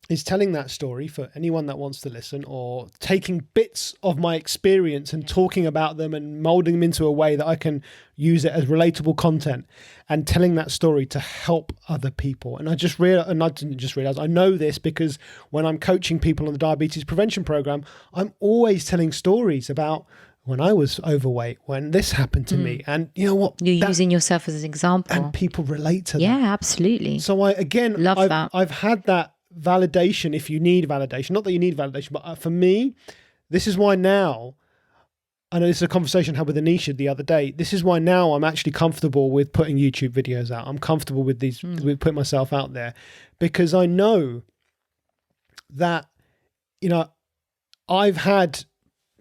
is telling that story for anyone that wants to listen, or taking bits of my experience and talking about them and molding them into a way that I can use it as relatable content and telling that story to help other people. And I didn't just realize, I know this because when I'm coaching people on the diabetes prevention program, I'm always telling stories about when I was overweight, when this happened to me. And you know what? You're using yourself as an example. And people relate to that. Yeah, absolutely. So I've had that validation, if you need validation. Not that you need validation, but for me, this is why now, I know this is a conversation I had with Anisha the other day, this is why now I'm actually comfortable with putting YouTube videos out. I'm comfortable with with putting myself out there, because I know that, you know, I've had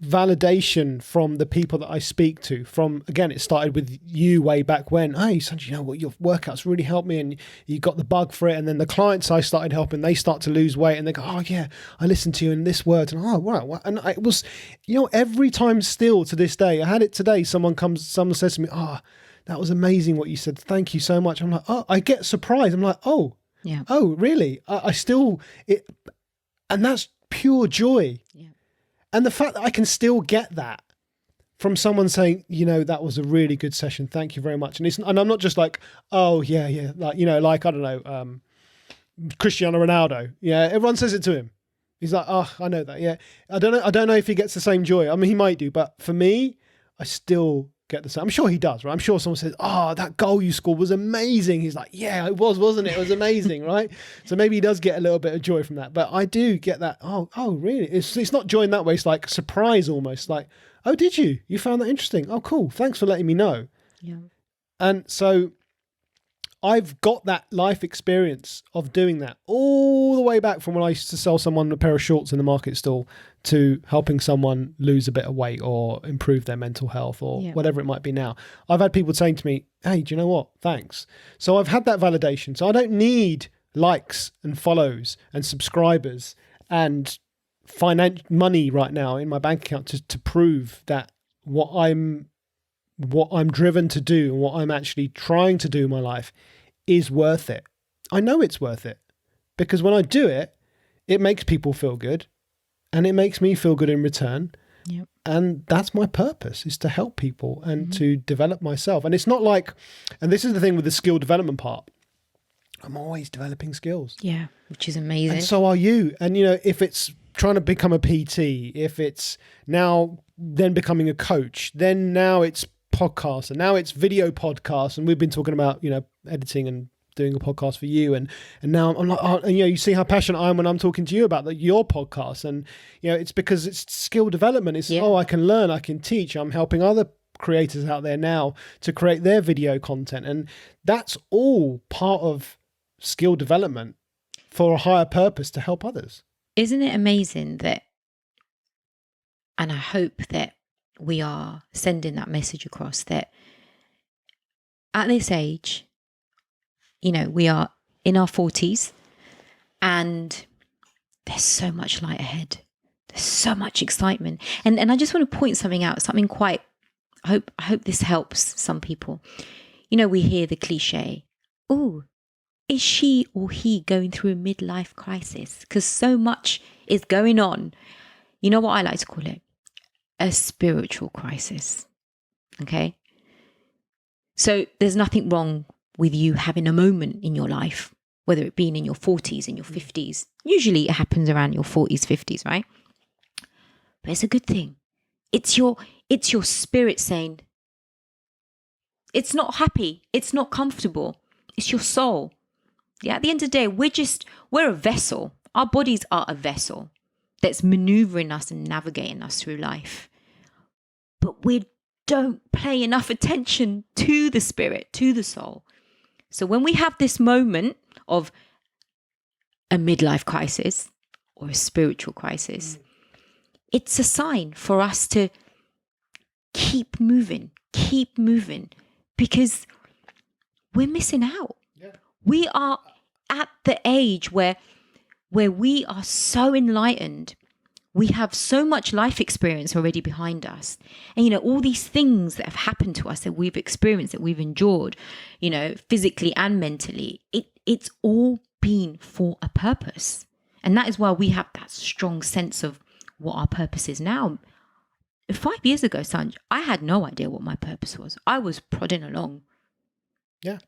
validation from the people that I speak to. From, again, it started with you way back when. Hey, Sanjay, you know what, your workouts really helped me, and you got the bug for it. And then the clients I started helping, they start to lose weight, and they go, oh yeah, I listened to you in this word, and oh wow. And it was, you know, every time still to this day, I had it today. Someone says to me, oh, that was amazing what you said. Thank you so much. I'm like, oh, I get surprised. I'm like, oh, yeah, oh really? And that's pure joy. Yeah. And the fact that I can still get that from someone saying, you know, that was a really good session. Thank you very much. And I'm not just like, oh yeah. Like, you know, like, I don't know, Cristiano Ronaldo. Yeah, everyone says it to him. He's like, oh, I know that. Yeah, I don't know if he gets the same joy. I mean, he might do, but for me, I still get the same. I'm sure he does, right? I'm sure someone says, oh, that goal you scored was amazing. He's like, yeah, it was, wasn't it? It was amazing, right? So maybe he does get a little bit of joy from that. But I do get that. Oh, really? It's not joy in that way. It's like surprise almost. Like, oh, did you? You found that interesting? Oh, cool. Thanks for letting me know. Yeah. And so I've got that life experience of doing that all the way back from when I used to sell someone a pair of shorts in the market stall to helping someone lose a bit of weight or improve their mental health or whatever it might be now. I've had people saying to me, hey, do you know what? Thanks. So I've had that validation. So I don't need likes and follows and subscribers and money right now in my bank account to prove that what I'm driven to do and what I'm actually trying to do in my life is worth it. I know it's worth it because when I do it, it makes people feel good and it makes me feel good in return. Yep. And that's my purpose, is to help people and to develop myself. And it's not like, and this is the thing with the skill development part, I'm always developing skills. Yeah, which is amazing. And so are you. And, you know, if it's trying to become a PT, if it's now then becoming a coach, then now it's podcasts and now it's video podcasts, and we've been talking about, you know, editing and doing a podcast for you, and now I'm like, oh, and, you know, you see how passionate I am when I'm talking to you about your podcast, and you know, it's because it's skill development. It's I can learn, I can teach. I'm helping other creators out there now to create their video content, and that's all part of skill development for a higher purpose to help others. Isn't it amazing that, and I hope that we are sending that message across, that at this age, you know, we are in our 40s and there's so much light ahead. There's so much excitement. And I just want to point something out, something quite, I hope this helps some people. You know, we hear the cliche, oh, is she or he going through a midlife crisis? Because so much is going on. You know what I like to call it? A spiritual crisis. Okay? So there's nothing wrong with you having a moment in your life, whether it be in your 40s, in your 50s. Usually it happens around your 40s, 50s, right? But it's a good thing. It's your spirit saying, it's not happy, it's not comfortable, it's your soul. Yeah, at the end of the day, we're a vessel. Our bodies are a vessel that's maneuvering us and navigating us through life. But we don't pay enough attention to the spirit, to the soul. So when we have this moment of a midlife crisis or a spiritual crisis, it's a sign for us to keep moving, because we're missing out. Yeah. We are at the age where we are so enlightened. We have so much life experience already behind us. And, you know, all these things that have happened to us, that we've experienced, that we've endured, you know, physically and mentally, it's all been for a purpose. And that is why we have that strong sense of what our purpose is now. 5 years ago, Sanj, I had no idea what my purpose was. I was plodding along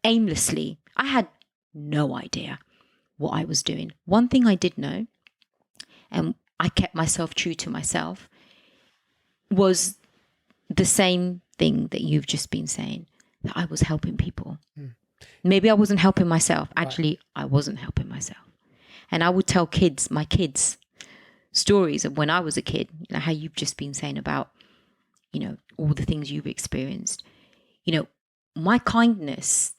aimlessly. I had no idea what I was doing. One thing I did know, and I kept myself true to myself, was the same thing that you've just been saying, that I was helping people. Maybe I wasn't helping myself. Actually, I wasn't helping myself. And I would tell my kids stories of when I was a kid, you know, how you've just been saying about, you know, all the things you've experienced. You know, my kindness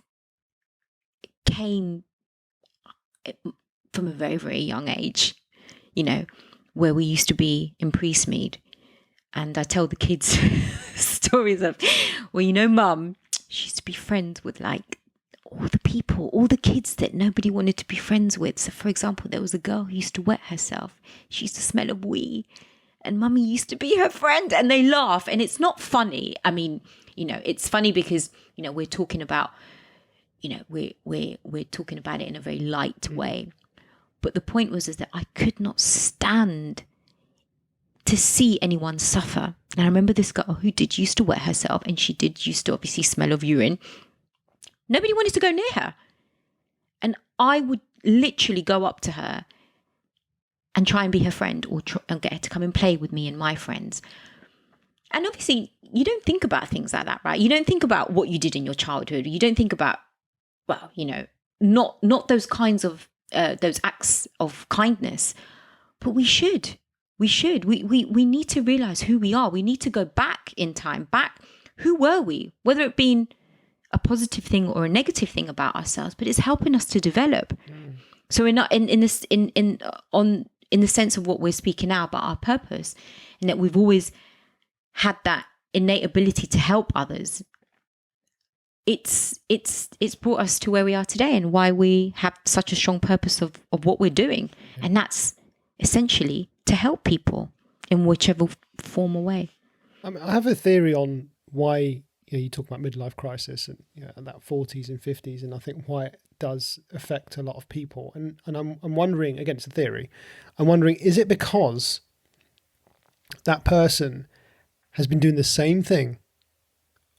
came from a very, very young age, you know, where we used to be in Priestmead. And I tell the kids stories of, well, you know, Mum, she used to be friends with like all the people, all the kids that nobody wanted to be friends with. So, for example, there was a girl who used to wet herself. She used to smell of wee. And Mummy used to be her friend. And they laugh. And it's not funny. I mean, you know, it's funny because, you know, we're talking about, you know, we're talking about it in a very light way. But the point was is that I could not stand to see anyone suffer. And I remember this girl who used to wet herself, and she used to obviously smell of urine. Nobody wanted to go near her. And I would literally go up to her and try and be her friend, or and get her to come and play with me and my friends. And obviously, you don't think about things like that, right? You don't think about what you did in your childhood. You don't think about, well, not those kinds of, those acts of kindness. But we should. We need to realize who we are. We need to go back in time, who were we? Whether it been a positive thing or a negative thing about ourselves, but it's helping us to develop. So we're not in the sense of what we're speaking now about our purpose, and that we've always had that innate ability to help others. It's brought us to where we are today, and why we have such a strong purpose of what we're doing. And that's essentially to help people in whichever form or way. I have a theory on why you talk about midlife crisis and that 40s and 50s, and I think why it does affect a lot of people. And I'm wondering, again, it's a theory, I'm wondering, is it because that person has been doing the same thing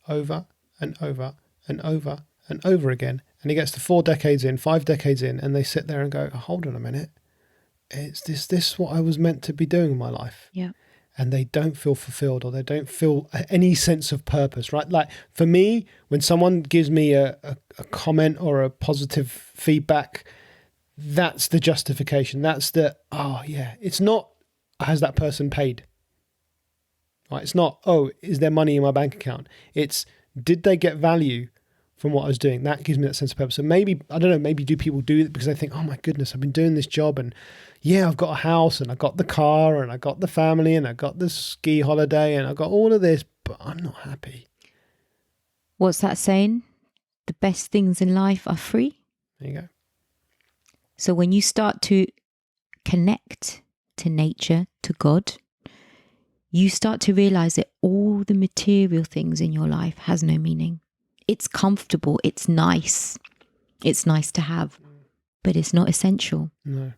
over and over and over and over again, and he gets to 4 decades in, 5 decades in, and they sit there and go, hold on a minute, is this what I was meant to be doing in my life? Yeah. And they don't feel fulfilled, or they don't feel any sense of purpose, right? Like for me, when someone gives me a comment or a positive feedback, that's the justification. That's the, it's not, has that person paid? Right? It's not, is there money in my bank account? It's, did they get value from what I was doing? That gives me that sense of purpose. So maybe, I don't know, maybe do people do it because they think, oh my goodness, I've been doing this job, and I've got a house, and I got the car, and I got the family, and I got the ski holiday, and I got all of this, but I'm not happy. What's that saying? The best things in life are free. There you go. So when you start to connect to nature, to God, you start to realize that all the material things in your life has no meaning. It's comfortable. It's nice. It's nice to have, but it's not essential. No.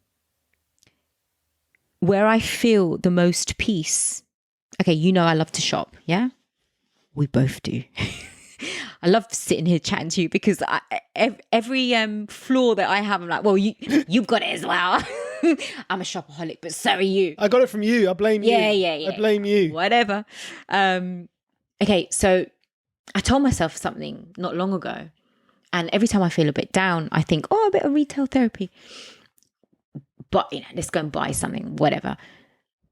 Where I feel the most peace. Okay, I love to shop. Yeah, we both do. I love sitting here chatting to you because every flaw that I have, I'm like, well, you've got it as well. I'm a shopaholic, but so are you. I got it from you. I blame you. Yeah. I blame you. Whatever. Okay, so I told myself something not long ago, and every time I feel a bit down, I think, a bit of retail therapy. But, let's go and buy something, whatever.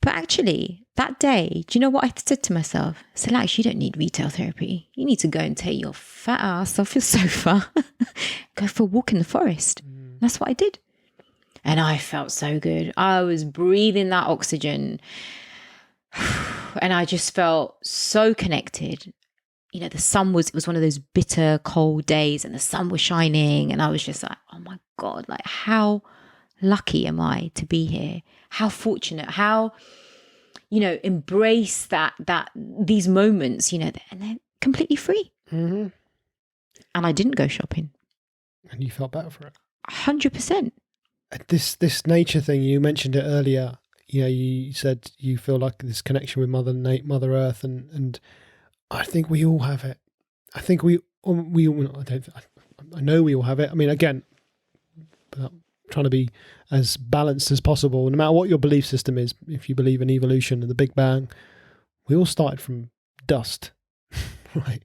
But actually, that day, do you know what I said to myself? I said, Lax, you don't need retail therapy. You need to go and take your fat ass off your sofa, go for a walk in the forest. That's what I did. And I felt so good. I was breathing that oxygen. And I just felt so connected. The sun it was one of those bitter, cold days, and the sun was shining. And I was just like, oh my God, like how lucky am I to be here? How fortunate, how, embrace that these moments, and they're completely free. Mm-hmm. And I didn't go shopping. And you felt better for it. 100%. This nature thing, you mentioned it earlier. You said you feel like this connection with Mother Earth, and I think we all have it. I think we all, I know we all have it. I mean, again, trying to be as balanced as possible. No matter what your belief system is, if you believe in evolution and the Big Bang, we all started from dust, right?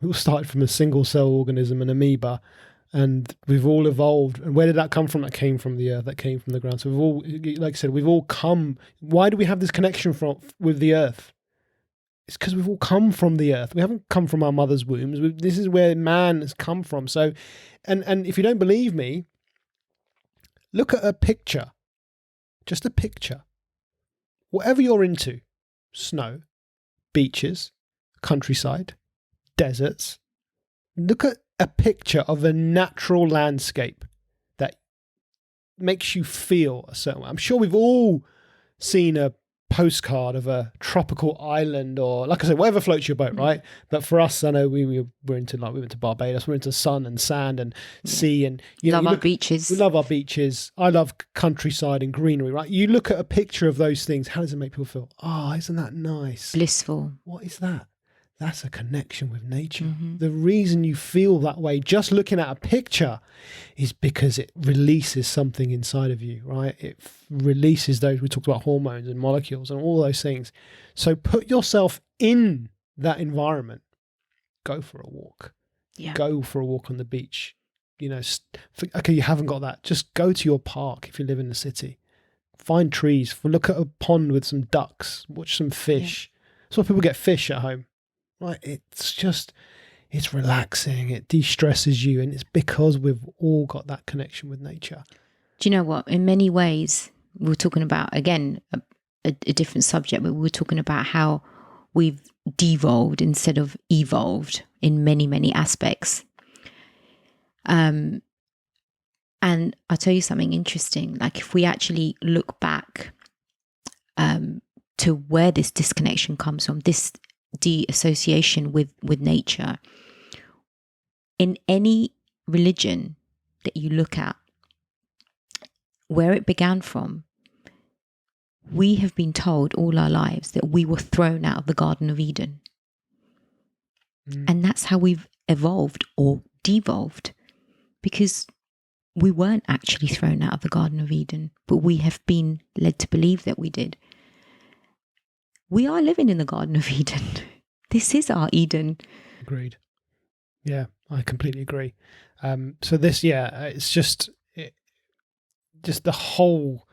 We all started from a single cell organism, an amoeba, and we've all evolved. And where did that come from? That came from the earth, that came from the ground. So we've all, like I said, we've all come. Why do we have this connection with the earth? It's because we've all come from the earth. We haven't come from our mother's wombs. This is where man has come from. So, and if you don't believe me, look at a picture, just a picture. Whatever you're into, snow, beaches, countryside, deserts. Look at a picture of a natural landscape that makes you feel a certain way. I'm sure we've all seen a postcard of a tropical island, or like I said, whatever floats your boat, right? But for us, I know we went to Barbados. We're into sun and sand and sea, and love our beaches. We love our beaches. I love countryside and greenery, right? You look at a picture of those things. How does it make people feel? Oh, isn't that nice? Blissful. What is that? That's a connection with nature. The reason you feel that way just looking at a picture is because it releases something inside of you, right? It releases those, we talked about hormones and molecules and all those things. So put yourself in that environment. Go for a walk. Yeah. Go for a walk on the beach. You know, okay, you haven't got that. Just go to your park if you live in the city. Find trees. Look at a pond with some ducks. Watch some fish. That's why people get fish at home. Right, it's relaxing, it de-stresses you, and it's because we've all got that connection with nature. Do you know what? In many ways, we were talking about, again, a different subject, but we were talking about how we've devolved instead of evolved in many, many aspects. And I'll tell you something interesting. Like if we actually look back to where this disconnection comes from, this de-association with nature, in any religion that you look at, where it began from, we have been told all our lives that we were thrown out of the Garden of Eden. And that's how we've evolved or devolved, because we weren't actually thrown out of the Garden of Eden, but we have been led to believe that we did. We are living in the Garden of Eden. This is our Eden. Agreed. Yeah, I completely agree. So this, it's just the whole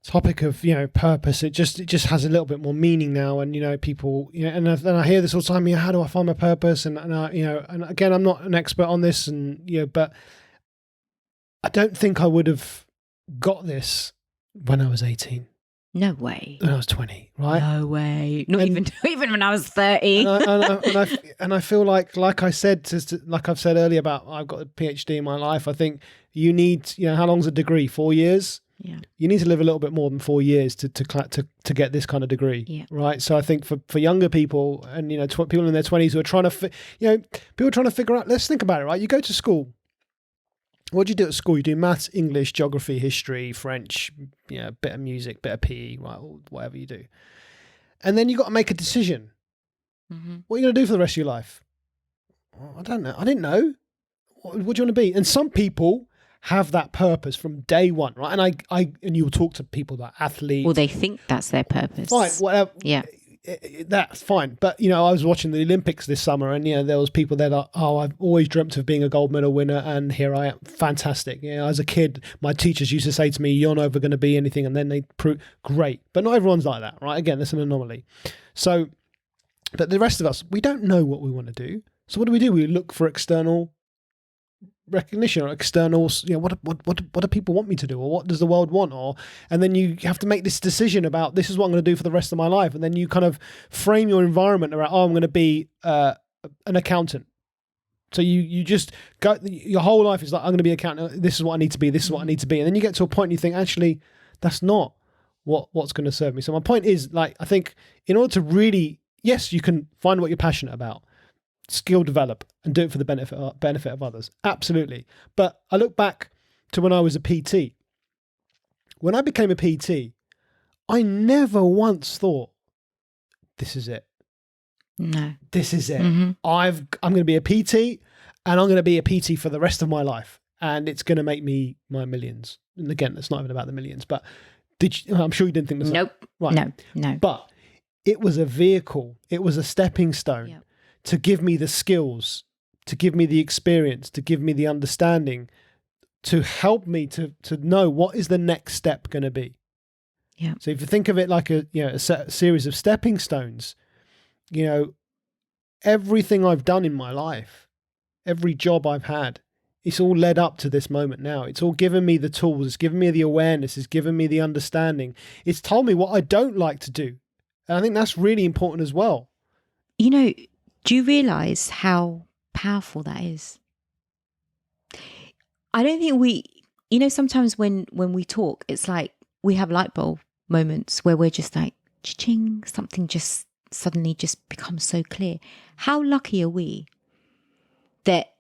topic of, you know, purpose. It just has a little bit more meaning now. And, you know, people, you know, and I hear this all the time, you know, how do I find my purpose? And I, you know, and again, I'm not an expert on this, and, you know, but I don't think I would have got this when I was 18. No way. When I was 20, right? No way. Not even when I was 30. And I feel like I said, like I've said earlier about I've got a PhD in my life. I think you need, you know, how long's a degree? 4 years. Yeah. You need to live a little bit more than 4 years to get this kind of degree. Yeah. Right. So I think for younger people and, you know, people in their 20s who are trying to, people are trying to figure out. Let's think about it. Right. You go to school. What do you do at school? You do maths, English, geography, history, French, you know, a bit of music, bit of PE, right, or whatever you do. And then you got to make a decision. What are you going to do for the rest of your life? Well, I don't know. I didn't know. What do you want to be? And some people have that purpose from day one, right? And you'll talk to people like athletes. Well, they think that's their purpose. Fine, whatever. Yeah. That's fine. But, you know, I was watching the Olympics this summer, and, you know, there was people there like, oh, I've always dreamt of being a gold medal winner, and here I am. Fantastic. You know, as a kid, my teachers used to say to me, you're never going to be anything, and then they prove, great. But not everyone's like that, right? Again, that's an anomaly. So, but the rest of us, we don't know what we want to do. So what do? We look for external recognition or external, you know, what do people want me to do, or what does the world want, and then you have to make this decision about, this is what I'm going to do for the rest of my life, and then you kind of frame your environment around, oh, I'm going to be an accountant. So you just go, your whole life is like, I'm going to be an accountant, this is what I need to be, this is what I need to be, and then you get to a point and you think, actually, that's not what's going to serve me. So my point is, like, I think in order to really, yes, you can find what you're passionate about, skill develop, and do it for the benefit of others. Absolutely. But I look back to when I was a PT. When I became a PT, I never once thought, this is it. No. This is it. I'm going to be a PT, and I'm going to be a PT for the rest of my life, and it's going to make me my millions. And again, it's not even about the millions, but I'm sure you didn't think this. Nope. Right. No. But it was a vehicle. It was a stepping stone. Yep. To give me the skills, to give me the experience, to give me the understanding, to help me to know what is the next step going to be. Yeah. So if you think of it like a series of stepping stones, you know, everything I've done in my life, every job I've had, it's all led up to this moment now. It's all given me the tools, it's given me the awareness, it's given me the understanding. It's told me what I don't like to do. And I think that's really important as well. You know, do you realise how powerful that is? I don't think you know, sometimes when we talk, it's like we have light bulb moments where we're just like, ching, something just suddenly just becomes so clear. How lucky are we that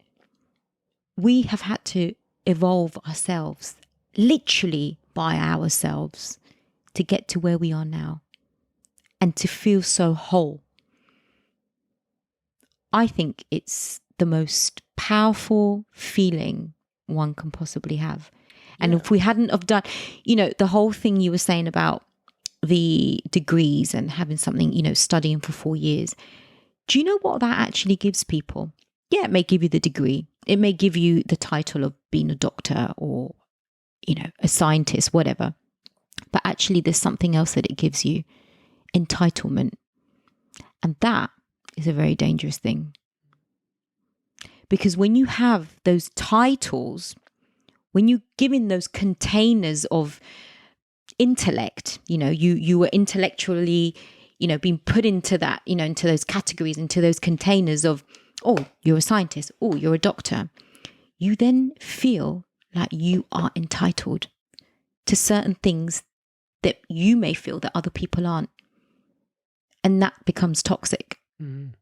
we have had to evolve ourselves, literally by ourselves, to get to where we are now and to feel so whole. I think it's the most powerful feeling one can possibly have. And if we hadn't have done, the whole thing you were saying about the degrees and having something, studying for 4 years, do you know what that actually gives people? Yeah, it may give you the degree. It may give you the title of being a doctor or, a scientist, whatever. But actually there's something else that it gives you, entitlement. And that is a very dangerous thing. Because when you have those titles, when you give in those containers of intellect, you were intellectually, being put into that, into those categories, into those containers of, oh, you're a scientist, oh, you're a doctor. You then feel like you are entitled to certain things that you may feel that other people aren't. And that becomes toxic. Mm-hmm.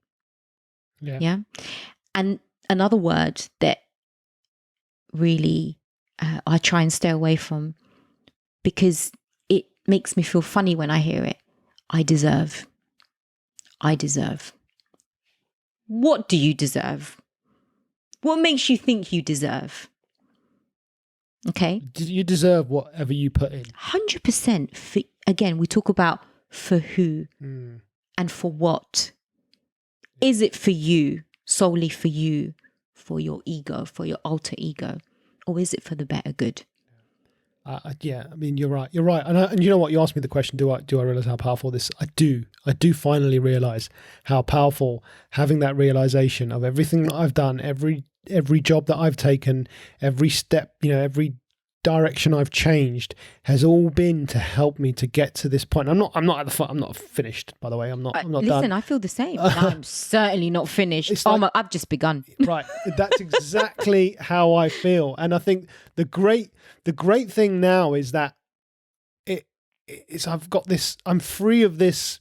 Yeah. And another word that really I try and stay away from, because it makes me feel funny when I hear it. I deserve. What do you deserve? What makes you think you deserve? Okay. You deserve whatever you put in. 100%. Again, we talk about for who and for what. Is it for you, solely for you, for your ego, for your alter ego? Or is it for the better good? Yeah, I mean, you're right. And you know what? You asked me the question, do I realize how powerful this? I do finally realize how powerful having that realization of everything that I've done, every job that I've taken, every step, every direction I've changed has all been to help me to get to this point. I'm not finished, by the way. I'm not listen, done. I feel the same. I'm certainly not finished. I've just begun. Right. That's exactly how I feel. And I think the great thing now is that I'm free of this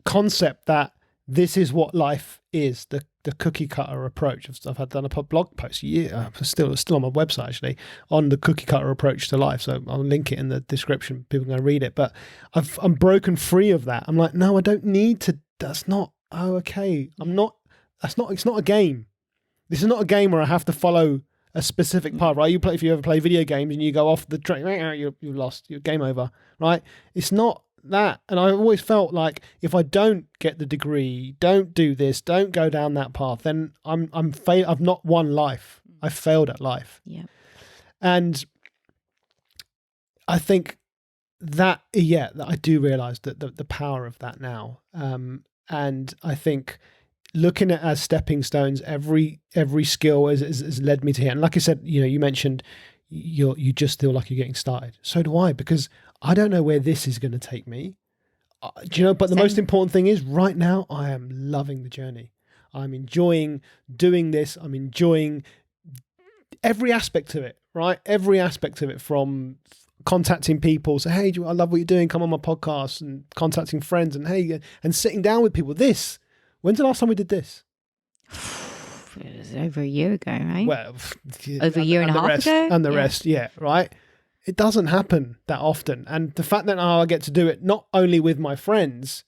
concept that this is what life is, the cookie cutter approach. I've done a blog post, still on my website actually, on the cookie cutter approach to life. So I'll link it in the description. People can go read it. But I'm broken free of that. I'm like, no, I don't need to. That's not. Oh, okay. I'm not. That's not. It's not a game. This is not a game where I have to follow a specific path, right? If you ever play video games and you go off the track, you're lost. You're game over, right? It's not that. And I always felt like if I don't get the degree, don't do this, don't go down that path, then I'm failed. I've not won life. I've failed at life. Yeah. And I think that I do realize that the power of that now. And I think looking at it as stepping stones, every skill has led me to here. And like I said, you mentioned you just feel like you're getting started. So do I, because I don't know where this is going to take me. Do you know? But the most important thing is right now, I am loving the journey. I'm enjoying doing this. I'm enjoying every aspect of it, right? Every aspect of it, from contacting people, say, hey, I love what you're doing, come on my podcast, and contacting friends, and hey, and sitting down with people. When's the last time we did this? It was over a year ago, right? Well, over a year and a half ago? And the rest, right? It doesn't happen that often. And the fact that now I get to do it not only with my friends,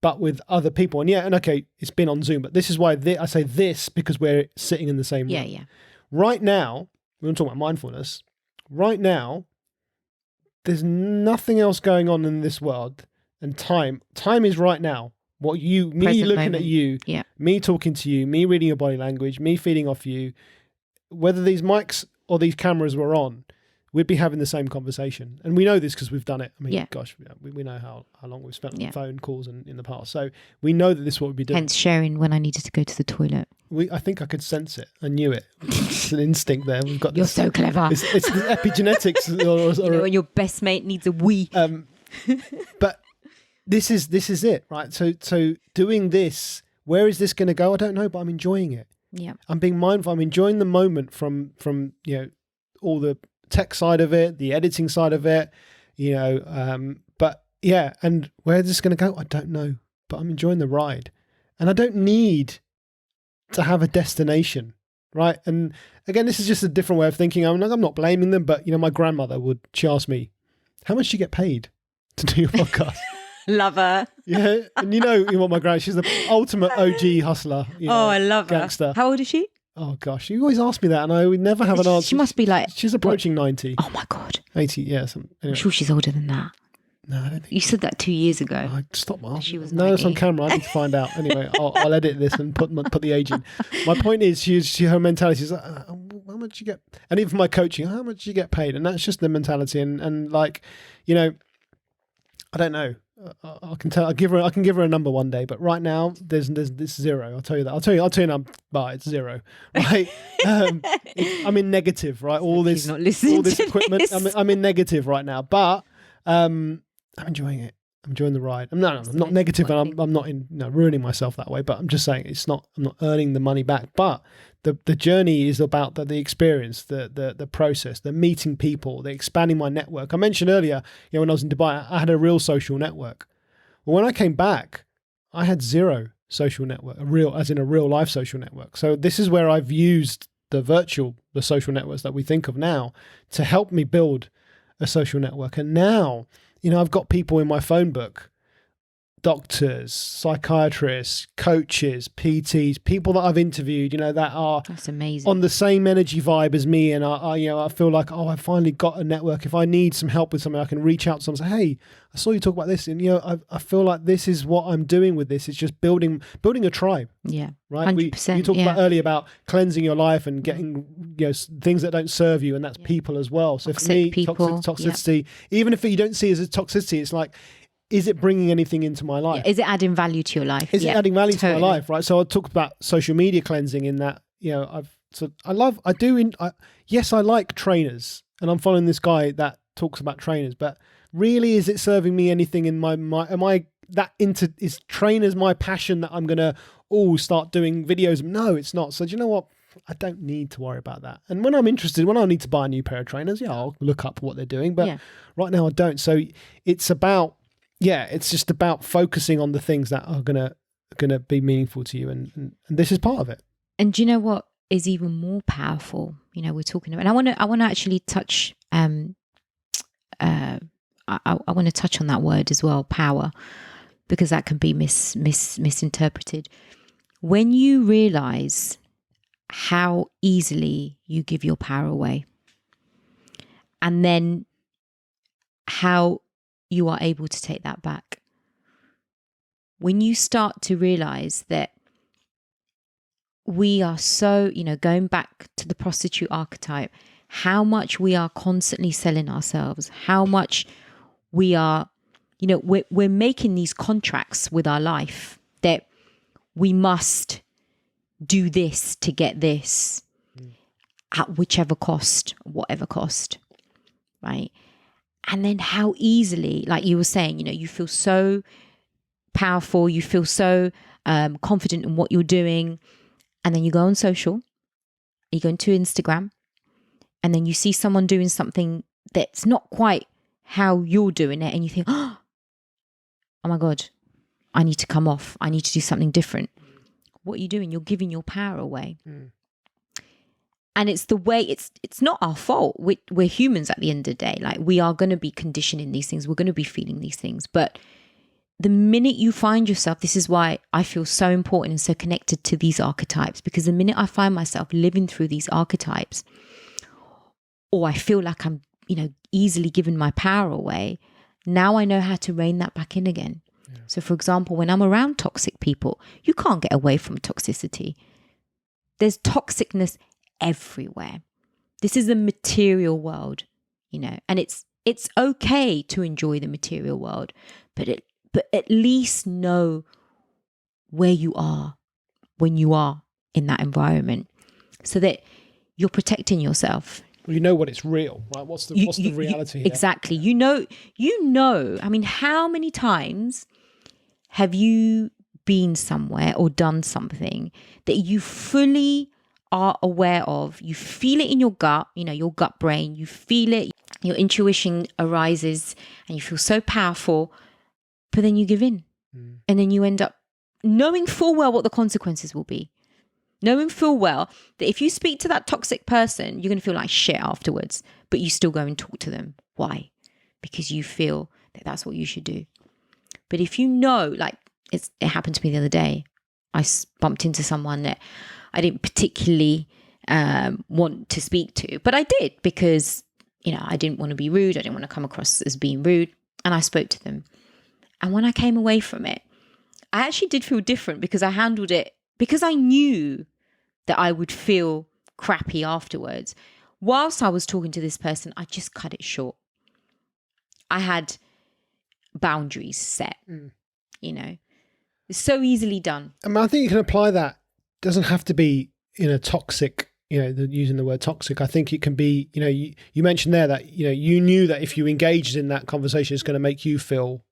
but with other people. And okay, it's been on Zoom, but this is why I say this, because we're sitting in the same room. Yeah. Right now, we're going to talk about mindfulness. Right now, there's nothing else going on in this world. And time is right now. Me looking moment. At you, me talking to you, me reading your body language, me feeding off you, whether these mics or these cameras were on, we'd be having the same conversation. And we know this because we've done it. I mean, gosh, we know how long we've spent on phone calls in the past. So we know that this is what we'd be doing. Hence sharing when I needed to go to the toilet. I think I could sense it. I knew it. It's an instinct there. We've got. You're so clever. It's the epigenetics. When your best mate needs a wee. But this is it, right? So doing this, where is this going to go? I don't know, but I'm enjoying it. Yeah. I'm being mindful. I'm enjoying the moment from all the tech side of it, the editing side of it, but yeah. And where is this going to go? I don't know, but I'm enjoying the ride, and I don't need to have a destination, right? And again, this is just a different way of thinking. I'm not blaming them, but my grandmother she asked me, how much do you get paid to do your podcast? Love her. Yeah, and you know what my grand, she's the ultimate OG hustler. I love gangster. her. How old is she? Oh gosh, you always ask me that, and I would never have an answer. She must be like, she's approaching 90. Oh my God. 80, yeah. I'm Anyway. sure she's older than that. No, I don't think You said that 2 years ago. I stop asking. She was No, it's on 90. camera. I need to find out. Anyway, I'll edit this and put the age in. My point is, her mentality is, how much you get? And even for my coaching, how much you get paid? And that's just the mentality. And like, you know, I don't know. I can tell. I can give her a number one day, but right now there's this zero. I'll tell you that. I'll tell you now. But it's zero. Right? I'm in negative. Right? All this equipment. I'm in negative right now. But I'm enjoying it. I'm enjoying the ride. I'm not negative, and I'm not ruining myself that way. But I'm just saying I'm not earning the money back. But the journey is about the experience, the process, the meeting people, the expanding my network. I mentioned earlier, when I was in Dubai, I had a real social network. Well, when I came back, I had zero social network, a real life social network. So this is where I've used the social networks that we think of now to help me build a social network. And now, I've got people in my phone book, doctors, psychiatrists, coaches, PTs, people that I've interviewed, that are That's amazing. on the same energy vibe as me. And I feel like, I finally got a network. If I need some help with something, I can reach out to someone and say, hey, I saw you talk about this. And, I feel like this is what I'm doing with this. It's just building a tribe. Yeah. Right. 100%, you talked about earlier about cleansing your life and getting, things that don't serve you. And that's people as well. So for me, toxicity, even if you don't see it as a toxicity, it's like, is it bringing anything into my life? Yeah. Is it adding value to your life? Is it adding value to my life? Right. So I talked about social media cleansing in that, I like trainers, and I'm following this guy that talks about trainers, but really, is it serving me anything in my is trainers my passion that I'm going to start doing videos? No, it's not. So do you know what? I don't need to worry about that. And when I'm interested, when I need to buy a new pair of trainers, I'll look up what they're doing. But right now I don't. So it's about, it's just about focusing on the things that are gonna be meaningful to you, and this is part of it. And do you know what is even more powerful? We're talking about, and I want to actually touch. I want to touch on that word as well, power, because that can be misinterpreted. When you realize how easily you give your power away, and then how you are able to take that back. When you start to realize that we are so, going back to the prostitute archetype, how much we are constantly selling ourselves, how much we are, we're making these contracts with our life that we must do this to get this at whichever cost, whatever cost, right? And then how easily, like you were saying, you feel so powerful, you feel so confident in what you're doing. And then you go on social, you go into Instagram, and then you see someone doing something that's not quite how you're doing it. And you think, oh my God, I need to come off. I need to do something different. What are you doing? You're giving your power away. And it's the way, it's not our fault. We're humans at the end of the day. Like, we are going to be conditioning these things. We're going to be feeling these things. But the minute you find yourself, this is why I feel so important and so connected to these archetypes, because the minute I find myself living through these archetypes, or I feel like I'm, easily giving my power away, now I know how to rein that back in again. Yeah. So for example, when I'm around toxic people, you can't get away from toxicity. There's toxicness everywhere. This is a material world, and it's okay to enjoy the material world, but at least know where you are when you are in that environment, so that you're protecting yourself. Well, you know what it's real, right? What's the reality here? Exactly. I mean, how many times have you been somewhere or done something that you fully are aware of? You feel it in your gut, your gut brain, you feel it, your intuition arises, and you feel so powerful, but then you give in. And then you end up knowing full well what the consequences will be. Knowing full well that if you speak to that toxic person, you're going to feel like shit afterwards, but you still go and talk to them. Why? Because you feel that that's what you should do. But if you know, like it happened to me the other day, I bumped into someone that I didn't particularly want to speak to, but I did because, I didn't want to be rude. I didn't want to come across as being rude. And I spoke to them. And when I came away from it, I actually did feel different because I handled it because I knew that I would feel crappy afterwards. Whilst I was talking to this person, I just cut it short. I had boundaries set, It's so easily done. I mean, I think you can apply that. It doesn't have to be in a toxic, using the word toxic. I think it can be, you mentioned there that, you knew that if you engaged in that conversation, it's going to make you feel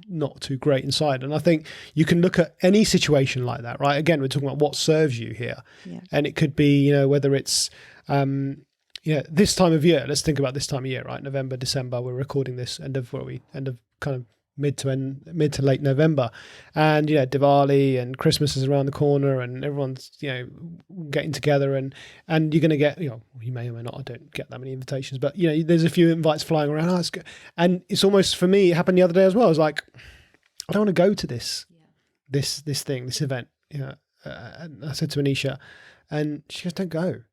not too great inside. And I think you can look at any situation like that, right? Again, we're talking about what serves you here. Yeah. And it could be, whether it's, this time of year, let's think about this time of year, right? November, December, we're recording this end of kind of mid to late November, and Diwali and Christmas is around the corner, and everyone's getting together, and you're going to get you may or may not, I don't get that many invitations, but there's a few invites flying around. Oh, it's good. And it's almost, for me, it happened the other day as well. I was like, I don't want to go to this event. And I said to Anisha, and she goes, don't go.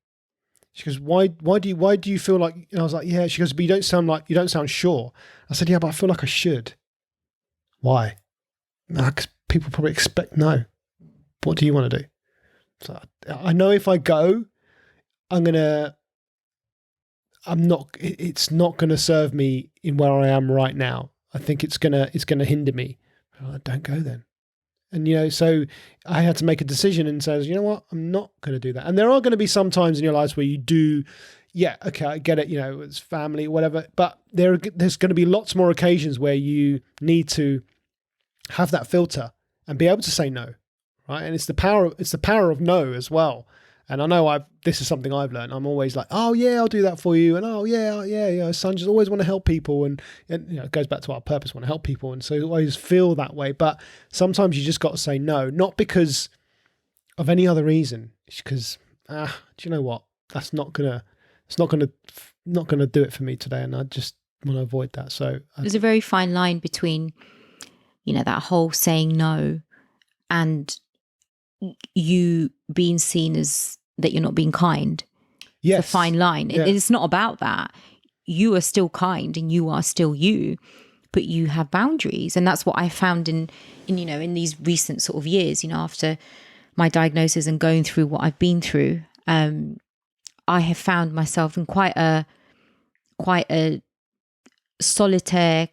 She goes, why do you feel like? And I was like, yeah. She goes, but you don't sound sure. I said, yeah, but I feel like I should. Why? Because people probably expect no. What do you want to do? So I know if I go, it's not going to serve me in where I am right now. I think it's going to hinder me. Don't go then. And, so I had to make a decision and says, you know what, I'm not going to do that. And there are going to be some times in your lives where you do, yeah, okay, I get it, it's family, whatever. But there's going to be lots more occasions where you need to have that filter and be able to say no, right? And it's the power of no as well. And I know this is something I've learned. I'm always like, oh yeah, I'll do that for you. And oh yeah, son, just always want to help people. And it goes back to our purpose, want to help people. And so I always feel that way. But sometimes you just got to say no, not because of any other reason. It's because, do you know what? It's not gonna do it for me today. And I just want to avoid that. So there's a very fine line between, that whole saying no and you being seen as that you're not being kind. Yes. It's a fine line. Yeah. It's not about that. You are still kind and you are still you, but you have boundaries. And that's what I found in these recent sort of years, after my diagnosis and going through what I've been through. I have found myself in quite a solitaire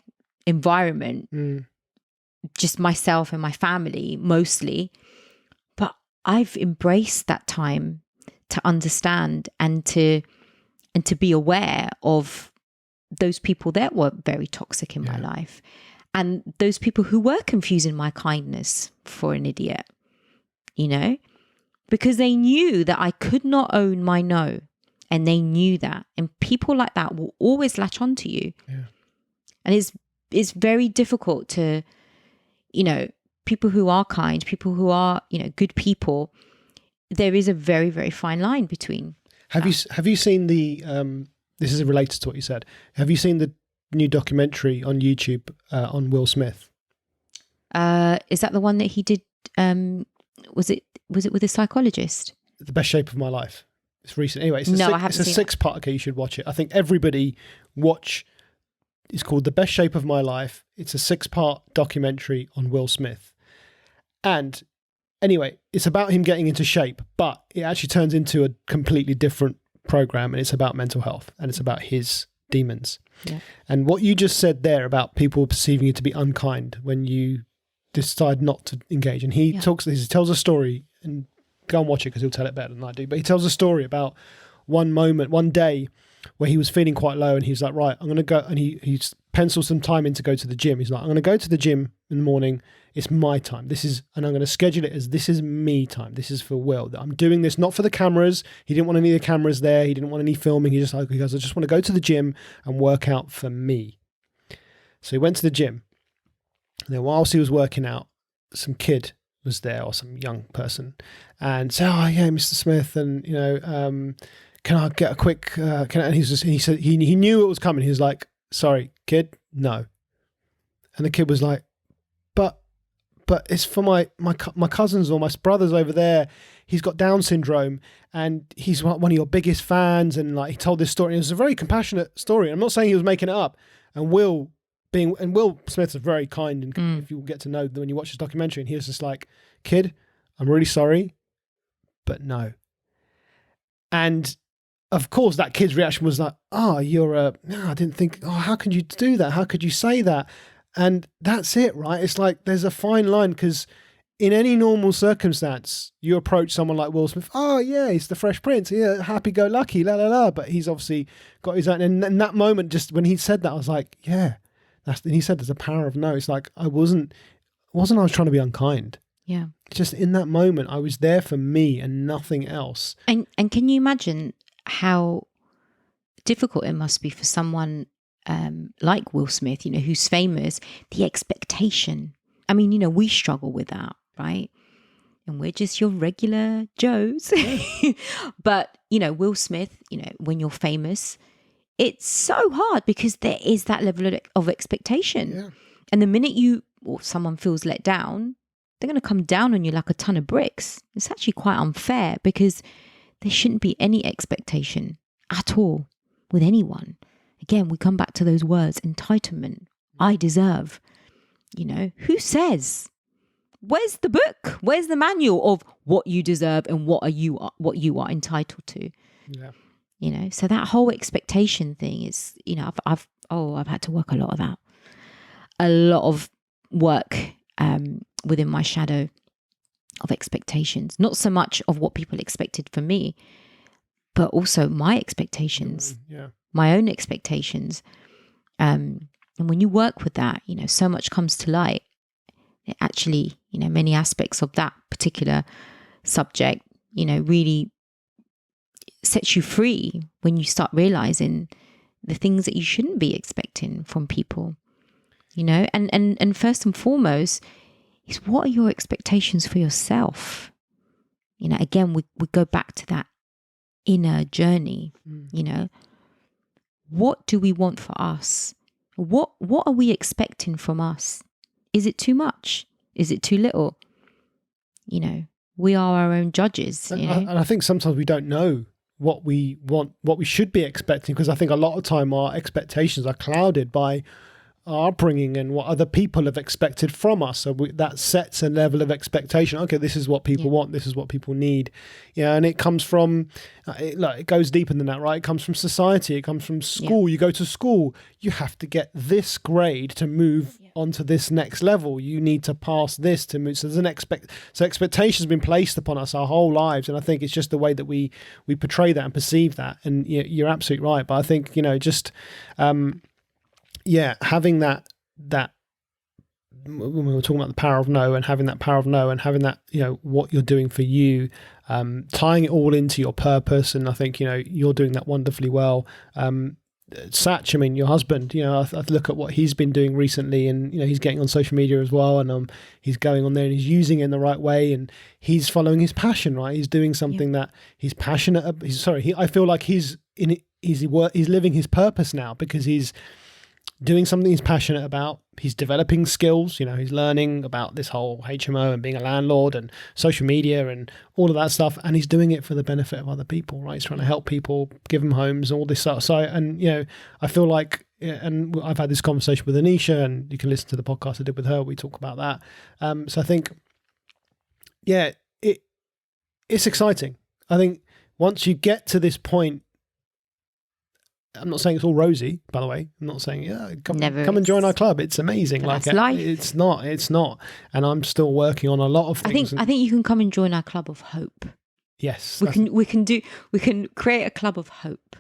environment, just myself and my family mostly. I've embraced that time to understand and to be aware of those people that were very toxic in my life, and those people who were confusing my kindness for an idiot, because they knew that I could not own my no, and they knew that, and people like that will always latch onto you, and it's very difficult to, people who are kind, people who are, good people, there is a very, very fine line between. Have you seen the, this is related to what you said, have you seen the new documentary on YouTube on Will Smith? Is that the one that he did, was it with a psychologist? The Best Shape of My Life. It's recent. Anyway, it's a 6-part. Okay, you should watch it. I think everybody watch. It's called The Best Shape of My Life. It's a 6-part documentary on Will Smith. And anyway, it's about him getting into shape, but it actually turns into a completely different program, and it's about mental health, and it's about his demons. Yeah. And what you just said there about people perceiving you to be unkind when you decide not to engage. And he tells a story, and go and watch it because he'll tell it better than I do. But he tells a story about one day where he was feeling quite low, and he's like, right, I'm going to go. And he pencils some time in to go to the gym. He's like, I'm going to go to the gym in the morning. It's my time. And I'm going to schedule it as this is me time. This is for Will. I'm doing this not for the cameras. He didn't want any of the cameras there. He didn't want any filming. He goes, I just want to go to the gym and work out for me. So he went to the gym. And then whilst he was working out, some kid was there, or some young person, and said, oh yeah, Mr. Smith, and can I get a quick, and he said, he knew it was coming. He was like, sorry, kid, no. And the kid was like, but but it's for my cousins or my brothers over there. He's got Down syndrome, and he's one of your biggest fans. And like, he told this story. It was a very compassionate story. I'm not saying he was making it up. And Will Smith is very kind, and if you get to know when you watch his documentary, and he was just like, "Kid, I'm really sorry, but no." And of course, that kid's reaction was like, "Oh, I didn't think. Oh, how could you do that? How could you say that?" And that's it, right? It's like there's a fine line, because in any normal circumstance, you approach someone like Will Smith. Oh yeah, he's the Fresh Prince. Yeah, happy-go-lucky, la la la. But he's obviously got his own. And in that moment, just when he said that, I was like, yeah. And he said, "There's a power of no." It's like I wasn't I was trying to be unkind. Yeah. Just in that moment, I was there for me and nothing else. And can you imagine how difficult it must be for someone like Will Smith, who's famous, the expectation. I mean, we struggle with that, right? And we're just your regular Joes. But, Will Smith, when you're famous, it's so hard because there is that level of expectation. Yeah. And the minute someone feels let down, they're going to come down on you like a ton of bricks. It's actually quite unfair because there shouldn't be any expectation at all with anyone. Again, we come back to those words, entitlement. I deserve. Who says? Where's the book? Where's the manual of what you deserve and what you are entitled to? Yeah. So that whole expectation thing is, I've had to work a lot of that. A lot of work within my shadow of expectations. Not so much of what people expected from me, but also my expectations. Yeah. My own expectations. And when you work with that, so much comes to light. It actually, many aspects of that particular subject, really sets you free when you start realizing the things that you shouldn't be expecting from people, and first and foremost is, what are your expectations for yourself? Again, we go back to that inner journey, What do we want for us? What are we expecting from us? Is it too much? Is it too little? We are our own judges. And I think sometimes we don't know what we want, what we should be expecting, because I think a lot of time our expectations are clouded by our upbringing and what other people have expected from us. So that sets a level of expectation. Okay, this is what people want. This is what people need. And it comes from, it goes deeper than that, right? It comes from society. It comes from school. You go to school, you have to get this grade to move on to this next level. You need to pass this to move. So there's so expectations have been placed upon us our whole lives. And I think it's just the way that we portray that and perceive that. And you're absolutely right. But I think, having that when we were talking about the power of no, and having that power of no, and having that, what you're doing for you, tying it all into your purpose. And I think, you're doing that wonderfully well. Satch, your husband, I look at what he's been doing recently, and, he's getting on social media as well. And he's going on there and he's using it in the right way, and he's following his passion, right? He's doing something that he's passionate about. I feel like he's living his purpose now, because he's doing something he's passionate about. He's developing skills, he's learning about this whole HMO and being a landlord and social media and all of that stuff. And he's doing it for the benefit of other people, right? He's trying to help people, give them homes, all this stuff. So, and, I feel like, and I've had this conversation with Anisha, and you can listen to the podcast I did with her. We talk about that. So I think, it's exciting. I think once you get to this point, I'm not saying it's all rosy, by the way. I'm not saying, come and join our club. It's amazing. That's life. It's not. And I'm still working on a lot of things. I think you can come and join our club of hope. Yes. We can create a club of hope.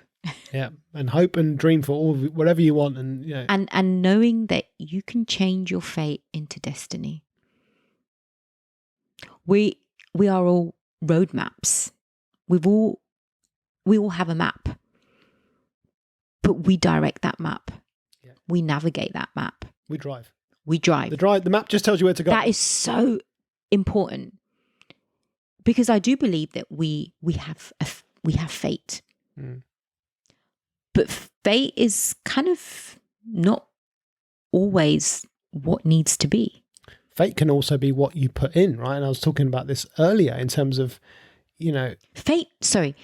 Yeah. And hope and dream for whatever you want. And, and knowing that you can change your fate into destiny. We are all roadmaps. We all have a map. But we direct that map. Yeah. We navigate that map. We drive. The map just tells you where to go. That is so important, because I do believe that we have fate. But fate is kind of not always what needs to be. fate can also be what you put in, right? And I was talking about this earlier in terms of, fate. Sorry,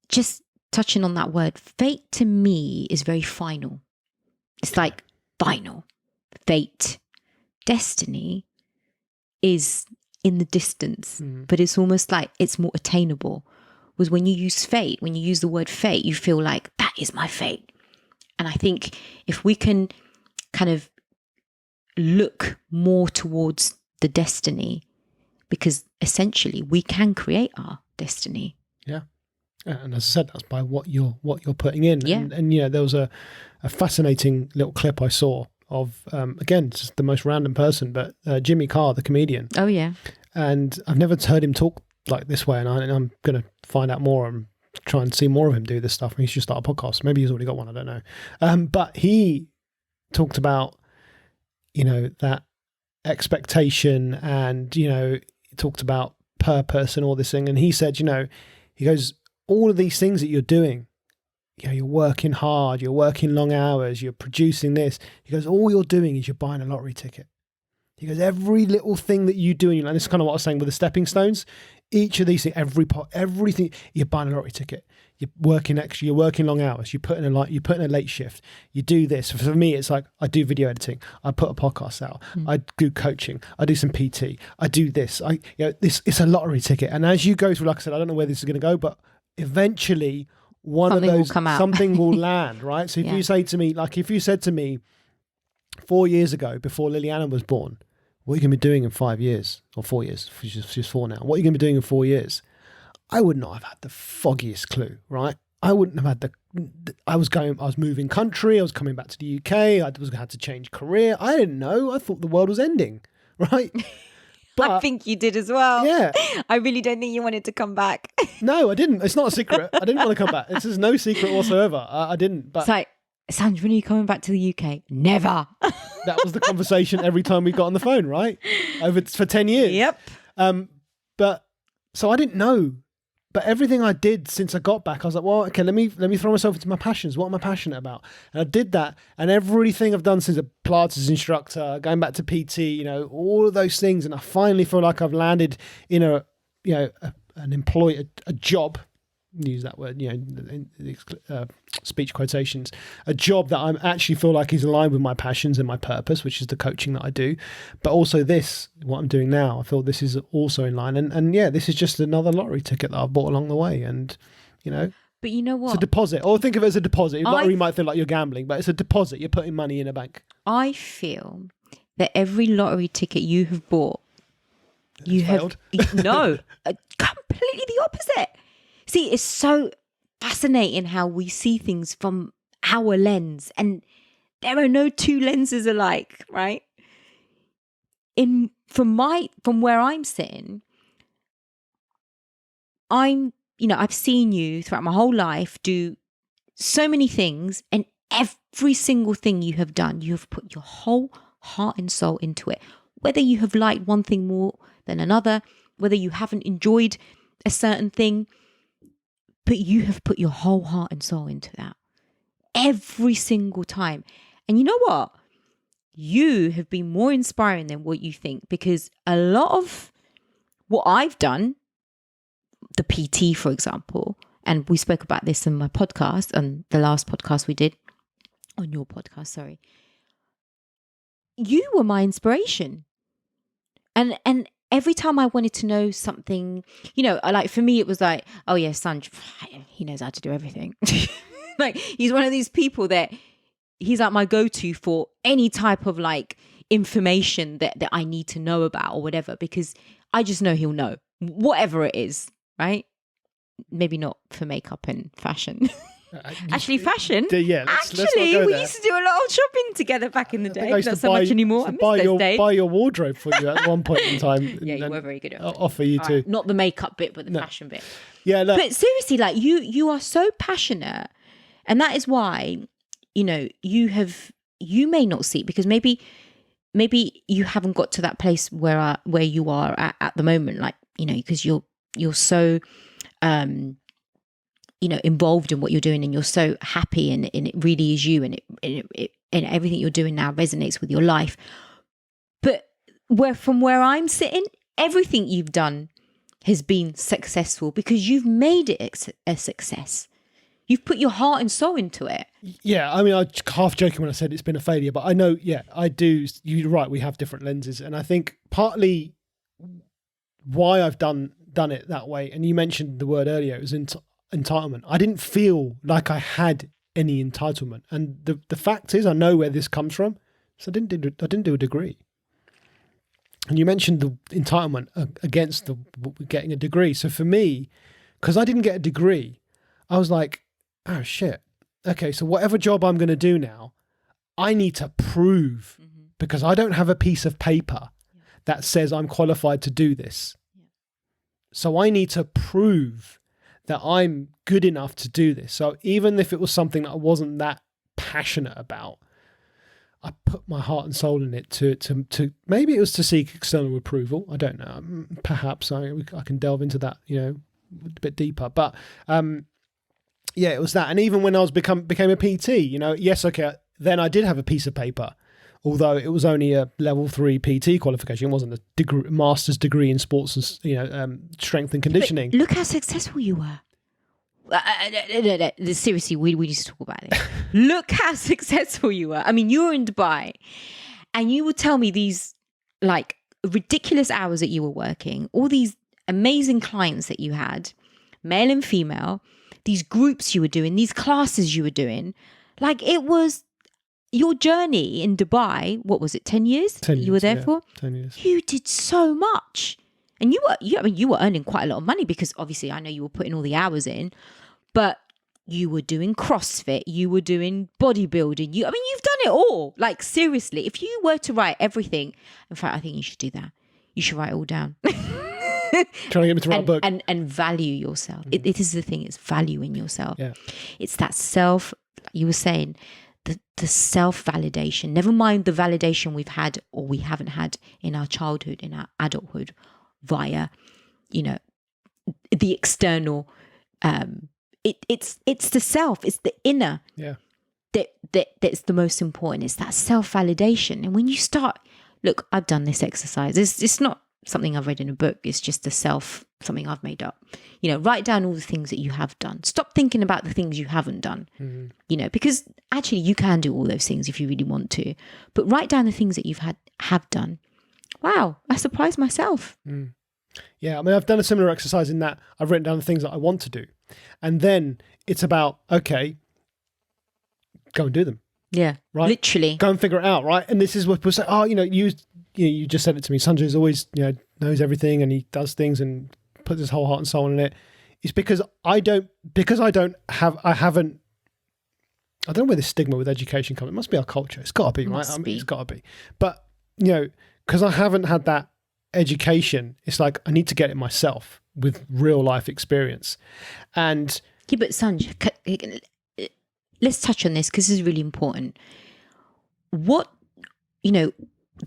just touching on that word. Fate to me is very final. It's like final. Fate. Destiny is in the distance, but it's almost like it's more attainable. Was when you use fate, when you use the word fate, you feel like that is my fate. And I think if we can kind of look more towards the destiny, because essentially we can create our destiny. Yeah. And as I said, that's by what you're putting in. Yeah. And there was a fascinating little clip I saw of, again, just the most random person, but Jimmy Carr, the comedian. Oh, yeah. And I've never heard him talk like this way. And I'm going to find out more and try and see more of him do this stuff. He should start a podcast. Maybe he's already got one. I don't know. But he talked about, that expectation and, he talked about purpose and all this thing. And he said, he goes, all of these things that you're doing, you're working hard, you're working long hours, you're producing this. He goes, all you're doing is you're buying a lottery ticket. He goes, every little thing that you do, and this is kind of what I was saying with the stepping stones. Each of these things, everything, you're buying a lottery ticket. You're working extra, you're working long hours, you put in a late shift, you do this. For me, it's like I do video editing, I put a podcast out, I do coaching, I do some PT, I do this. It's a lottery ticket. And as you go through, like I said, I don't know where this is going to go, but eventually something will land, right? So if you say to me, like if you said to me 4 years ago, before Liliana was born, what are you going to be doing in 5 years or 4 years? She's 4 now. What are you going to be doing in 4 years? I would not have had the foggiest clue, right? I wouldn't have had I was moving country. I was coming back to the UK. I was going to have to change career. I didn't know. I thought the world was ending, right? But I think you did as well. Yeah. I really don't think you wanted to come back. No, I didn't. It's not a secret. I didn't want to come back. This is no secret whatsoever. I didn't. But it's like, Sandra, when are you coming back to the UK? Never. That was the conversation every time we got on the phone, right? For 10 years. Yep. But so I didn't know. But everything I did since I got back, I was like, well, okay, let me throw myself into my passions. What am I passionate about? And I did that. And everything I've done since a Pilates instructor, going back to PT, all of those things. And I finally feel like I've landed in a job, use that word, speech quotations, a job that I actually feel like is aligned with my passions and my purpose, which is the coaching that I do. But also what I'm doing now, I feel this is also in line. And this is just another lottery ticket that I've bought along the way. And, But you know what? It's a deposit. Or think of it as a deposit. Lottery might feel like you're gambling, but it's a deposit. You're putting money in a bank. I feel that every lottery ticket you have bought, failed. No, completely the opposite. See, it's so fascinating how we see things from our lens, and there are no two lenses alike, right? From where I'm sitting, I've seen you throughout my whole life do so many things, and every single thing you have done, you have put your whole heart and soul into it. Whether you have liked one thing more than another, whether you haven't enjoyed a certain thing, but you have put your whole heart and soul into that every single time. And you know what? You have been more inspiring than what you think, because a lot of what I've done, the PT, for example, and we spoke about this in my podcast, and the last podcast we did on your podcast, sorry. You were my inspiration. And every time I wanted to know something, for me, it was like, oh yeah, Sanj, he knows how to do everything. Like, he's one of these people that he's like my go-to for any type of like information that I need to know about or whatever, because I just know he'll know whatever it is, right? Maybe not for makeup and fashion. Actually, fashion. Yeah, let's not go we used to do a lot of shopping together back in the day. Not so much anymore. I miss those days. Buy your wardrobe for you at one point in time. Yeah, you were very good at it. Offer you too. Right. Not the makeup bit, but the fashion bit. Yeah, look. But seriously, like you are so passionate, and that is why you may not see it, because maybe you haven't got to that place where you are at the moment, like because you're so involved in what you're doing, and you're so happy, and it really is you, and it and everything you're doing now resonates with your life. But from where I'm sitting, everything you've done has been successful because you've made it a success. You've put your heart and soul into it. Yeah, I mean, I half joking when I said it's been a failure, but I know, yeah, I do. You're right. We have different lenses, and I think partly why I've done it that way. And you mentioned the word earlier; it was entitlement. I didn't feel like I had any entitlement, and the fact is, I know where this comes from. So I didn't do a degree. And you mentioned the entitlement against getting a degree. So for me, because I didn't get a degree, I was like, oh shit. Okay, so whatever job I'm going to do now, I need to prove because I don't have a piece of paper that says I'm qualified to do this. So I need to prove that I'm good enough to do this. So even if it was something that I wasn't that passionate about, I put my heart and soul in it to maybe it was to seek external approval. I don't know. Perhaps I can delve into that, a bit deeper. But yeah, it was that. And even when I became a PT, yes, okay, then I did have a piece of paper, although it was only a level 3 PT qualification. It wasn't a master's degree in sports and strength and conditioning. But look how successful you were. Seriously, we need to talk about it. Look how successful you were. I mean, you were in Dubai and you would tell me these like ridiculous hours that you were working, all these amazing clients that you had, male and female, these groups you were doing, these classes you were doing. Like it was your journey in Dubai. What was it? 10 years? 10 years you were there for? 10 years. You did so much. And you were earning quite a lot of money because obviously I know you were putting all the hours in, but you were doing CrossFit, you were doing bodybuilding. You've done it all. Like seriously, if you were to write everything, in fact, I think you should do that. You should write it all down. Trying to get me to write a book. And value yourself. It is the thing, it's valuing yourself. Yeah. It's that like you were saying, the self-validation. Never mind the validation we've had or we haven't had in our childhood, in our adulthood, via, the external. It's the self, it's the inner. Yeah. That's the most important. It's that self-validation. And when you start, look, I've done this exercise. It's not something I've read in a book. It's just something I've made up. Write down all the things that you have done. Stop thinking about the things you haven't done. Because actually you can do all those things if you really want to. But write down the things that have done. Wow, I surprised myself. Yeah, I mean, I've done a similar exercise in that I've written down the things that I want to do. And then it's about, okay, go and do them. Yeah, right. Literally. Go and figure it out, right? And this is what people say, you just said it to me. Sanjay's always, knows everything and he does things and puts his whole heart and soul in it. It's because I don't know where this stigma with education comes. It must be our culture. It's got to be, right? It's got to be. But, because I haven't had that education, it's like I need to get it myself with real life experience. And yeah, but Sanj, let's touch on this because this is really important. What, the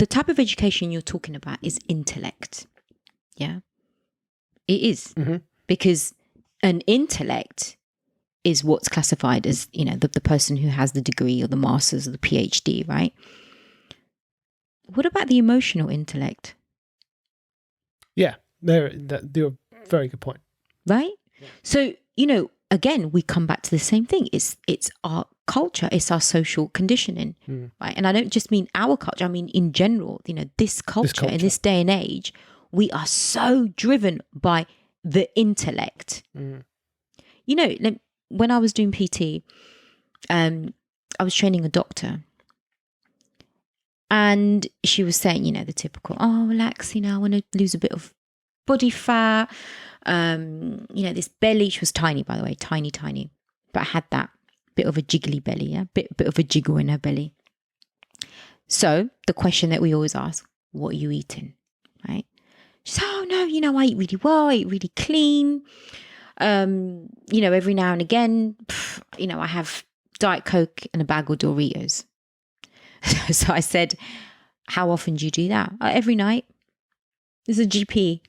type of education you're talking about is intellect. Yeah, it is. Because an intellect is what's classified as, the person who has the degree or the master's or the PhD, right? What about the emotional intellect? Yeah, they're a very good point. Right? Yeah. So, again, we come back to the same thing. It's our culture, it's our social conditioning, right? And I don't just mean our culture, I mean in general, this culture, in this day and age, we are so driven by the intellect. When I was doing PT, I was training a doctor. And she was saying, the typical, relax, I want to lose a bit of body fat. This belly, she was tiny, by the way, tiny, but had that bit of a jiggly belly, yeah, bit of a jiggle in her belly. So the question that we always ask, what are you eating, right? She said, oh no, I eat really well, I eat really clean. Every now and again, I have Diet Coke and a bag of Doritos. So I said, how often do you do that? Every night. There's a GP.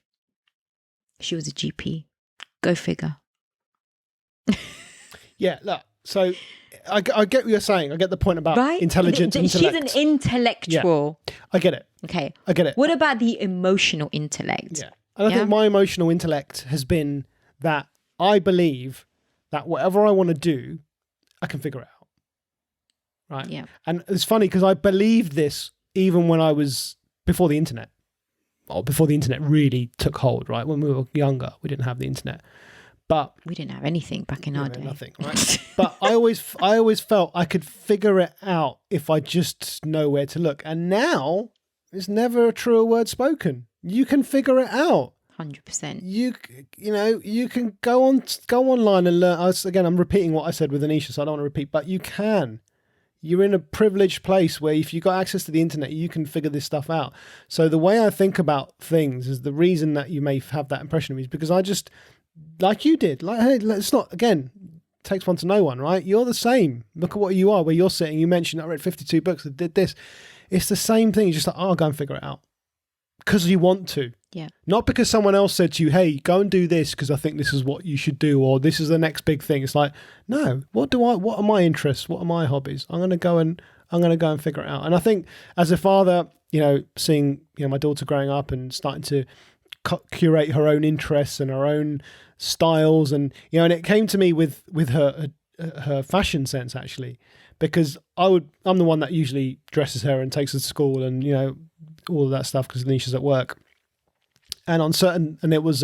She was a GP. Go figure. Yeah, look, So I get what you're saying. I get the point about Right? intelligence, She's intellect. an intellectual. I get it. Okay. I get it. What about the emotional intellect? Yeah. And I think my emotional intellect has been that I believe that whatever I want to do, I can figure it out. Right? Yeah. And it's funny because I believed this even when I was before the internet. Or before the internet really took hold, right? When we were younger, we didn't have the internet. But we didn't have anything back in our day. Nothing, right? But I always felt I could figure it out if I just know where to look. And now there's never a truer word spoken. You can figure it out. 100%. You can go online and learn. I'm repeating what I said with Anisha, so I don't want to repeat. But you can. You're in a privileged place where if you've got access to the internet, you can figure this stuff out. So the way I think about things is the reason that you may have that impression of me is because I just, like you did, like, hey, let's not, again, takes one to know one, right? You're the same. Look at what you are, where you're sitting. You mentioned I read 52 books, I did this. It's the same thing. You're just like, I'll go and figure it out. Because you want to. Yeah. Not because someone else said to you, hey, go and do this because I think this is what you should do, or this is the next big thing. It's like, no, what are my interests? What are my hobbies? I'm going to go and figure it out. And I think as a father, seeing, my daughter growing up and starting to curate her own interests and her own styles. And, and it came to me with her fashion sense, actually, because I'm the one that usually dresses her and takes her to school and, all of that stuff because Anisha's at work. And it was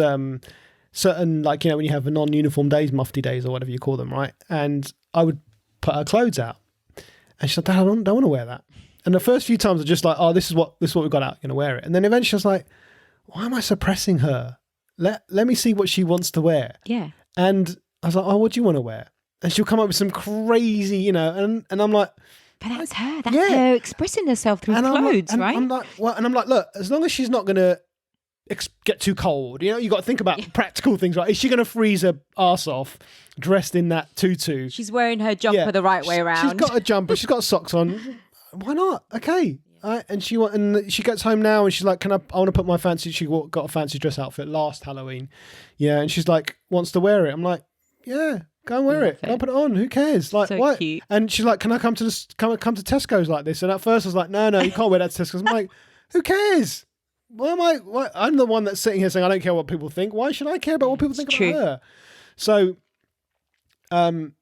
certain, like, when you have a non-uniform days, mufti days or whatever you call them, right? And I would put her clothes out. And she's like, Dad, I don't want to wear that. And the first few times are just like, oh, this is what we've got out, wear it. And then eventually I was like, why am I suppressing her? Let me see what she wants to wear. Yeah. And I was like, oh, what do you want to wear? And she'll come up with some crazy, and I'm like, but that's her. That's her expressing herself through clothes, right? I'm like, look, as long as she's not going to get too cold, you got to think about practical things, right? Is she going to freeze her arse off dressed in that tutu? She's wearing her jumper the right way around. She's got a jumper. She's got socks on. Why not? Okay. And she gets home now and she's like, I want to put my fancy, she got a fancy dress outfit last Halloween. Yeah. And she's like, wants to wear it. I'm like, yeah, go and wear it. Go put it on. Who cares? Like, so what? Cute. And she's like, can I come to Tesco's like this? And at first I was like, no, you can't wear that to Tesco's. I'm like, who cares? I'm the one that's sitting here saying I don't care what people think. Why should I care about what people think about her? So, I don't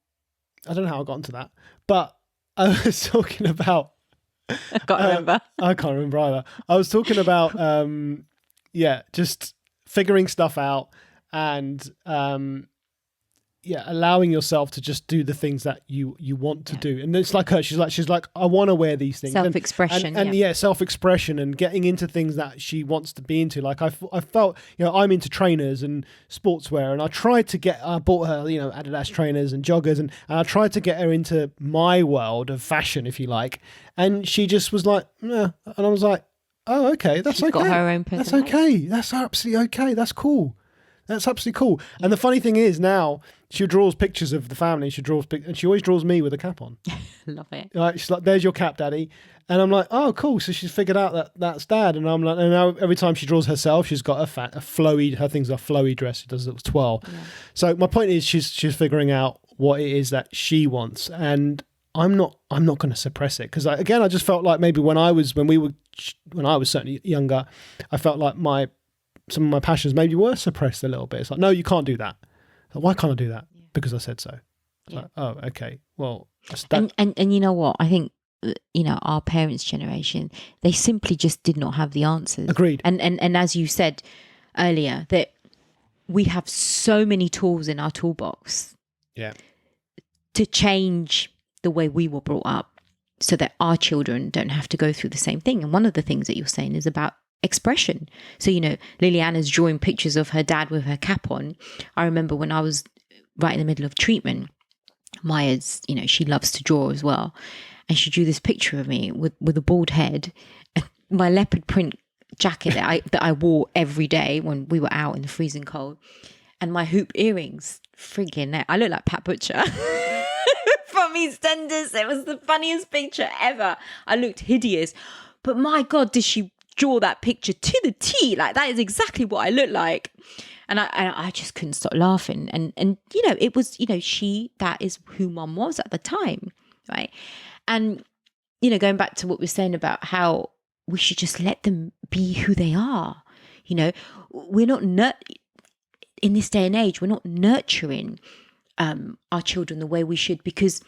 know how I got into that, but I was talking about. I can't remember. I can't remember either. I was talking about, just figuring stuff out and, allowing yourself to just do the things that you want to do. And it's like her. She's like, I want to wear these things. Self-expression. And self-expression and getting into things that she wants to be into. Like I felt, I'm into trainers and sportswear, and I bought her, Adidas trainers and joggers, and I tried to get her into my world of fashion, if you like. And she just was like, yeah. And I was like, oh, okay, that's okay. She's got her own personality. That's okay. That's absolutely okay. That's cool. That's absolutely cool. And the funny thing is now she draws pictures of the family. And she always draws me with a cap on. Love it. Right? She's like, "There's your cap, Daddy." And I'm like, "Oh, cool." So she's figured out that that's Dad. And I'm like, and now every time she draws herself, she's got a flowy. Her thing's a flowy dress. She does a little twirl. Yeah. So my point is, she's figuring out what it is that she wants, and I'm not going to suppress it because I just felt like maybe when I was certainly younger, I felt like some of my passions maybe were suppressed a little bit. It's like, no, you can't do that. Like, why can't I do that? Yeah. Because I said so. It's like, oh, okay. Well, and you know what? I think, our parents' generation, they simply just did not have the answers. Agreed. And as you said earlier, that we have so many tools in our toolbox. Yeah. To change the way we were brought up so that our children don't have to go through the same thing. And one of the things that you're saying is about expression. So, Liliana's drawing pictures of her dad with her cap on. I remember when I was right in the middle of treatment, Maya's, she loves to draw as well. And she drew this picture of me with a bald head, my leopard print jacket that I wore every day when we were out in the freezing cold, and my hoop earrings. Friggin' I look like Pat Butcher from EastEnders. It was the funniest picture ever. I looked hideous. But my God, did she draw that picture to the T. Like, that is exactly what I look like. And I just couldn't stop laughing. And you know, it was, you know, that is who mum was at the time, right? And, you know, going back to what we were saying about how we should just let them be who they are. You know, we're not in this day and age, we're not nurturing our children the way we should, because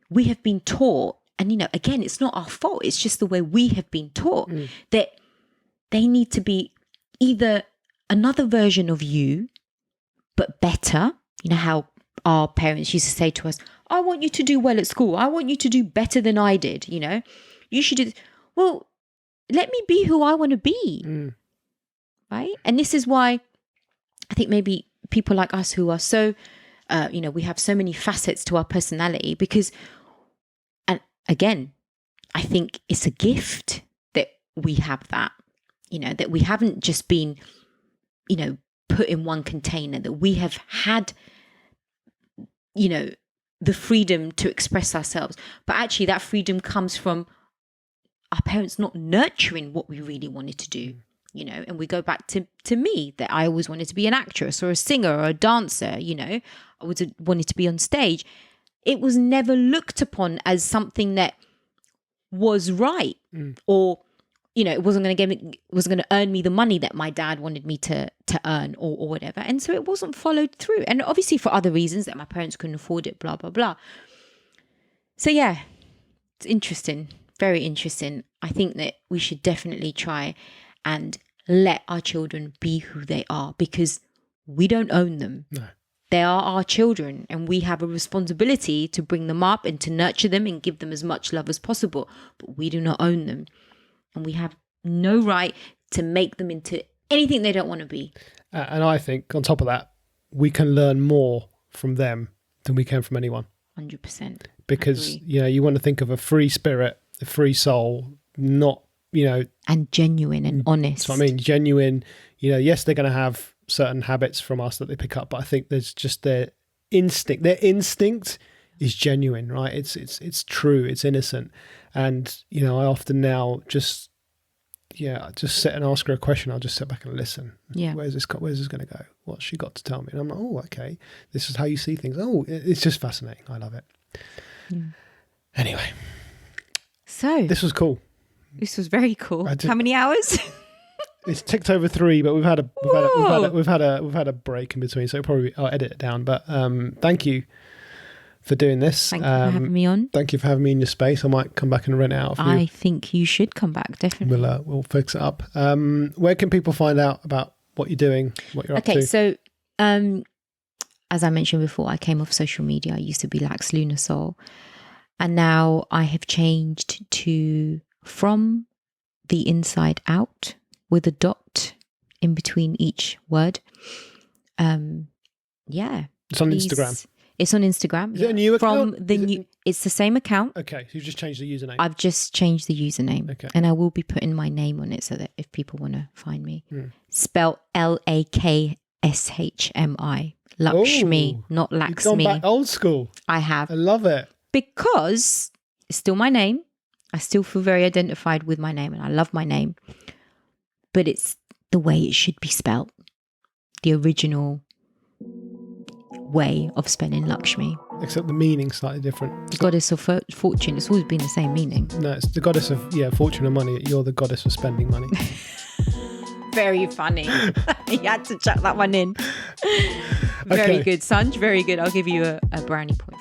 we have been taught, and, you know, again, it's not our fault. It's just the way we have been taught that they need to be either another version of you, but better. You know how our parents used to say to us, I want you to do well at school. I want you to do better than I did. You know, you should do. Well, let me be who I want to be. Right. And this is why I think maybe people like us who are so, you know, we have so many facets to our personality, because, and again, I think it's a gift that we have that, you know, that we haven't just been, you know, put in one container, that we have had, you know, the freedom to express ourselves. But actually that freedom comes from our parents not nurturing what we really wanted to do, you know. And we go back to me, that I always wanted to be an actress or a singer or a dancer, you know. I wanted to be on stage. It was never looked upon as something that was right, or, you know, it wasn't going to earn me the money that my dad wanted me to earn, or whatever. And so it wasn't followed through. And obviously for other reasons, that my parents couldn't afford it, blah, blah, blah. So yeah, it's interesting. Very interesting. I think that we should definitely try and let our children be who they are, because we don't own them. No. They are our children, and we have a responsibility to bring them up and to nurture them and give them as much love as possible. But we do not own them. And we have no right to make them into anything they don't want to be. And I think on top of that, we can learn more from them than we can from anyone. 100%. Because, you know, you want to think of a free spirit, a free soul, not, you know. And genuine and honest. So I mean, genuine, you know, yes, they're going to have certain habits from us that they pick up, but I think there's just their instinct. Their instinct is genuine, right? It's true, it's innocent. And, you know, I often now just sit and ask her a question. I'll just sit back and listen. Yeah. Where's this going to go? What's she got to tell me? And I'm like, oh, okay. This is how you see things. Oh, it's just fascinating. I love it. Yeah. Anyway. So. This was cool. This was very cool. How many hours? It's ticked over 3, but we've had a break in between, so I'll edit it down. But thank you for doing this. Thank you for having me on. Thank you for having me in your space. I might come back and rent it out for you. I think you should come back, definitely. We'll fix it up. Where can people find out about what you're doing, what you're up to? Okay, so as I mentioned before, I came off social media. I used to be Lax Lunar Soul, and now I have changed to From the Inside Out, with a dot in between each word. Yeah. It's on Instagram. It's on Instagram. Is it a new account? It's the same account. Okay, so you've just changed the username. I've just changed the username. Okay. And I will be putting my name on it so that if people want to find me. Spell Lakshmi. Lakshmi, not Lakshmi. You've gone back old school. I have. I love it. Because it's still my name. I still feel very identified with my name, and I love my name. But it's the way it should be spelt. The original way of spelling Lakshmi. Except the meaning's slightly different. The goddess of fortune. It's always been the same meaning. No, it's the goddess of fortune and money. You're the goddess of spending money. Very funny. You had to chuck that one in. Very good, Sanj. Very good. I'll give you a brownie point.